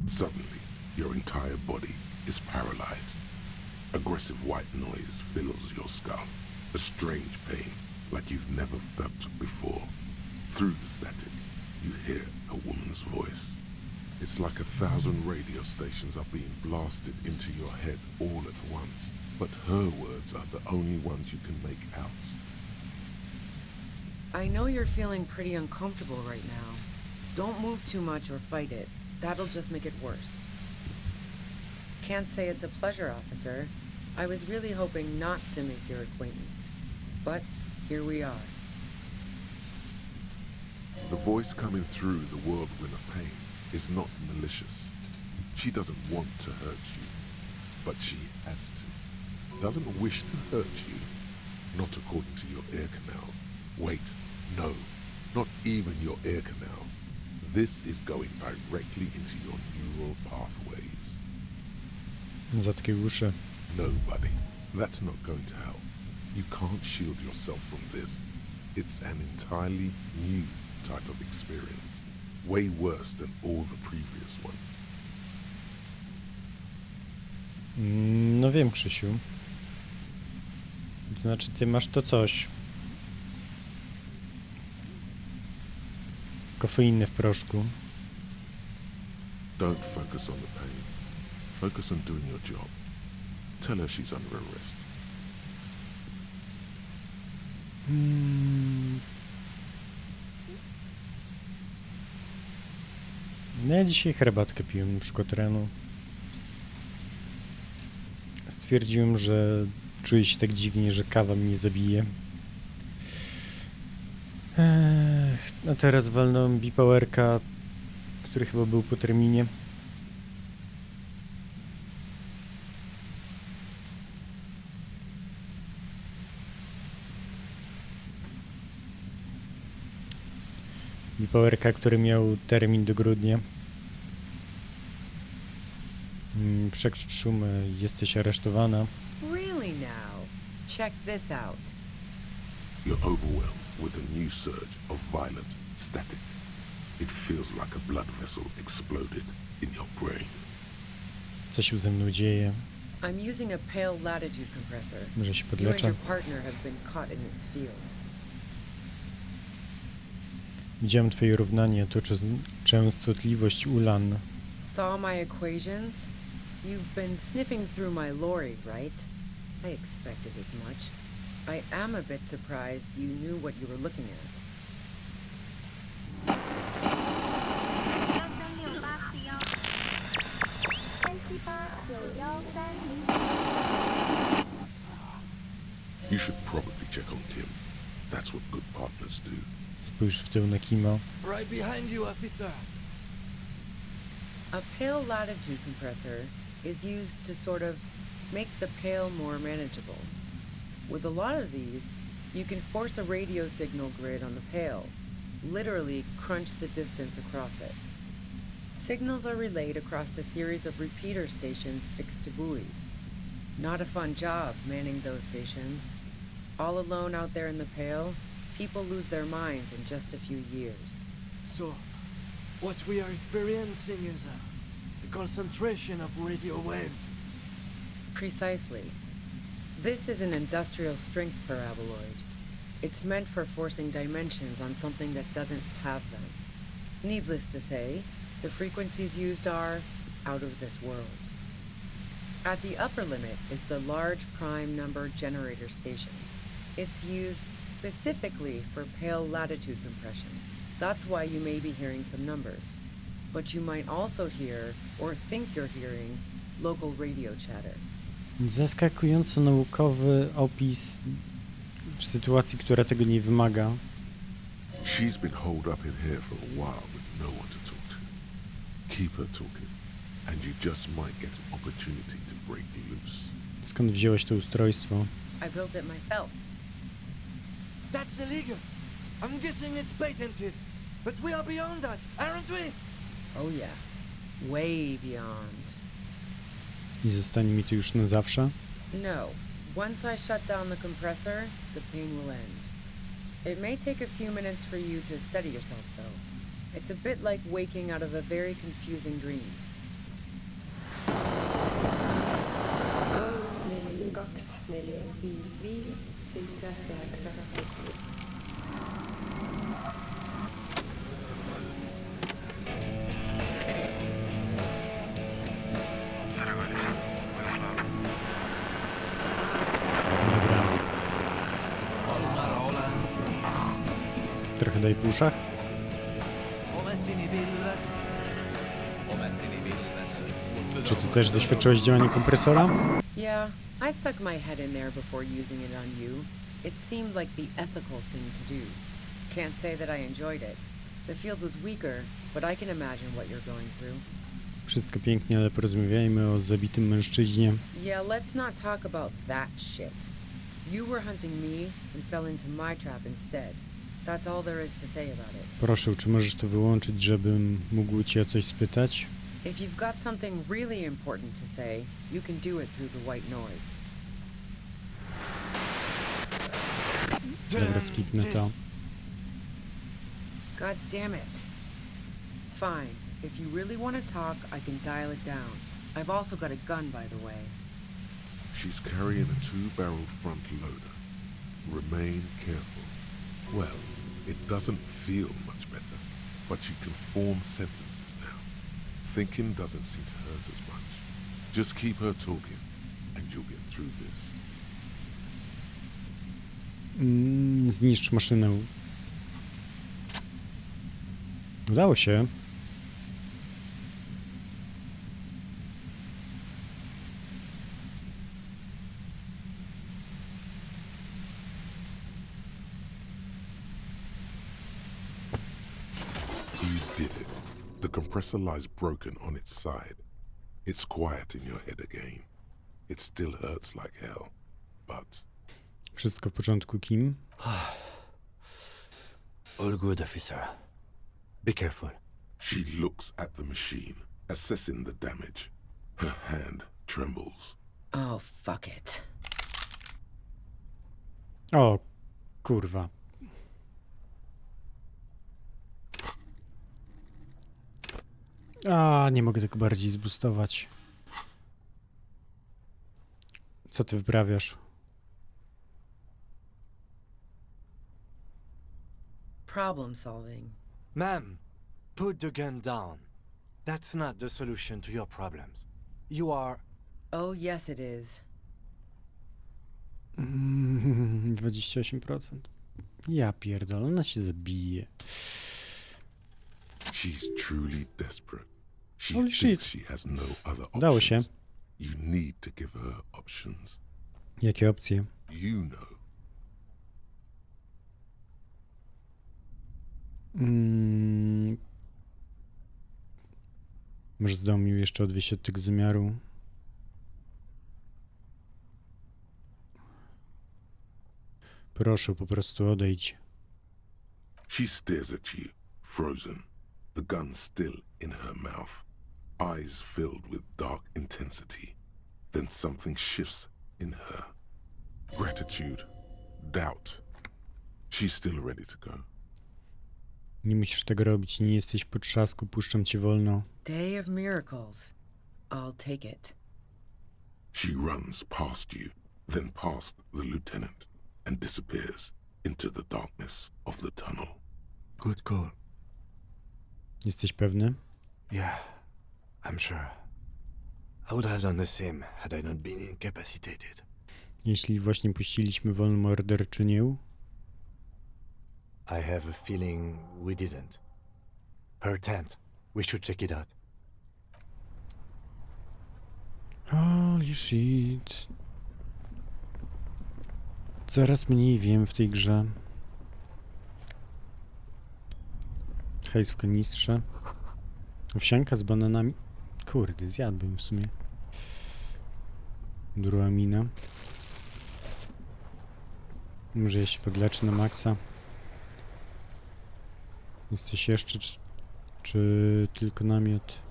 Suddenly, your entire body is paralyzed. Aggressive white noise fills your skull. A strange pain, like you've never felt before. Through the static, you hear a woman's voice. It's like 1,000 radio stations are being blasted into your head all at once. But her words are the only ones you can make out. I know you're feeling pretty uncomfortable right now. Don't move too much or fight it. That'll just make it worse. Can't say it's a pleasure, officer. I was really hoping not to make your acquaintance. But here we are. The voice coming through the whirlwind of pain is not malicious. She doesn't want to hurt you, but she has to. Doesn't wish to hurt you, not according to your ear canals. Wait, no, not even your ear canals. This is going directly into your neural pathways. Zatkaj uszy. No, buddy, that's not going to help. You can't shield yourself from this. It's an entirely new type of experience. Way worse than all the previous ones. No wiem, Krzysiu. Znaczy, ty masz to coś. Kofeiny w proszku. Don't focus on the pain. Focus on doing your job. Tell her she's under arrest. No ja dzisiaj herbatkę piłem, na przykład rano. Stwierdziłem, że czuję się tak dziwnie, że kawa mnie zabije. No teraz walnąłem bipowerka, który chyba był po terminie. Bipowerka, który miał termin do grudnia. Przekrzycz szum, jesteś aresztowana. Really now? Check this out. You're overwhelmed with a new surge of violent static. It feels like a blood vessel exploded in your brain. Co się ze mną dzieje? I'm using a pale latitude compressor. Może się You and podleczę? your partner have been caught in its field. Widziałem twoje równanie, to częstotliwość ulan. Saw my equations? You've been sniffing through my lorry, right? I expected as much. I am a bit surprised you knew what you were looking at. You should probably check on Kim. That's what good partners do. Spójrz w tył na Kimo. Right behind you, officer. A pale latitude compressor is used to sort of make the pale more manageable. With a lot of these, you can force a radio signal grid on the pale, literally crunch the distance across it. Signals are relayed across a series of repeater stations fixed to buoys. Not a fun job manning those stations. All alone out there in the pale, people lose their minds in just a few years. So, what we are experiencing is a concentration of radio waves. Precisely. This is an industrial strength paraboloid. It's meant for forcing dimensions on something that doesn't have them. Needless to say, the frequencies used are out of this world. At the upper limit is the large prime number generator station. It's used specifically for pale latitude compression. That's why you may be hearing some numbers. but you might also hear, or think you're hearing, local radio chatter. Zaskakująco naukowy opis w sytuacji, która tego nie wymaga. She's been holed up in here for a while with no one to talk to. Keep her talking, and you just might get an opportunity to break loose. Skąd wziąłeś to ustrojstwo? I built it myself. That's illegal. I'm guessing it's patented. But we are beyond that, aren't we? Oh yeah. Way beyond. I zostanie mi to już na zawsze? No. Once I shut down the compressor, the pain will end. It may take a few minutes for you to steady yourself, though. It's a bit like waking out of a very confusing dream. 3, 4, 2, 4, 5, 5, 7, 8, 7. Trochę daj po uszach. Czy ty też doświadczyłeś działania kompresora? Yeah, I stuck my head in there before using it on you. It seemed like the ethical thing to do. Can't say that I enjoyed it. The field was weaker, but I can imagine what you're going through. Wszystko pięknie, ale porozmawiajmy o zabitym mężczyźnie. Yeah, let's not talk about that shit. You were hunting me and fell into my trap instead. That's all there is to say about it. Proszę, czy możesz to wyłączyć, żebym mógł cię o coś spytać? If you've got something really important to say, you can do it through the white noise. Dobra, skipnę to. God damn it. Fine. If you really want to talk, I can dial it down. I've also got a gun, by the way. She's carrying a 2-barreled front loader. Remain careful. Well, it doesn't feel much better, but you can form sentences now. Thinking doesn't seem to hurt as much. Just keep her talking, and you'll get through this. Zniszcz maszynę. Udało się. You did it. The compressor lies broken on its side. It's quiet in your head again. It still hurts like hell, but... Wszystko w porządku, Kim? All good, officer. Be careful. She looks at the machine, assessing the damage. Her hand trembles. Oh, fuck it. O, kurwa. A, nie mogę tego bardziej zboostować. Co ty wyprawiasz? Problem solving. Ma'am, put the gun down. That's not the solution to your problems. You are... Oh, yes it is. 28%. Ja pierdolę, ona się zabije. She's truly desperate. She Holy thinks shit. she has no other Udało się. options. You need to give her options. Jakie opcje? You know. Może zdążył jeszcze odwieść od tego zamiaru. Proszę, po prostu odejdź. She stares at you, frozen, the gun still in her mouth, eyes filled with dark intensity. Then something shifts in her. Gratitude, doubt. She's still ready to go. Nie musisz tego robić, nie jesteś po trzasku, puszczam cię wolno. Day of miracles. I'll take it. She runs past you, then past the lieutenant, and disappears into the darkness of the tunnel. Good call. Jesteś pewny? Yeah, I'm sure. I would have done the same had I not been incapacitated. Jeśli właśnie puściliśmy wolną morderczynię, I have a feeling we didn't. Her tent. We should check it out. Holy shit. Coraz mniej wiem w tej grze. Hejs w kanistrze. Owsianka z bananami. Kurde, zjadłbym w sumie. Duramina. Może ja się pogleczę na maksa. Jest coś jeszcze, czy tylko namiot?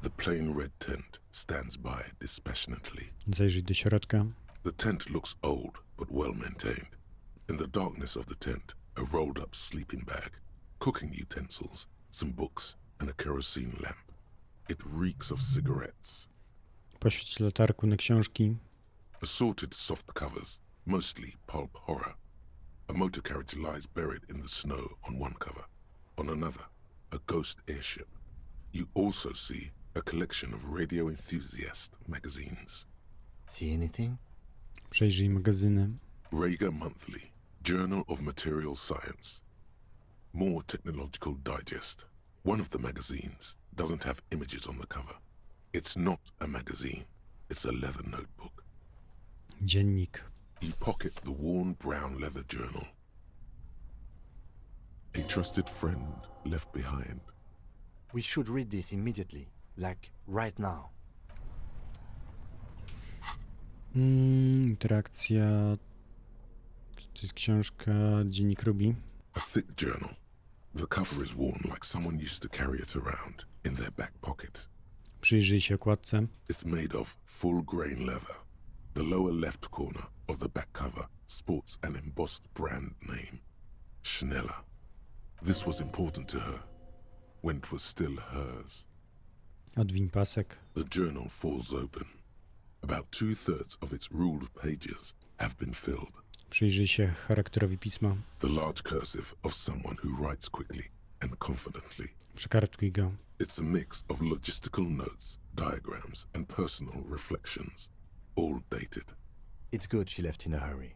The plain red tent stands by dispassionately. Zajrzyj do środka. The tent looks old, but well maintained. In the darkness of the tent, a rolled up sleeping bag, cooking utensils, some books, and a kerosene lamp. It reeks of cigarettes. Poświeć latarku na książki. Assorted soft covers, mostly pulp horror. A motor carriage lies buried in the snow on one cover. On another, a ghost airship. You also see a collection of radio enthusiast magazines. See anything? Przejrzyj magazyny. Rager Monthly, Journal of Material Science. More Technological Digest. One of the magazines doesn't have images on the cover. It's not a magazine, it's a leather notebook. Dziennik. You pocket the worn brown leather journal. A trusted friend left behind. We should read this immediately, like right now. Interakcja. To jest książka, dziennik Ruby. A thick journal. The cover is worn like someone used to carry it around in their back pocket. Przyjrzyj się okładce. It's made of full grain leather. The lower left corner of the back cover sports an embossed brand name, Schneller. This was important to her when it was still hers. Odwiń pasek. The journal falls open. About 2/3 of its ruled pages have been filled. Przyjrzyj się charakterowi pisma. The large cursive of someone who writes quickly and confidently. Przekartkuj go. It's a mix of logistical notes, diagrams, and personal reflections, all dated. It's good she left in a hurry.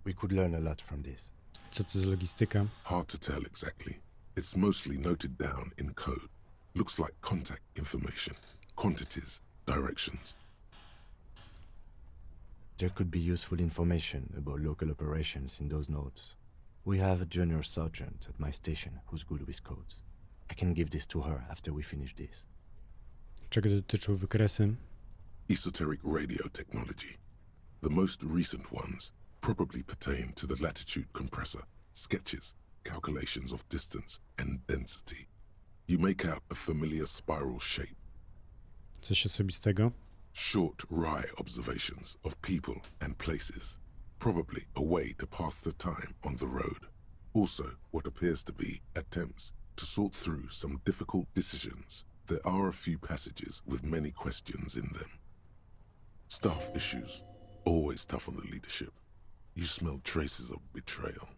We could learn a lot from this. Co to za logistyka? Hard to tell exactly. It's mostly noted down in code. Looks like contact information, quantities, directions. There could be useful information about local operations in those notes. We have a junior sergeant at my station who's good with codes. I can give this to her after we finish this. Czego dotyczą wykresy? Esoteric radio technology. The most recent ones probably pertain to the latitude compressor, sketches, calculations of distance and density. You make out a familiar spiral shape. Coś osobistego? Short, wry observations of people and places. Probably a way to pass the time on the road. Also, what appears to be attempts to sort through some difficult decisions. There are a few passages with many questions in them. Staff issues. Always tough on the leadership. You smell traces of betrayal.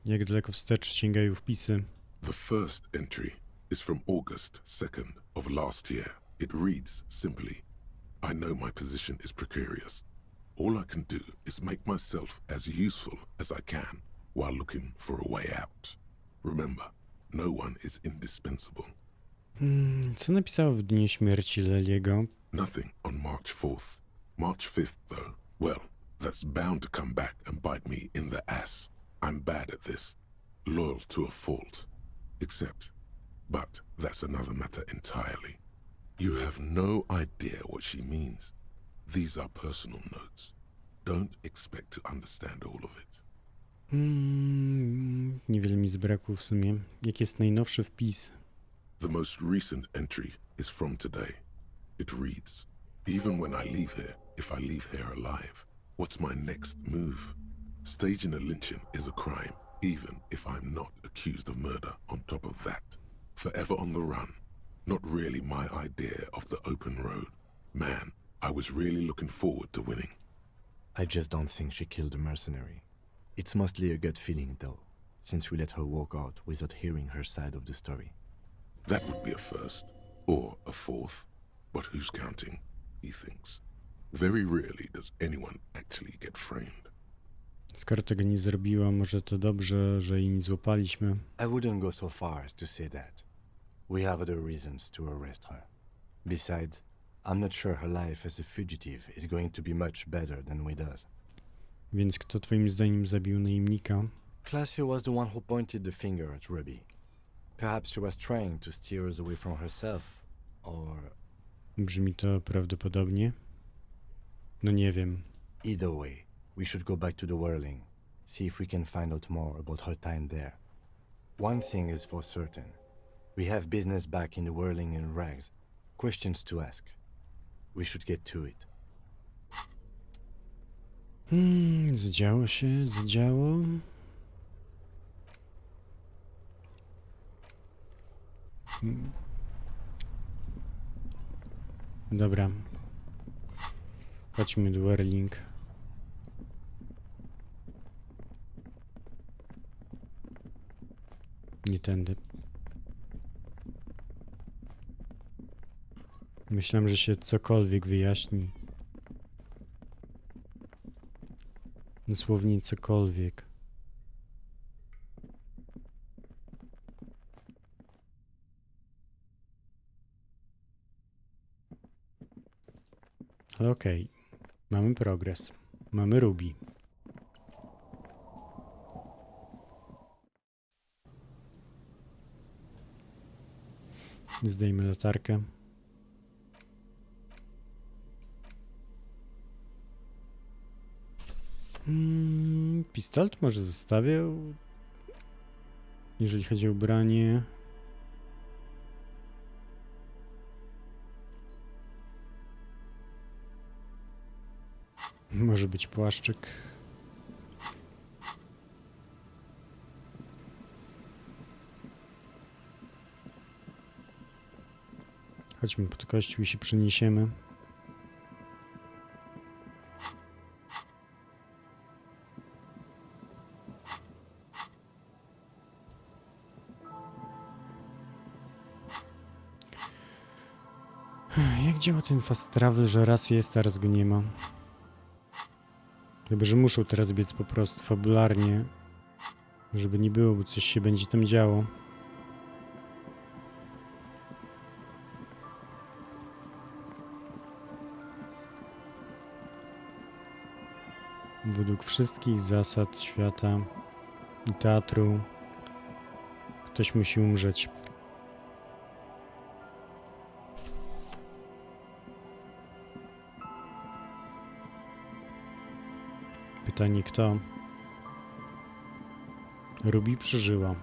Jak daleko wstecz sięgają wpisy? The first entry is from August 2nd of last year. It reads simply, I know my position is precarious. All I can do is make myself as useful as I can while looking for a way out. Remember, no one is indispensable. Co napisało w dniu śmierci Leliego? Nothing on March 4th. March 5th, though, well, that's bound to come back and bite me in the ass. I'm bad at this. Loyal to a fault. But that's another matter entirely. You have no idea what she means. These are personal notes. Don't expect to understand all of it. Niewiele mi zbrakło w sumie. Jaki jest najnowszy wpis? The most recent entry is from today. It reads, even when I leave here, if I leave here alive, what's my next move? Staging a lynching is a crime, even if I'm not accused of murder on top of that. Forever on the run. Not really my idea of the open road. Man, I was really looking forward to winning. I just don't think she killed a mercenary. It's mostly a gut feeling, though, since we let her walk out without hearing her side of the story. That would be a first, or a fourth. But who's counting, he thinks. Very rarely does anyone actually get framed. Skoro tego nie zrobiła, może to dobrze, że jej nie złapaliśmy. I wouldn't go so far as to say that. We have other reasons to arrest her. Besides, I'm not sure her life as a fugitive is going to be much better than we does. Więc kto twoim zdaniem zabił najemnika? Classier was the one who pointed the finger at Ruby. Perhaps she was trying to steer us away from herself, or... Brzmi to prawdopodobnie. No nie wiem. Either way, we should go back to the Whirling, see if we can find out more about her time there. One thing is for certain. We have business back in the Whirling and Rags. Questions to ask. We should get to it. Zadziało się, zadziało. Dobra. Chodźmy do Whirling. Nie tędy. Myślałem, że się cokolwiek wyjaśni. Dosłownie cokolwiek. Ale okej. Mamy progres. Mamy Ruby. Zdejmę latarkę. Pistolet może zostawię, jeżeli chodzi o ubranie. Może być płaszczyk. Chodźmy pod kościół i się przeniesiemy. Jak działa ten fast travel, że raz jest, a raz go nie ma? Chyba, że muszą teraz biec po prostu fabularnie, żeby nie było, bo coś się będzie tam działo. Według wszystkich zasad świata i teatru ktoś musi umrzeć. Pytanie kto? Ruby przeżyła.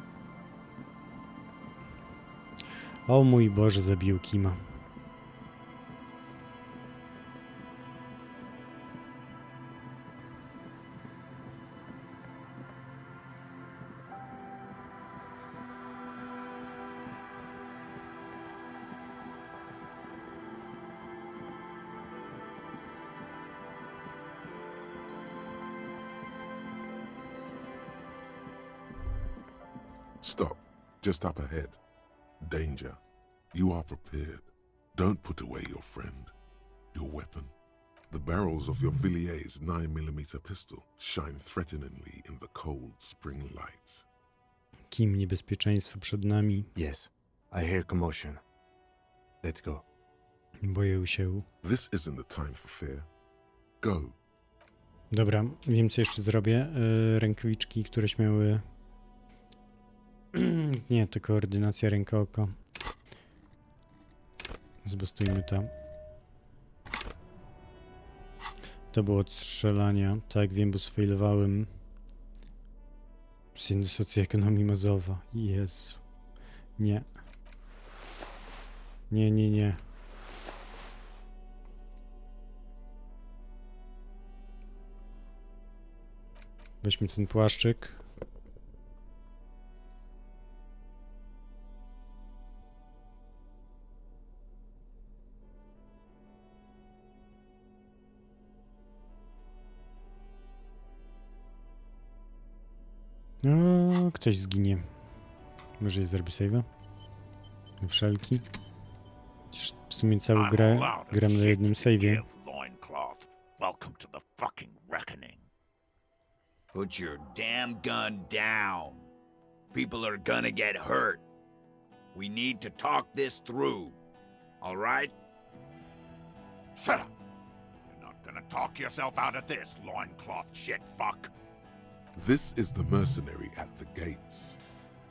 O mój Boże, zabił Kima. Stop. Just up ahead. Danger. You are prepared. Don't put away your friend, your weapon. The barrels of your Villier's 9mm pistol shine threateningly in the cold spring lights. Kim, niebezpieczeństwo przed nami. Yes, I hear commotion. Let's go. Boję się. This isn't the time for fear. Go. Dobra, wiem co jeszcze zrobię. Rękawiczki, któreś miały... Nie, to koordynacja ręka-oko. Zbustujmy to. To było od strzelania. Tak, wiem, bo sfailowałem. Psy socjoekonomii Mazowa. Jezu. Nie. Nie, nie, nie. Weźmy ten płaszczyk. O, ktoś zginie. Może je zrobi save'a? Wszelki. Przecież w sumie całą grę gram na jednym save'ie. Put your damn gun down. People are gonna get hurt. We need to talk this through. All right? Shut up! You're not gonna talk yourself out of this, loincloth shit fuck. This is the mercenary at the gates.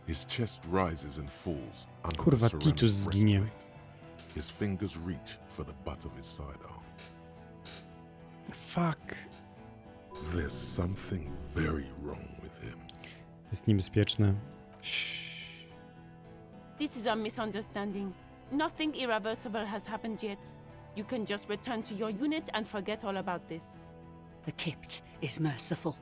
His chest rises and falls under Kurwa, the ceramic Titus zginie. breastplate. His fingers reach for the butt of his sidearm. Fuck. There's something very wrong with him. Jest niebezpieczne. This is a misunderstanding. Nothing irreversible has happened yet. You can just return to your unit and forget all about this. The Kypt is merciful,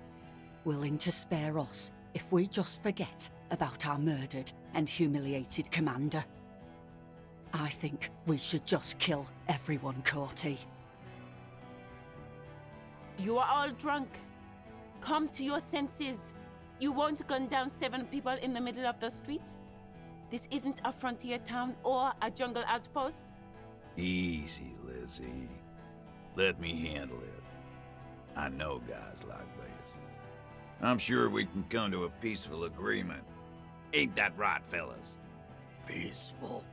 willing to spare us if we just forget about our murdered and humiliated commander. I think we should just kill everyone, Courty. You are all drunk. Come to your senses. You won't gun down 7 people in the middle of the street. This isn't a frontier town or a jungle outpost. Easy, Lizzie. Let me handle it. I know guys like this. I'm sure we can come to a peaceful agreement. Ain't that right, fellas? Peaceful.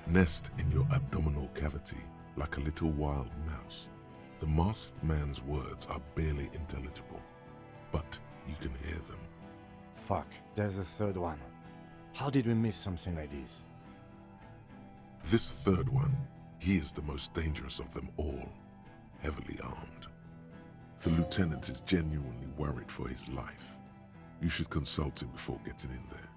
Nest in your abdominal cavity like a little wild mouse. The masked man's words are barely intelligible, but you can hear them. Fuck, there's a third one. How did we miss something like this? This third one, he is the most dangerous of them all, heavily armed. The lieutenant is genuinely worried for his life. You should consult him before getting in there.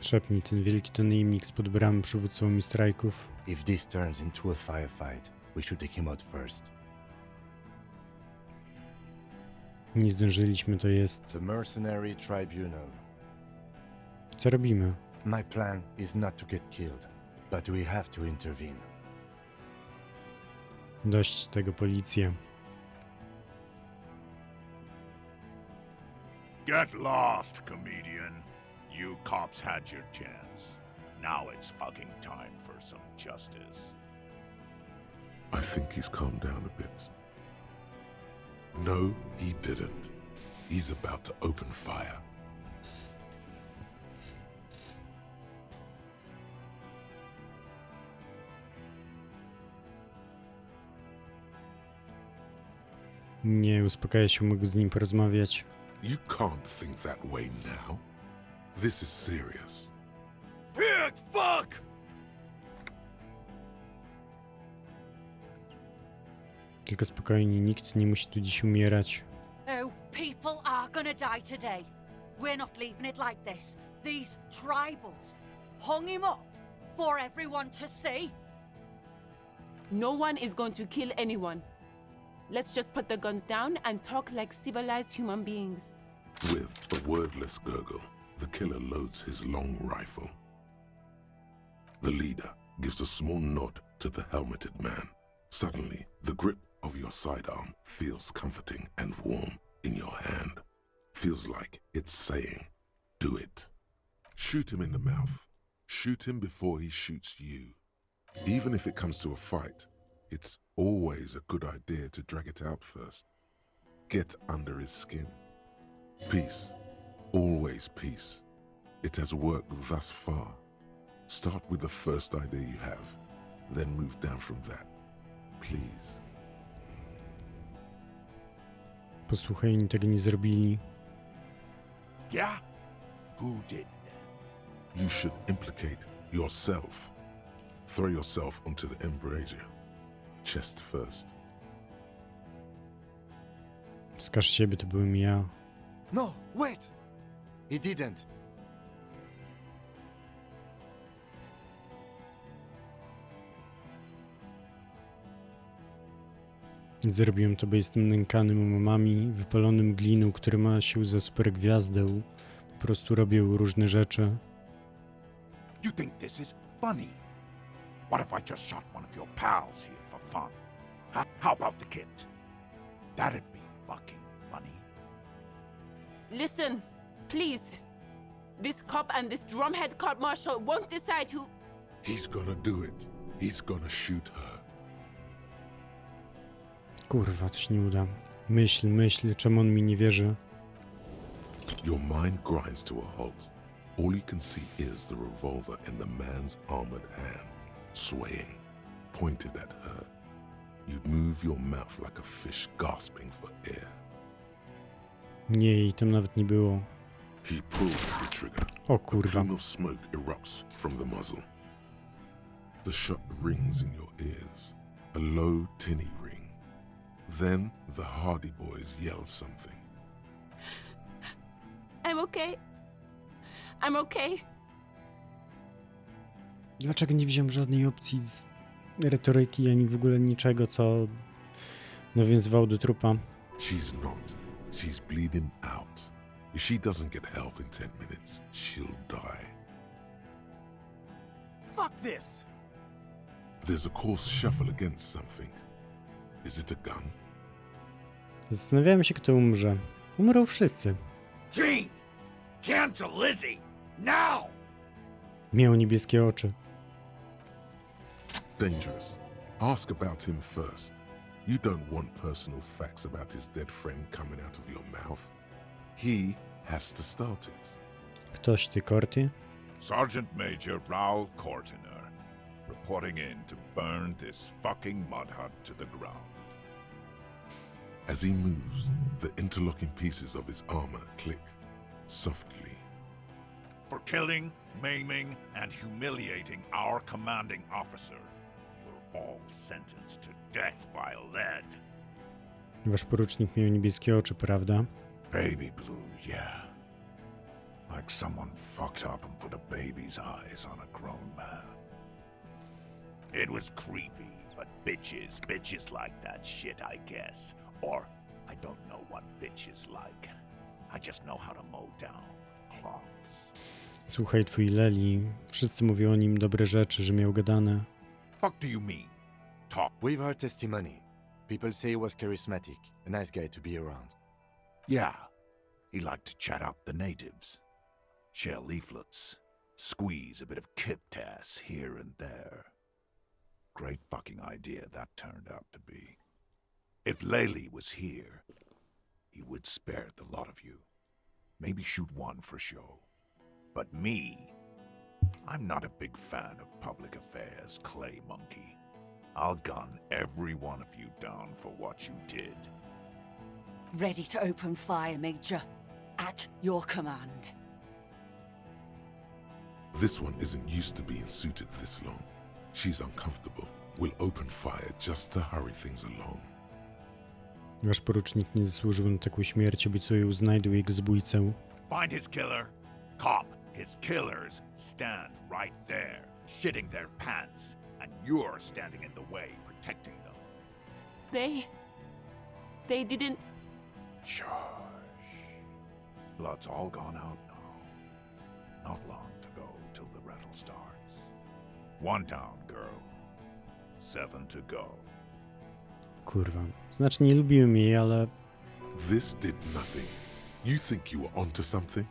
Szepnij, ten wielki to najemnik spod bramy przywódcą strajków. If this turns into a firefight, we should take him out first. Nie zdążyliśmy, to jest... The Mercenary Tribunal. Co robimy? My plan is not to get killed, but we have to intervene. Dość tego, policja. Get lost, comedian. You cops had your chance. Now it's fucking time for some justice. I think he's calmed down a bit. No, he didn't. He's about to open fire. Nie uspokaja się, mogę z nim porozmawiać. You can't think that way now. This is serious. Pig fuck! Tylko spokojnie, nikt nie musi tu dziś umierać. Oh, people are gonna die today. We're not leaving it like this. These tribals hung him up for everyone to see. No one is going to kill anyone. Let's just put the guns down and talk like civilized human beings. With a wordless gurgle, the killer loads his long rifle. The leader gives a small nod to the helmeted man. Suddenly, the grip of your sidearm feels comforting and warm in your hand. Feels like it's saying, do it. Shoot him in the mouth. Shoot him before he shoots you. Even if it comes to a fight, it's always a good idea to drag it out first. Get under his skin. Peace. Always peace. It has worked thus far. Start with the first idea you have, then move down from that. Please. Posłuchaj, oni tego nie zrobili. Yeah? Who did that? You should implicate yourself. Throw yourself onto the embrasure. Chest first. Wskaż siebie, to byłem ja. No, wait! He didn't. Zrobiłem to, bo jestem nękanym mamami, wypalonym gliną, który ma sił za supergwiazdę. Po prostu robię różne rzeczy. You think this is funny? What if I just shot one of your pals here for fun? How about the kid? That'd be fucking funny. Listen, please. This cop and this drumhead court marshal won't decide who... He's gonna do it. He's gonna shoot her. Kurwa, to się nie uda. Myśl, czemu on mi nie wierzy? Your mind grinds to a halt. All you can see is the revolver in the man's armored hand, swaying, pointed at her. You move your mouth like a fish gasping for air. Nie, jej tam nawet nie było. He pulls the trigger. O A kurwa. plume of smoke erupts from the muzzle. The shot rings in your ears, a low, tinny ring. Then the Hardy Boys yell something. I'm okay. I'm okay. Dlaczego nie wziąłem żadnej opcji z retoryki, ani w ogóle niczego, co nawiązywało do trupa? She's not. She's bleeding out. If she doesn't get help in 10 minutes, she'll die. Fuck this! There's a coarse shuffle against something. Is it a gun? Zastanawiałem się, kto umrze. Umrą wszyscy. Gene! Cancel Lizzie! Now! Miał niebieskie oczy. Dangerous. Ask about him first. You don't want personal facts about his dead friend coming out of your mouth. He has to start it. Ktoś ty, Corty? Sergeant Major Raoul Cortiner, reporting in to burn this fucking mud hut to the ground. As he moves, the interlocking pieces of his armor click, softly. For killing, maiming, and humiliating our commanding officer, you're all sentenced to death by lead. Wasz porucznik miał niebieskie oczy, prawda? Baby blue, yeah. Like someone fucked up and put a baby's eyes on a grown man. It was creepy, but bitches like that shit, I guess. Or, I don't know what bitches like. I just know how to mow down cloths. Słuchaj, twój Leli. Wszyscy mówią o nim dobre rzeczy, że miał gadane. Fuck do you mean? Talk. We've heard testimony. People say he was charismatic, a nice guy to be around. Yeah, he liked to chat up the natives. Share leaflets. Squeeze a bit of kipped ass here and there. Great fucking idea that turned out to be. If Laylee was here, he would spare the lot of you. Maybe shoot one for show. But me, I'm not a big fan of public affairs, Clay Monkey. I'll gun every one of you down for what you did. Ready to open fire, Major. At your command. This one isn't used to being suited this long. She's uncomfortable. We'll open fire just to hurry things along. Wasz porucznik nie zasłużył na taką śmierć, obiecuję, znajdę jego zabójcę. Find his killer. Cop, his killers stand right there, shitting their pants, and you're standing in the way, protecting them. They didn't... Shush. Blood's all gone out now. Not long to go till the rattle starts. 1 down, girl. 7 to go. Kurwa. Znaczy nie lubiłem jej, ale... This did nothing. You think you were onto something?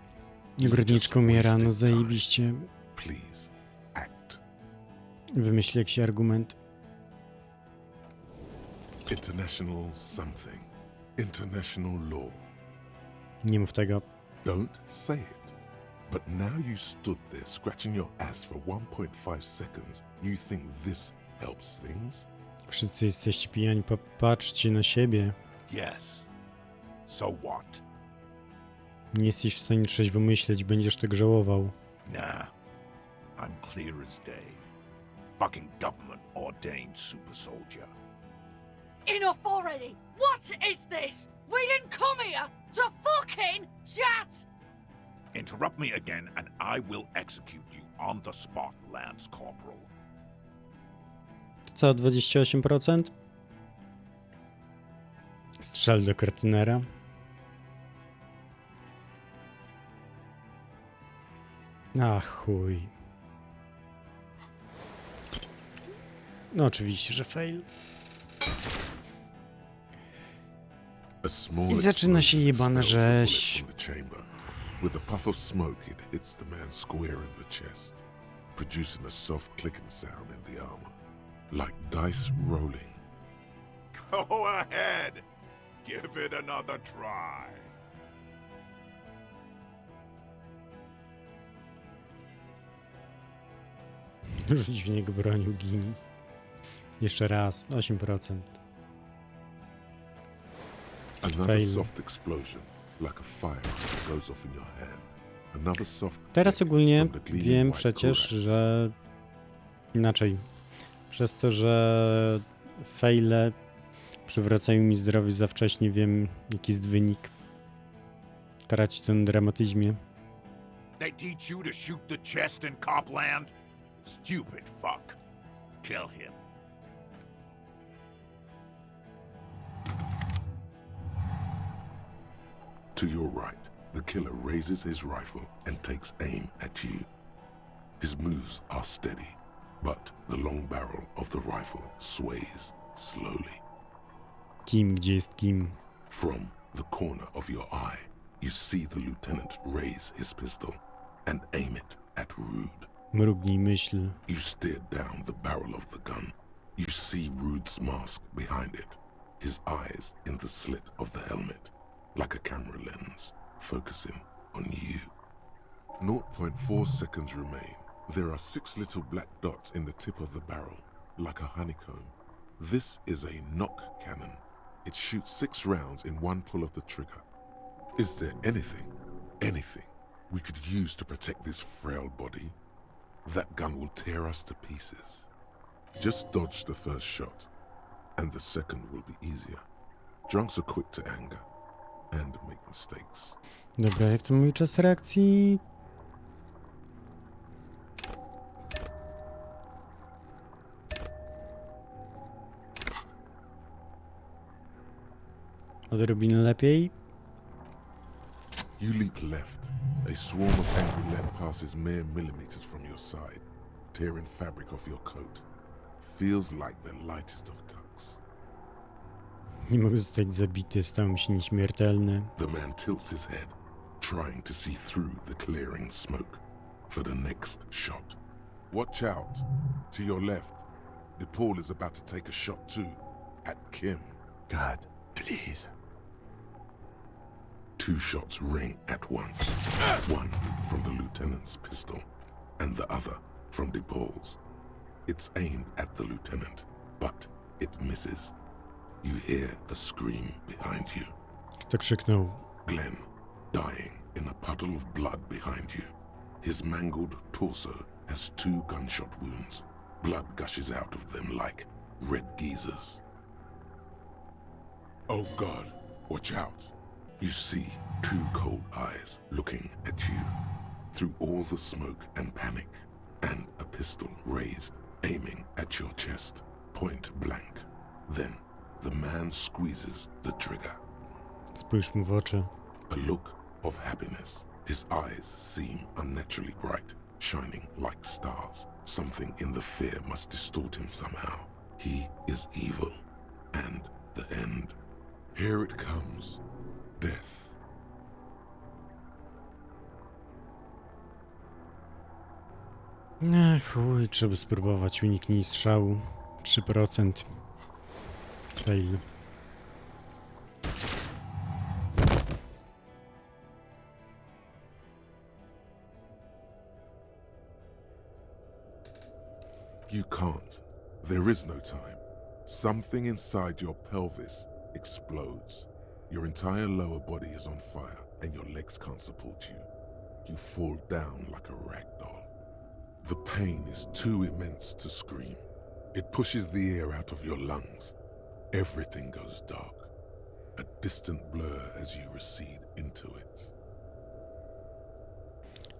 Ogrodniczka umiera, no zajebiście. Please, act. Wymyśl jakiś argument. International something. International law. Nie mów tego. Don't say it. But now you stood there scratching your ass for 1.5 seconds. You think this helps things? Wszyscy jesteście pijani, popatrzcie na siebie. Yes. So what? Nie jesteś w stanie trzeźwo myśleć, będziesz tak żałował. Nah. I'm clear as day. Fucking government ordained super soldier. Enough already! What is this? We didn't come here to fucking chat! Interrupt me again and I will execute you on the spot, Lance Corporal. To co, 28%? Strzel do Cortinera. Ach, chuj. No oczywiście, że fail. I zaczyna się jebana rzeź. With a puff of smoke, it hits the man square in the chest, producing a soft clicking sound in the armor. like dice rolling. Go ahead. Give it another try. Rzuć w niego bronią, gin. Jeszcze raz, 8%. Another Fail. soft explosion, like a fire that goes off in your hand. Another soft Teraz click ogólnie from the gleaming wiem white przecież, cuirass. że inaczej. Przez to, że faile przywracają mi zdrowie za wcześnie, wiem jaki jest wynik. Traci ten dramatyzmie. They teach you to shoot the chest in Copland? Stupid fuck. Kill him. To your right, the killer raises his rifle and takes aim at you. His moves are steady, but the long barrel of the rifle sways slowly. Kim, gdzie jest Kim? From the corner of your eye, you see the lieutenant raise his pistol and aim it at Rude. Mrugnij myśl. You stare down the barrel of the gun. You see Rude's mask behind it, his eyes in the slit of the helmet, like a camera lens, focusing on you. 0.4 seconds remain. There are 6 little black dots in the tip of the barrel, like a honeycomb. This is a knock cannon. It shoots 6 rounds in one pull of the trigger. Is there anything we could use to protect this frail body? That gun will tear us to pieces. Just dodge the first shot, and the second will be easier. Drunks are quick to anger and make mistakes. Dobra, jak to mój czas reakcji? Odrobinę lepiej. You leap left. A swarm of angry lead passes mere millimeters from your side, tearing fabric off your coat. Feels like the lightest of tucks. Nie mogę zostać zabity, stałem się nieśmiertelny. The man tilts his head, trying to see through the clearing smoke for the next shot. Watch out. To your left. DePaul is about to take a shot too, at Kim. God, please. 2 shots ring at once. One from the lieutenant's pistol, and the other from DePaul's. It's aimed at the lieutenant, but it misses. You hear a scream behind you. Kto krzyknął? Glenn, dying in a puddle of blood behind you. His mangled torso has 2 gunshot wounds. Blood gushes out of them like red geysers. Oh God, watch out. You see 2 cold eyes looking at you through all the smoke and panic, and a pistol raised, aiming at your chest, point blank. Then the man squeezes the trigger. Spójrz mu w oczy. A look of happiness. His eyes seem unnaturally bright, shining like stars. Something in the fear must distort him somehow. He is evil, and the end. Here it comes. Death. Chuj, trzeba spróbować. Uniknij strzału. 3%. Fail. You can't. There is no time. Something inside your pelvis explodes. Your entire lower body is on fire, and your legs can't support you. You fall down like a rag doll. The pain is too immense to scream. It pushes the air out of your lungs. Everything goes dark. A distant blur as you recede into it.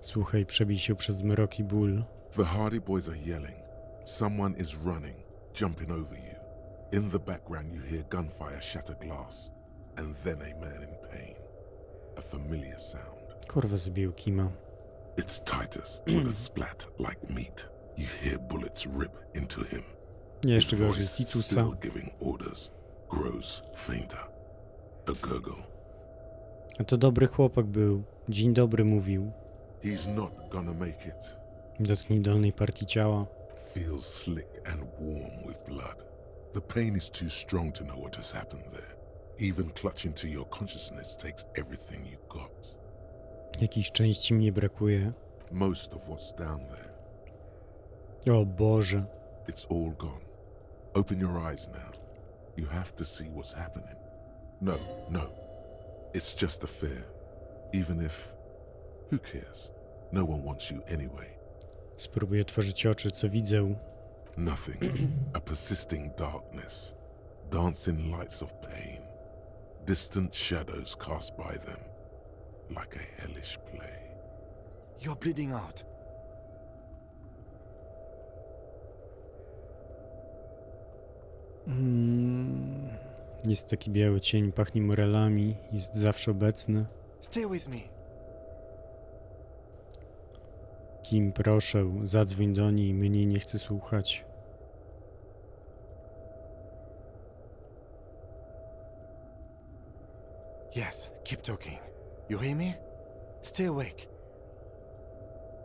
Słuchaj, przebij się przez mrok i ból. The Hardy Boys are yelling. Someone is running, jumping over you. In the background you hear gunfire shatter glass, and then a man in pain. A familiar sound. Kurwa, zabił Kima. It's Titus with a splat like meat. You hear bullets rip into him. Jeszcze His gorzej, voice, Titusa. still giving orders, grows fainter. A gurgle. A to dobry chłopak był. Dzień dobry mówił. He's not gonna make it. Dotknij dolnej partii ciała. feels slick and warm with blood. The pain is too strong to know what has happened there. Even clutching to your consciousness takes everything you got. Jakiejś części mnie brakuje. Most of what's down there. O Boże. It's all gone. Open your eyes now. You have to see what's happening. No. It's just a fear. Even if... Who cares? No one wants you anyway. Spróbuję otworzyć oczy, co widzę. Nothing. A persisting darkness. Dancing lights of pain. Distant shadows cast by them. Like a hellish play. You're bleeding out. Jest taki biały cień, pachnie morelami, jest zawsze obecny. Stay with me. Kim, proszę, zadzwoń do niej, mnie nie chce słuchać. Yes, keep talking. You hear me? Stay awake.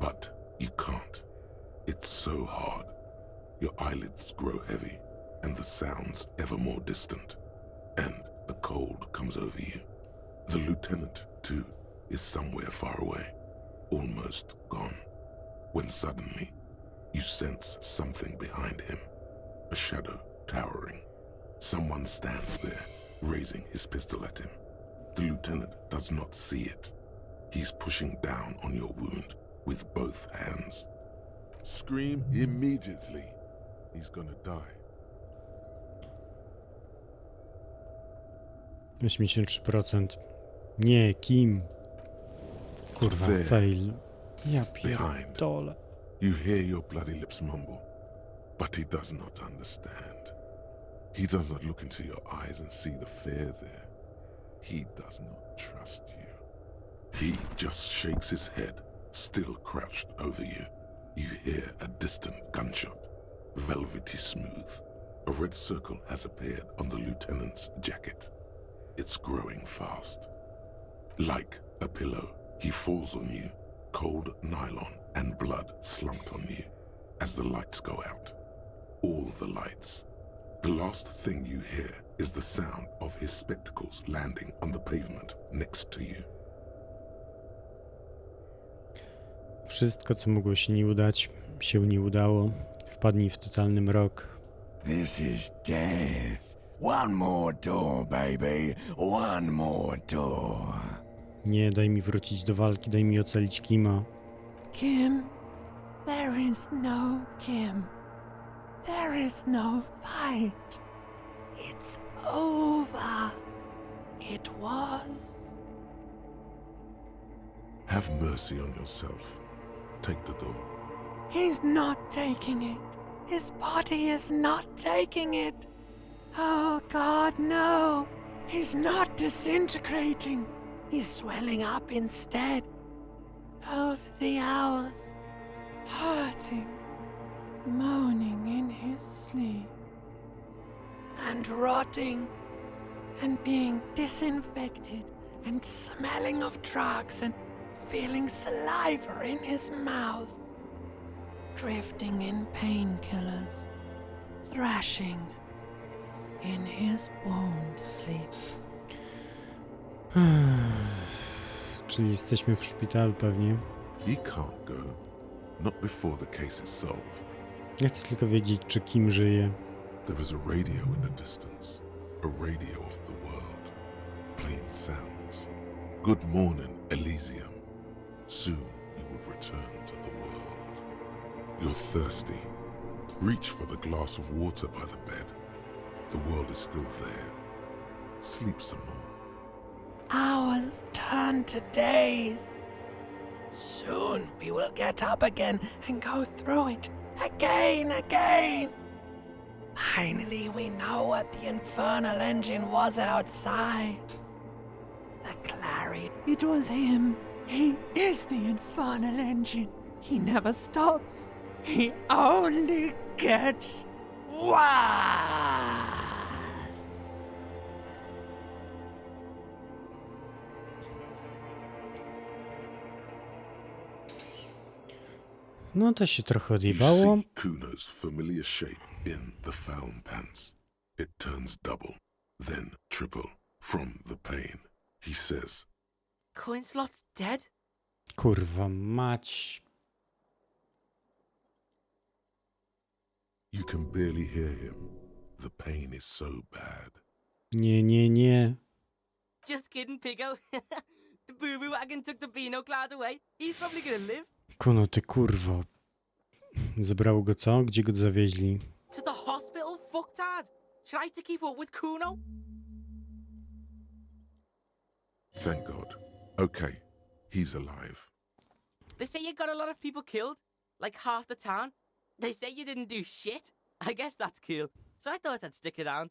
But you can't. It's so hard. Your eyelids grow heavy, and the sounds ever more distant. And a cold comes over you. The lieutenant, too, is somewhere far away, almost gone. When suddenly, you sense something behind him. A shadow towering. Someone stands there, raising his pistol at him. The lieutenant does not see it. He's pushing down on your wound with both hands. Scream immediately. He's gonna die. 83%. Nie, Kim. Kurwa, There. fail. Ja Behind. pierdolę. You hear your bloody lips mumble, but he does not understand. He does not look into your eyes and see the fear there. He does not trust you. He just shakes his head, still crouched over you. You hear a distant gunshot, velvety smooth. A red circle has appeared on the lieutenant's jacket. It's growing fast. Like a pillow, he falls on you, cold nylon and blood slumped on you as the lights go out. All the lights. The last thing you hear is the sound of his spectacles landing on the pavement next to you. Wszystko, co mogło się nie udać, się nie udało. Wpadnij w totalny mrok. This is death. One more door, baby. One more door. Nie, daj mi wrócić do walki, daj mi ocalić Kima. Kim, there is no Kim. There is no fight. It's over. It was. Have mercy on yourself. Take the door. He's not taking it. His body is not taking it. Oh God, no. He's not disintegrating. He's swelling up instead. Over the hours, hurting, moaning in his sleep, and rotting, and being disinfected, and smelling of drugs, and feeling saliva in his mouth, drifting in painkillers, thrashing in his wound sleep. Czyli jesteśmy w szpitalu pewnie. He can't go. Not before the case is solved. Ja chcę tylko wiedzieć, czy Kim żyje. There is a radio in the distance. A radio of the world. Playing sounds. Good morning, Elysium. Soon you will return to the world. You're thirsty. Reach for the glass of water by the bed. The world is still there. Sleep some more. Hours turn to days. Soon we will get up again and go through it again. Finally, we know what the infernal engine was outside. The Clary. It was him. He is the infernal engine. He never stops. He only gets worse. No to się trochę You odjebało. see Kuno's familiar shape in the found pants. It turns double, then triple from the pain. He says, Coinslot's dead? Kurwa mać. you can barely hear him. The pain is so bad. Nie. Just kidding, Pigo. The boo-boo wagon took the Beano clad away. He's probably gonna live. Kuno, ty kurwo. Zabrało go co? Gdzie go zawieźli? To the hospital, fucktard. Should I to keep up with Kuno? Thank God. Okay, he's alive. They say you got a lot of people killed, like half the town. They say you didn't do shit. I guess that's cool. So I thought I'd stick around.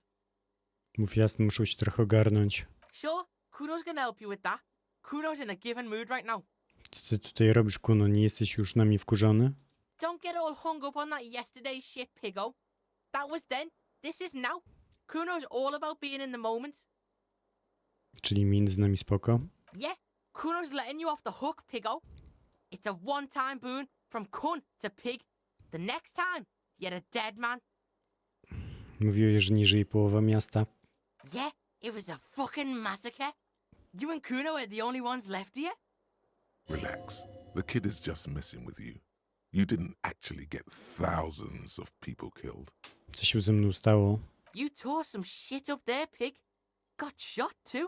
Mów jasno, muszą się trochę ogarnąć. Sure, Kuno's gonna help you with that. Kuno's in a given mood right now. Co ty tutaj robisz, Kuno? Nie jesteś już na mnie wkurzony? Don't get all hung up on that yesterday's shit, Pigo. That was then, this is now. Kuno's all about being in the moment. Czyli między nami spoko? Yeah, Kuno's letting you off the hook, Pigo. It's a one-time boon from Kun to Pig. The next time, you're a dead man. Mówiłeś, że nie żyje połowa miasta. Yeah, it was a fucking massacre. You and Kuno are the only ones left here? Relax. The kid is just messing with you. You didn't actually get thousands of people killed. Co się ze mną stało? You tore some shit up there, Pig. Got shot too.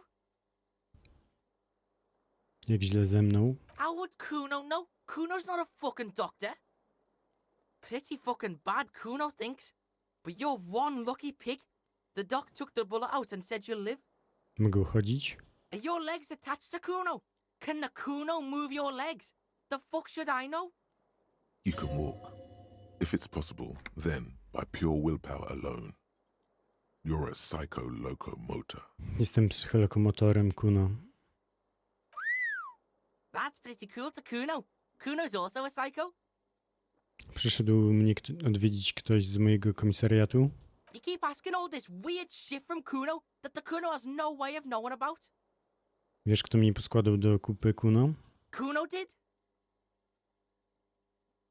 Jak źle ze mną? How would Kuno know? Kuno's not a fucking doctor. Pretty fucking bad, Kuno thinks. But you're one lucky pig. The doc took the bullet out and said you'll live. Mogę chodzić? Are your legs attached to Kuno? Can the Kuno move your legs? The fuck should I know? You can walk. If it's possible, then by pure willpower alone. You're a psycho-locomotor. Jestem psycholokomotorem, Kuno. That's pretty cool to Kuno. Kuno's also a psycho. Przyszedł mnie odwiedzić ktoś z mojego komisariatu. You keep asking all this weird shit from Kuno that the Kuno has no way of knowing about. Wiesz, kto mnie poskładał do kupy, Kuno? Kuno did?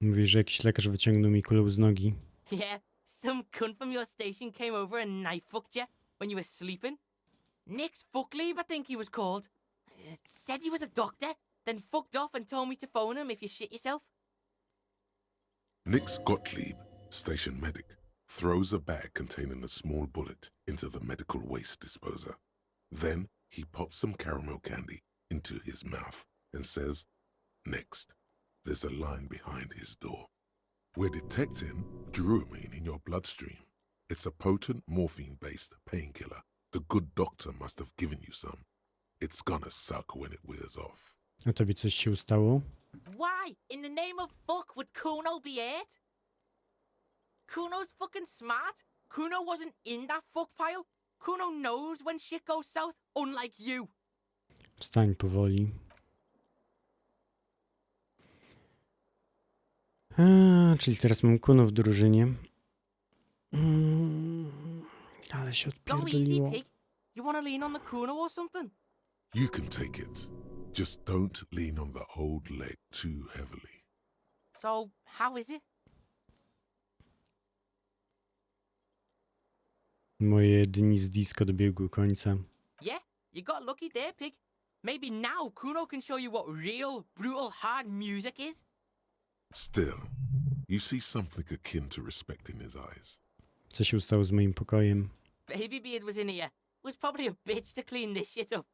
Mówisz, że jakiś lekarz wyciągnął mi kulę z nogi. Yeah, some cunt from your station came over and knife-fucked you when you were sleeping. Nick's Fuckleave, I think he was called. Said he was a doctor, then fucked off and told me to phone him if you shit yourself. Nix Gottlieb, station medic, throws a bag containing a small bullet into the medical waste disposer. Then he pops some caramel candy into his mouth and says, "Next." There's a line behind his door. We're detecting Druamine in your bloodstream. It's a potent morphine-based painkiller. The good doctor must have given you some. It's gonna suck when it wears off. A tobie coś się ustało? Why, in the name of fuck, would Kuno be it? Kuno's fucking smart. Kuno wasn't in that fuck pile. Kuno knows when shit goes south, unlike you. Wstań powoli. Czyli teraz mam Kuno w drużynie. Ale się Go easy, odpierdoliło. pig. You wanna lean on the Kuno or something? You can take it. Just don't lean on the old leg too heavily. So, how is it? Moje dni z disco dobiegły końca. Yeah, you got lucky there, pig. Maybe now Kuno can show you what real, brutal, hard music is. Still, you see something akin to respect in his eyes. Co się stało z moim pokojem? Baby Beard was in here. Was probably a bitch to clean this shit up.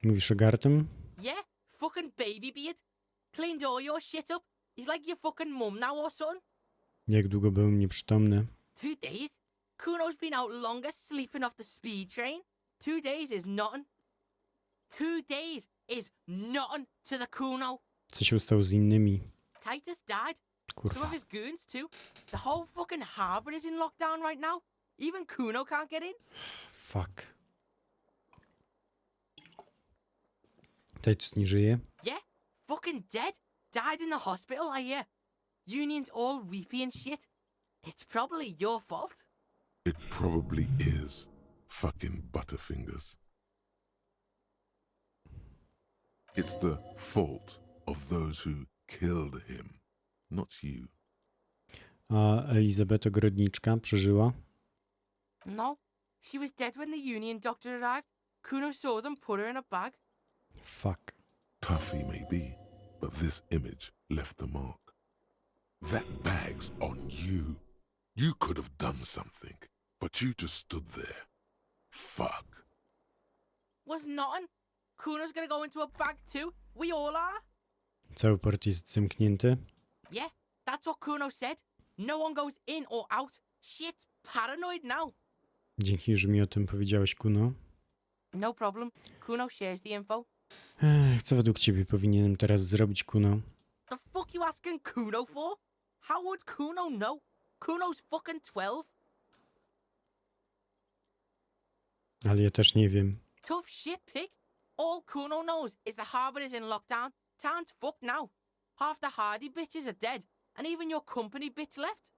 Mówisz o Gartem? Yeah, fucking Baby Beard. Cleaned all your shit up. He's like your fucking mum now or something. Jak długo byłem nieprzytomny? 2 days? Kuno's been out longer sleeping off the speed train. 2 days is nothing. 2 days is nothing to the Kuno. Co się stało z innymi? Titus died. Kurwa. Some of his goons too. The whole fucking harbor is in lockdown right now. Even Kuno can't get in. Fuck. Titus nie żyje? Yeah, fucking dead. Died in the hospital, I hear. Union's all weepy and shit. It's probably your fault. It probably is. Fucking Butterfingers. It's the fault of those who killed him, not you. A Elizabeth ogrodniczka przeżyła? No, she was dead when the Union doctor arrived. Kuno saw them put her in a bag. Fuck. Tough he may be, but this image left a mark. That bag's on you. You could have done something, but you just stood there. Fuck. Was nothing. Kuno's gonna go into a bag too. We all are. Cały port jest zamknięty. Yeah, that's what Kuno said. No one goes in or out. Shit's paranoid now. Dzięki, że mi o tym powiedziałeś, Kuno. No problem. Kuno shares the info. Co według ciebie powinienem teraz zrobić, Kuno? The fuck you asking Kuno for? How would Kuno know? Kuno's fucking 12. Ale ja też nie wiem. Tough shit, pig. All Kuno knows is the harbour is in lockdown. Town's fucked now. Half the hardy bitches are dead, and even your company bitch left.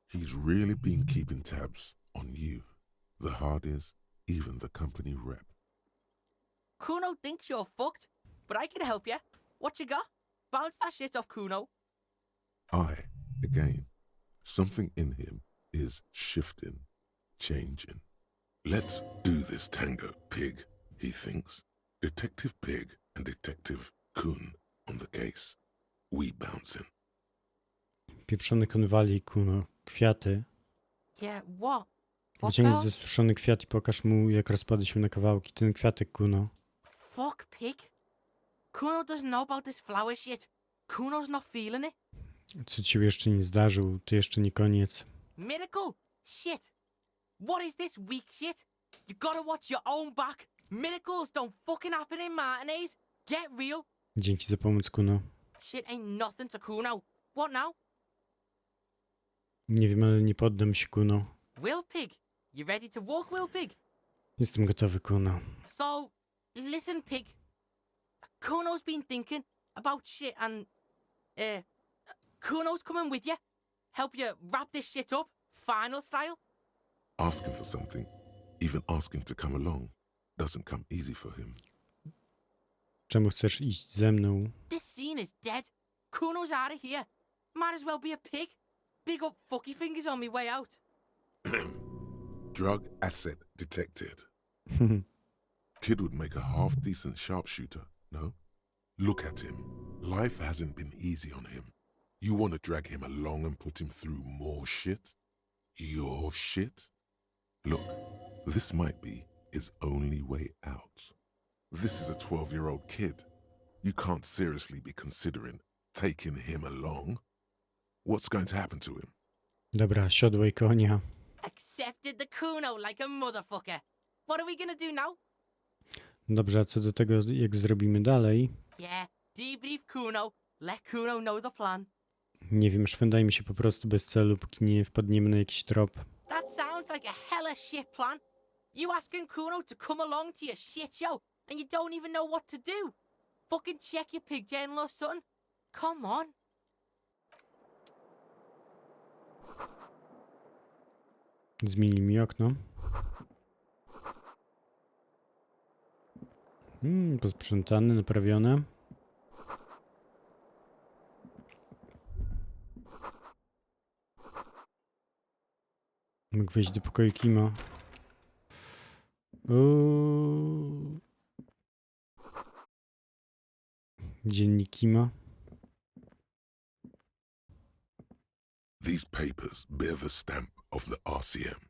He's really been keeping tabs on you, the Hardys, even the company rep. Kuno thinks you're fucked, but I can help you. What you got? Bounce that shit off Kuno. Again, something in him is shifting, changing. Let's do this tango, Pig, he thinks. Detective Pig and Detective Kun on the case. We bouncing. Pieprzony konwali, Kuno. Kwiaty. Yeah, what? Wyciągnij zasuszony kwiat i pokaż mu, jak rozpada się na kawałki. Ten kwiatek, Kuno. Fuck, Pig. Kuno doesn't know about this flower shit. Kuno's not feeling it. Co ci się jeszcze nie zdarzył, to jeszcze nie koniec. Miracle? Shit. What is this weak shit? You gotta watch your own back. Miracles don't fucking happen in matinees. Get real. Dzięki za pomoc, Kuno. Shit ain't nothing to Kuno. What now? Nie wiem, ale nie poddam się, Kuno. Will Pig? You ready to walk, Will Pig? Jestem gotowy, Kuno. So, listen, Pig. Kuno's been thinking about shit and, Kuno's coming with you. Help you wrap this shit up, final style. Asking for something, even asking to come along, doesn't come easy for him. Czemu chcesz iść ze mną? This scene is dead. Kuno's out of here. Might as well be a pig. Big up fucky fingers on me way out. Drug asset detected. Kid would make a half-decent sharpshooter, no? Look at him. Life hasn't been easy on him. You want to drag him along and put him through more shit? Your shit? Look, this might be his only way out. This is a 12-year-old kid. You can't seriously be considering taking him along. What's going to happen to him? Dobra, siodłej konia. Accepted the Kuno like a motherfucker. What are we gonna do now? Dobrze, a co do tego, jak zrobimy dalej? Yeah, debrief Kuno. Let Kuno know the plan. Nie wiem, szwendajmy się po prostu bez celu, póki nie wpadniemy na jakiś trop. That sounds like a hella shit plan. You asking Kuno to come along to your shit show, and you don't even know what to do. Fucking check your pig journal or something. Come on. Zmienili mi okno. Posprzątane, naprawione. Mógł wejść do pokoju Kima. Dziennik Kima. These papers bear the stamp of the RCM.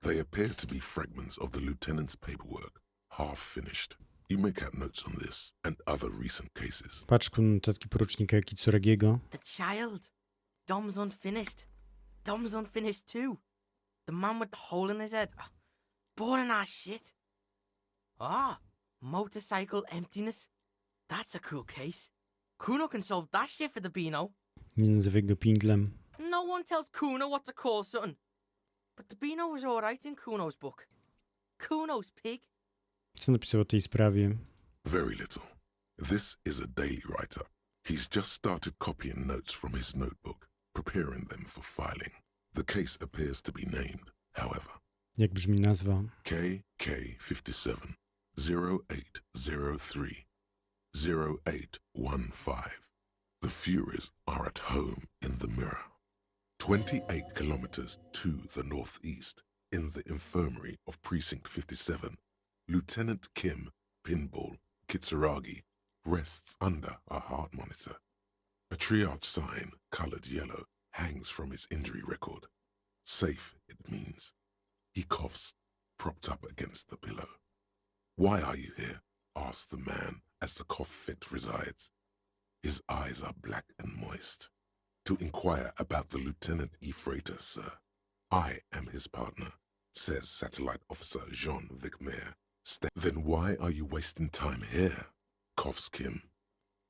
They appear to be fragments of the lieutenant's paperwork, half finished. You make out notes on this and other recent cases. Patrz ku notatki porucznika Kitsuragiego. The child. Dom's unfinished. Dom's unfinished too. The man with the hole in his head. Boring ass shit. Motorcycle emptiness. That's a cool case. Kuno can solve that shit for the Beano. Nie nazywaj go Pinglem. No one tells Kuno what to call something. But the Beano was alright in Kuno's book. Kuno's pig. Co napisał o tej sprawie? Very little. This is a daily write-up. He's just started copying notes from his notebook, preparing them for filing. The case appears to be named, however. Jak brzmi nazwa? KK57 0803 0815 The Furies are at home in the mirror. 28 kilometers to the northeast, in the infirmary of Precinct 57, Lieutenant Kim Pinball Kitsuragi rests under a heart monitor. A triage sign, colored yellow, hangs from his injury record. Safe, it means. He coughs, propped up against the pillow. "Why are you here?" asks the man as the cough fit resides. His eyes are black and moist. "To inquire about the Lieutenant E. Freighter, sir. I am his partner," says Satellite Officer Jean Vicmaire. "Then why are you wasting time here?" coughs Kim.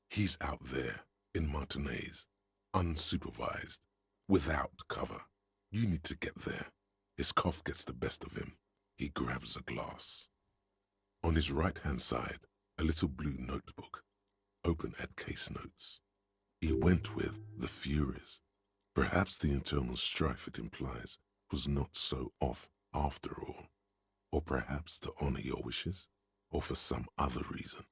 "He's out there, in Martinez, unsupervised, without cover. You need to get there." His cough gets the best of him. He grabs a glass. On his right-hand side, a little blue notebook, open at case notes. He went with the Furies. Perhaps the internal strife it implies was not so off after all. Or perhaps to honor your wishes, or for some other reason.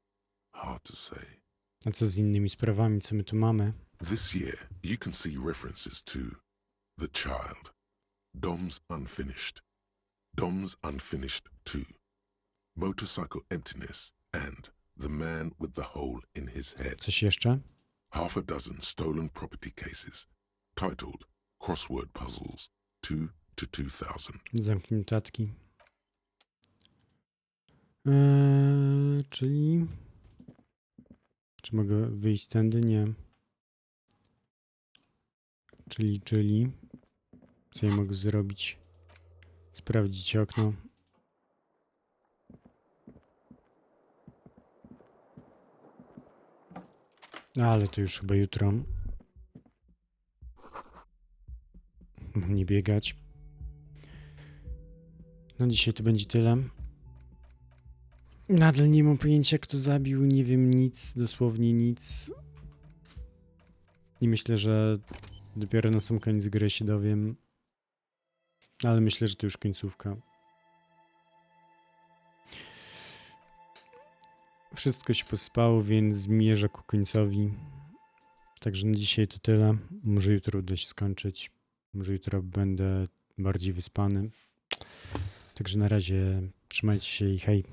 Hard to say. A co z innymi sprawami, co my tu mamy? This year, you can see references to The Child, Dom's Unfinished 2, Motorcycle Emptiness, and The Man with the Hole in His Head. Coś jeszcze? Half a dozen stolen property cases, titled Crossword Puzzles 2 to 2000. Zamknij notatki. Czyli... Czy mogę wyjść tędy? Nie. Czyli... Co ja mogę zrobić? Sprawdzić okno. Ale to już chyba jutro. Nie biegać. No dzisiaj to będzie tyle. Nadal nie mam pojęcia, kto zabił. Nie wiem nic, dosłownie nic. I myślę, że dopiero na sam koniec gry się dowiem. Ale myślę, że to już końcówka. Wszystko się posypało, więc zmierza ku końcowi. Także na dzisiaj to tyle. Może jutro uda się skończyć. Może jutro będę bardziej wyspany. Także na razie trzymajcie się i hej.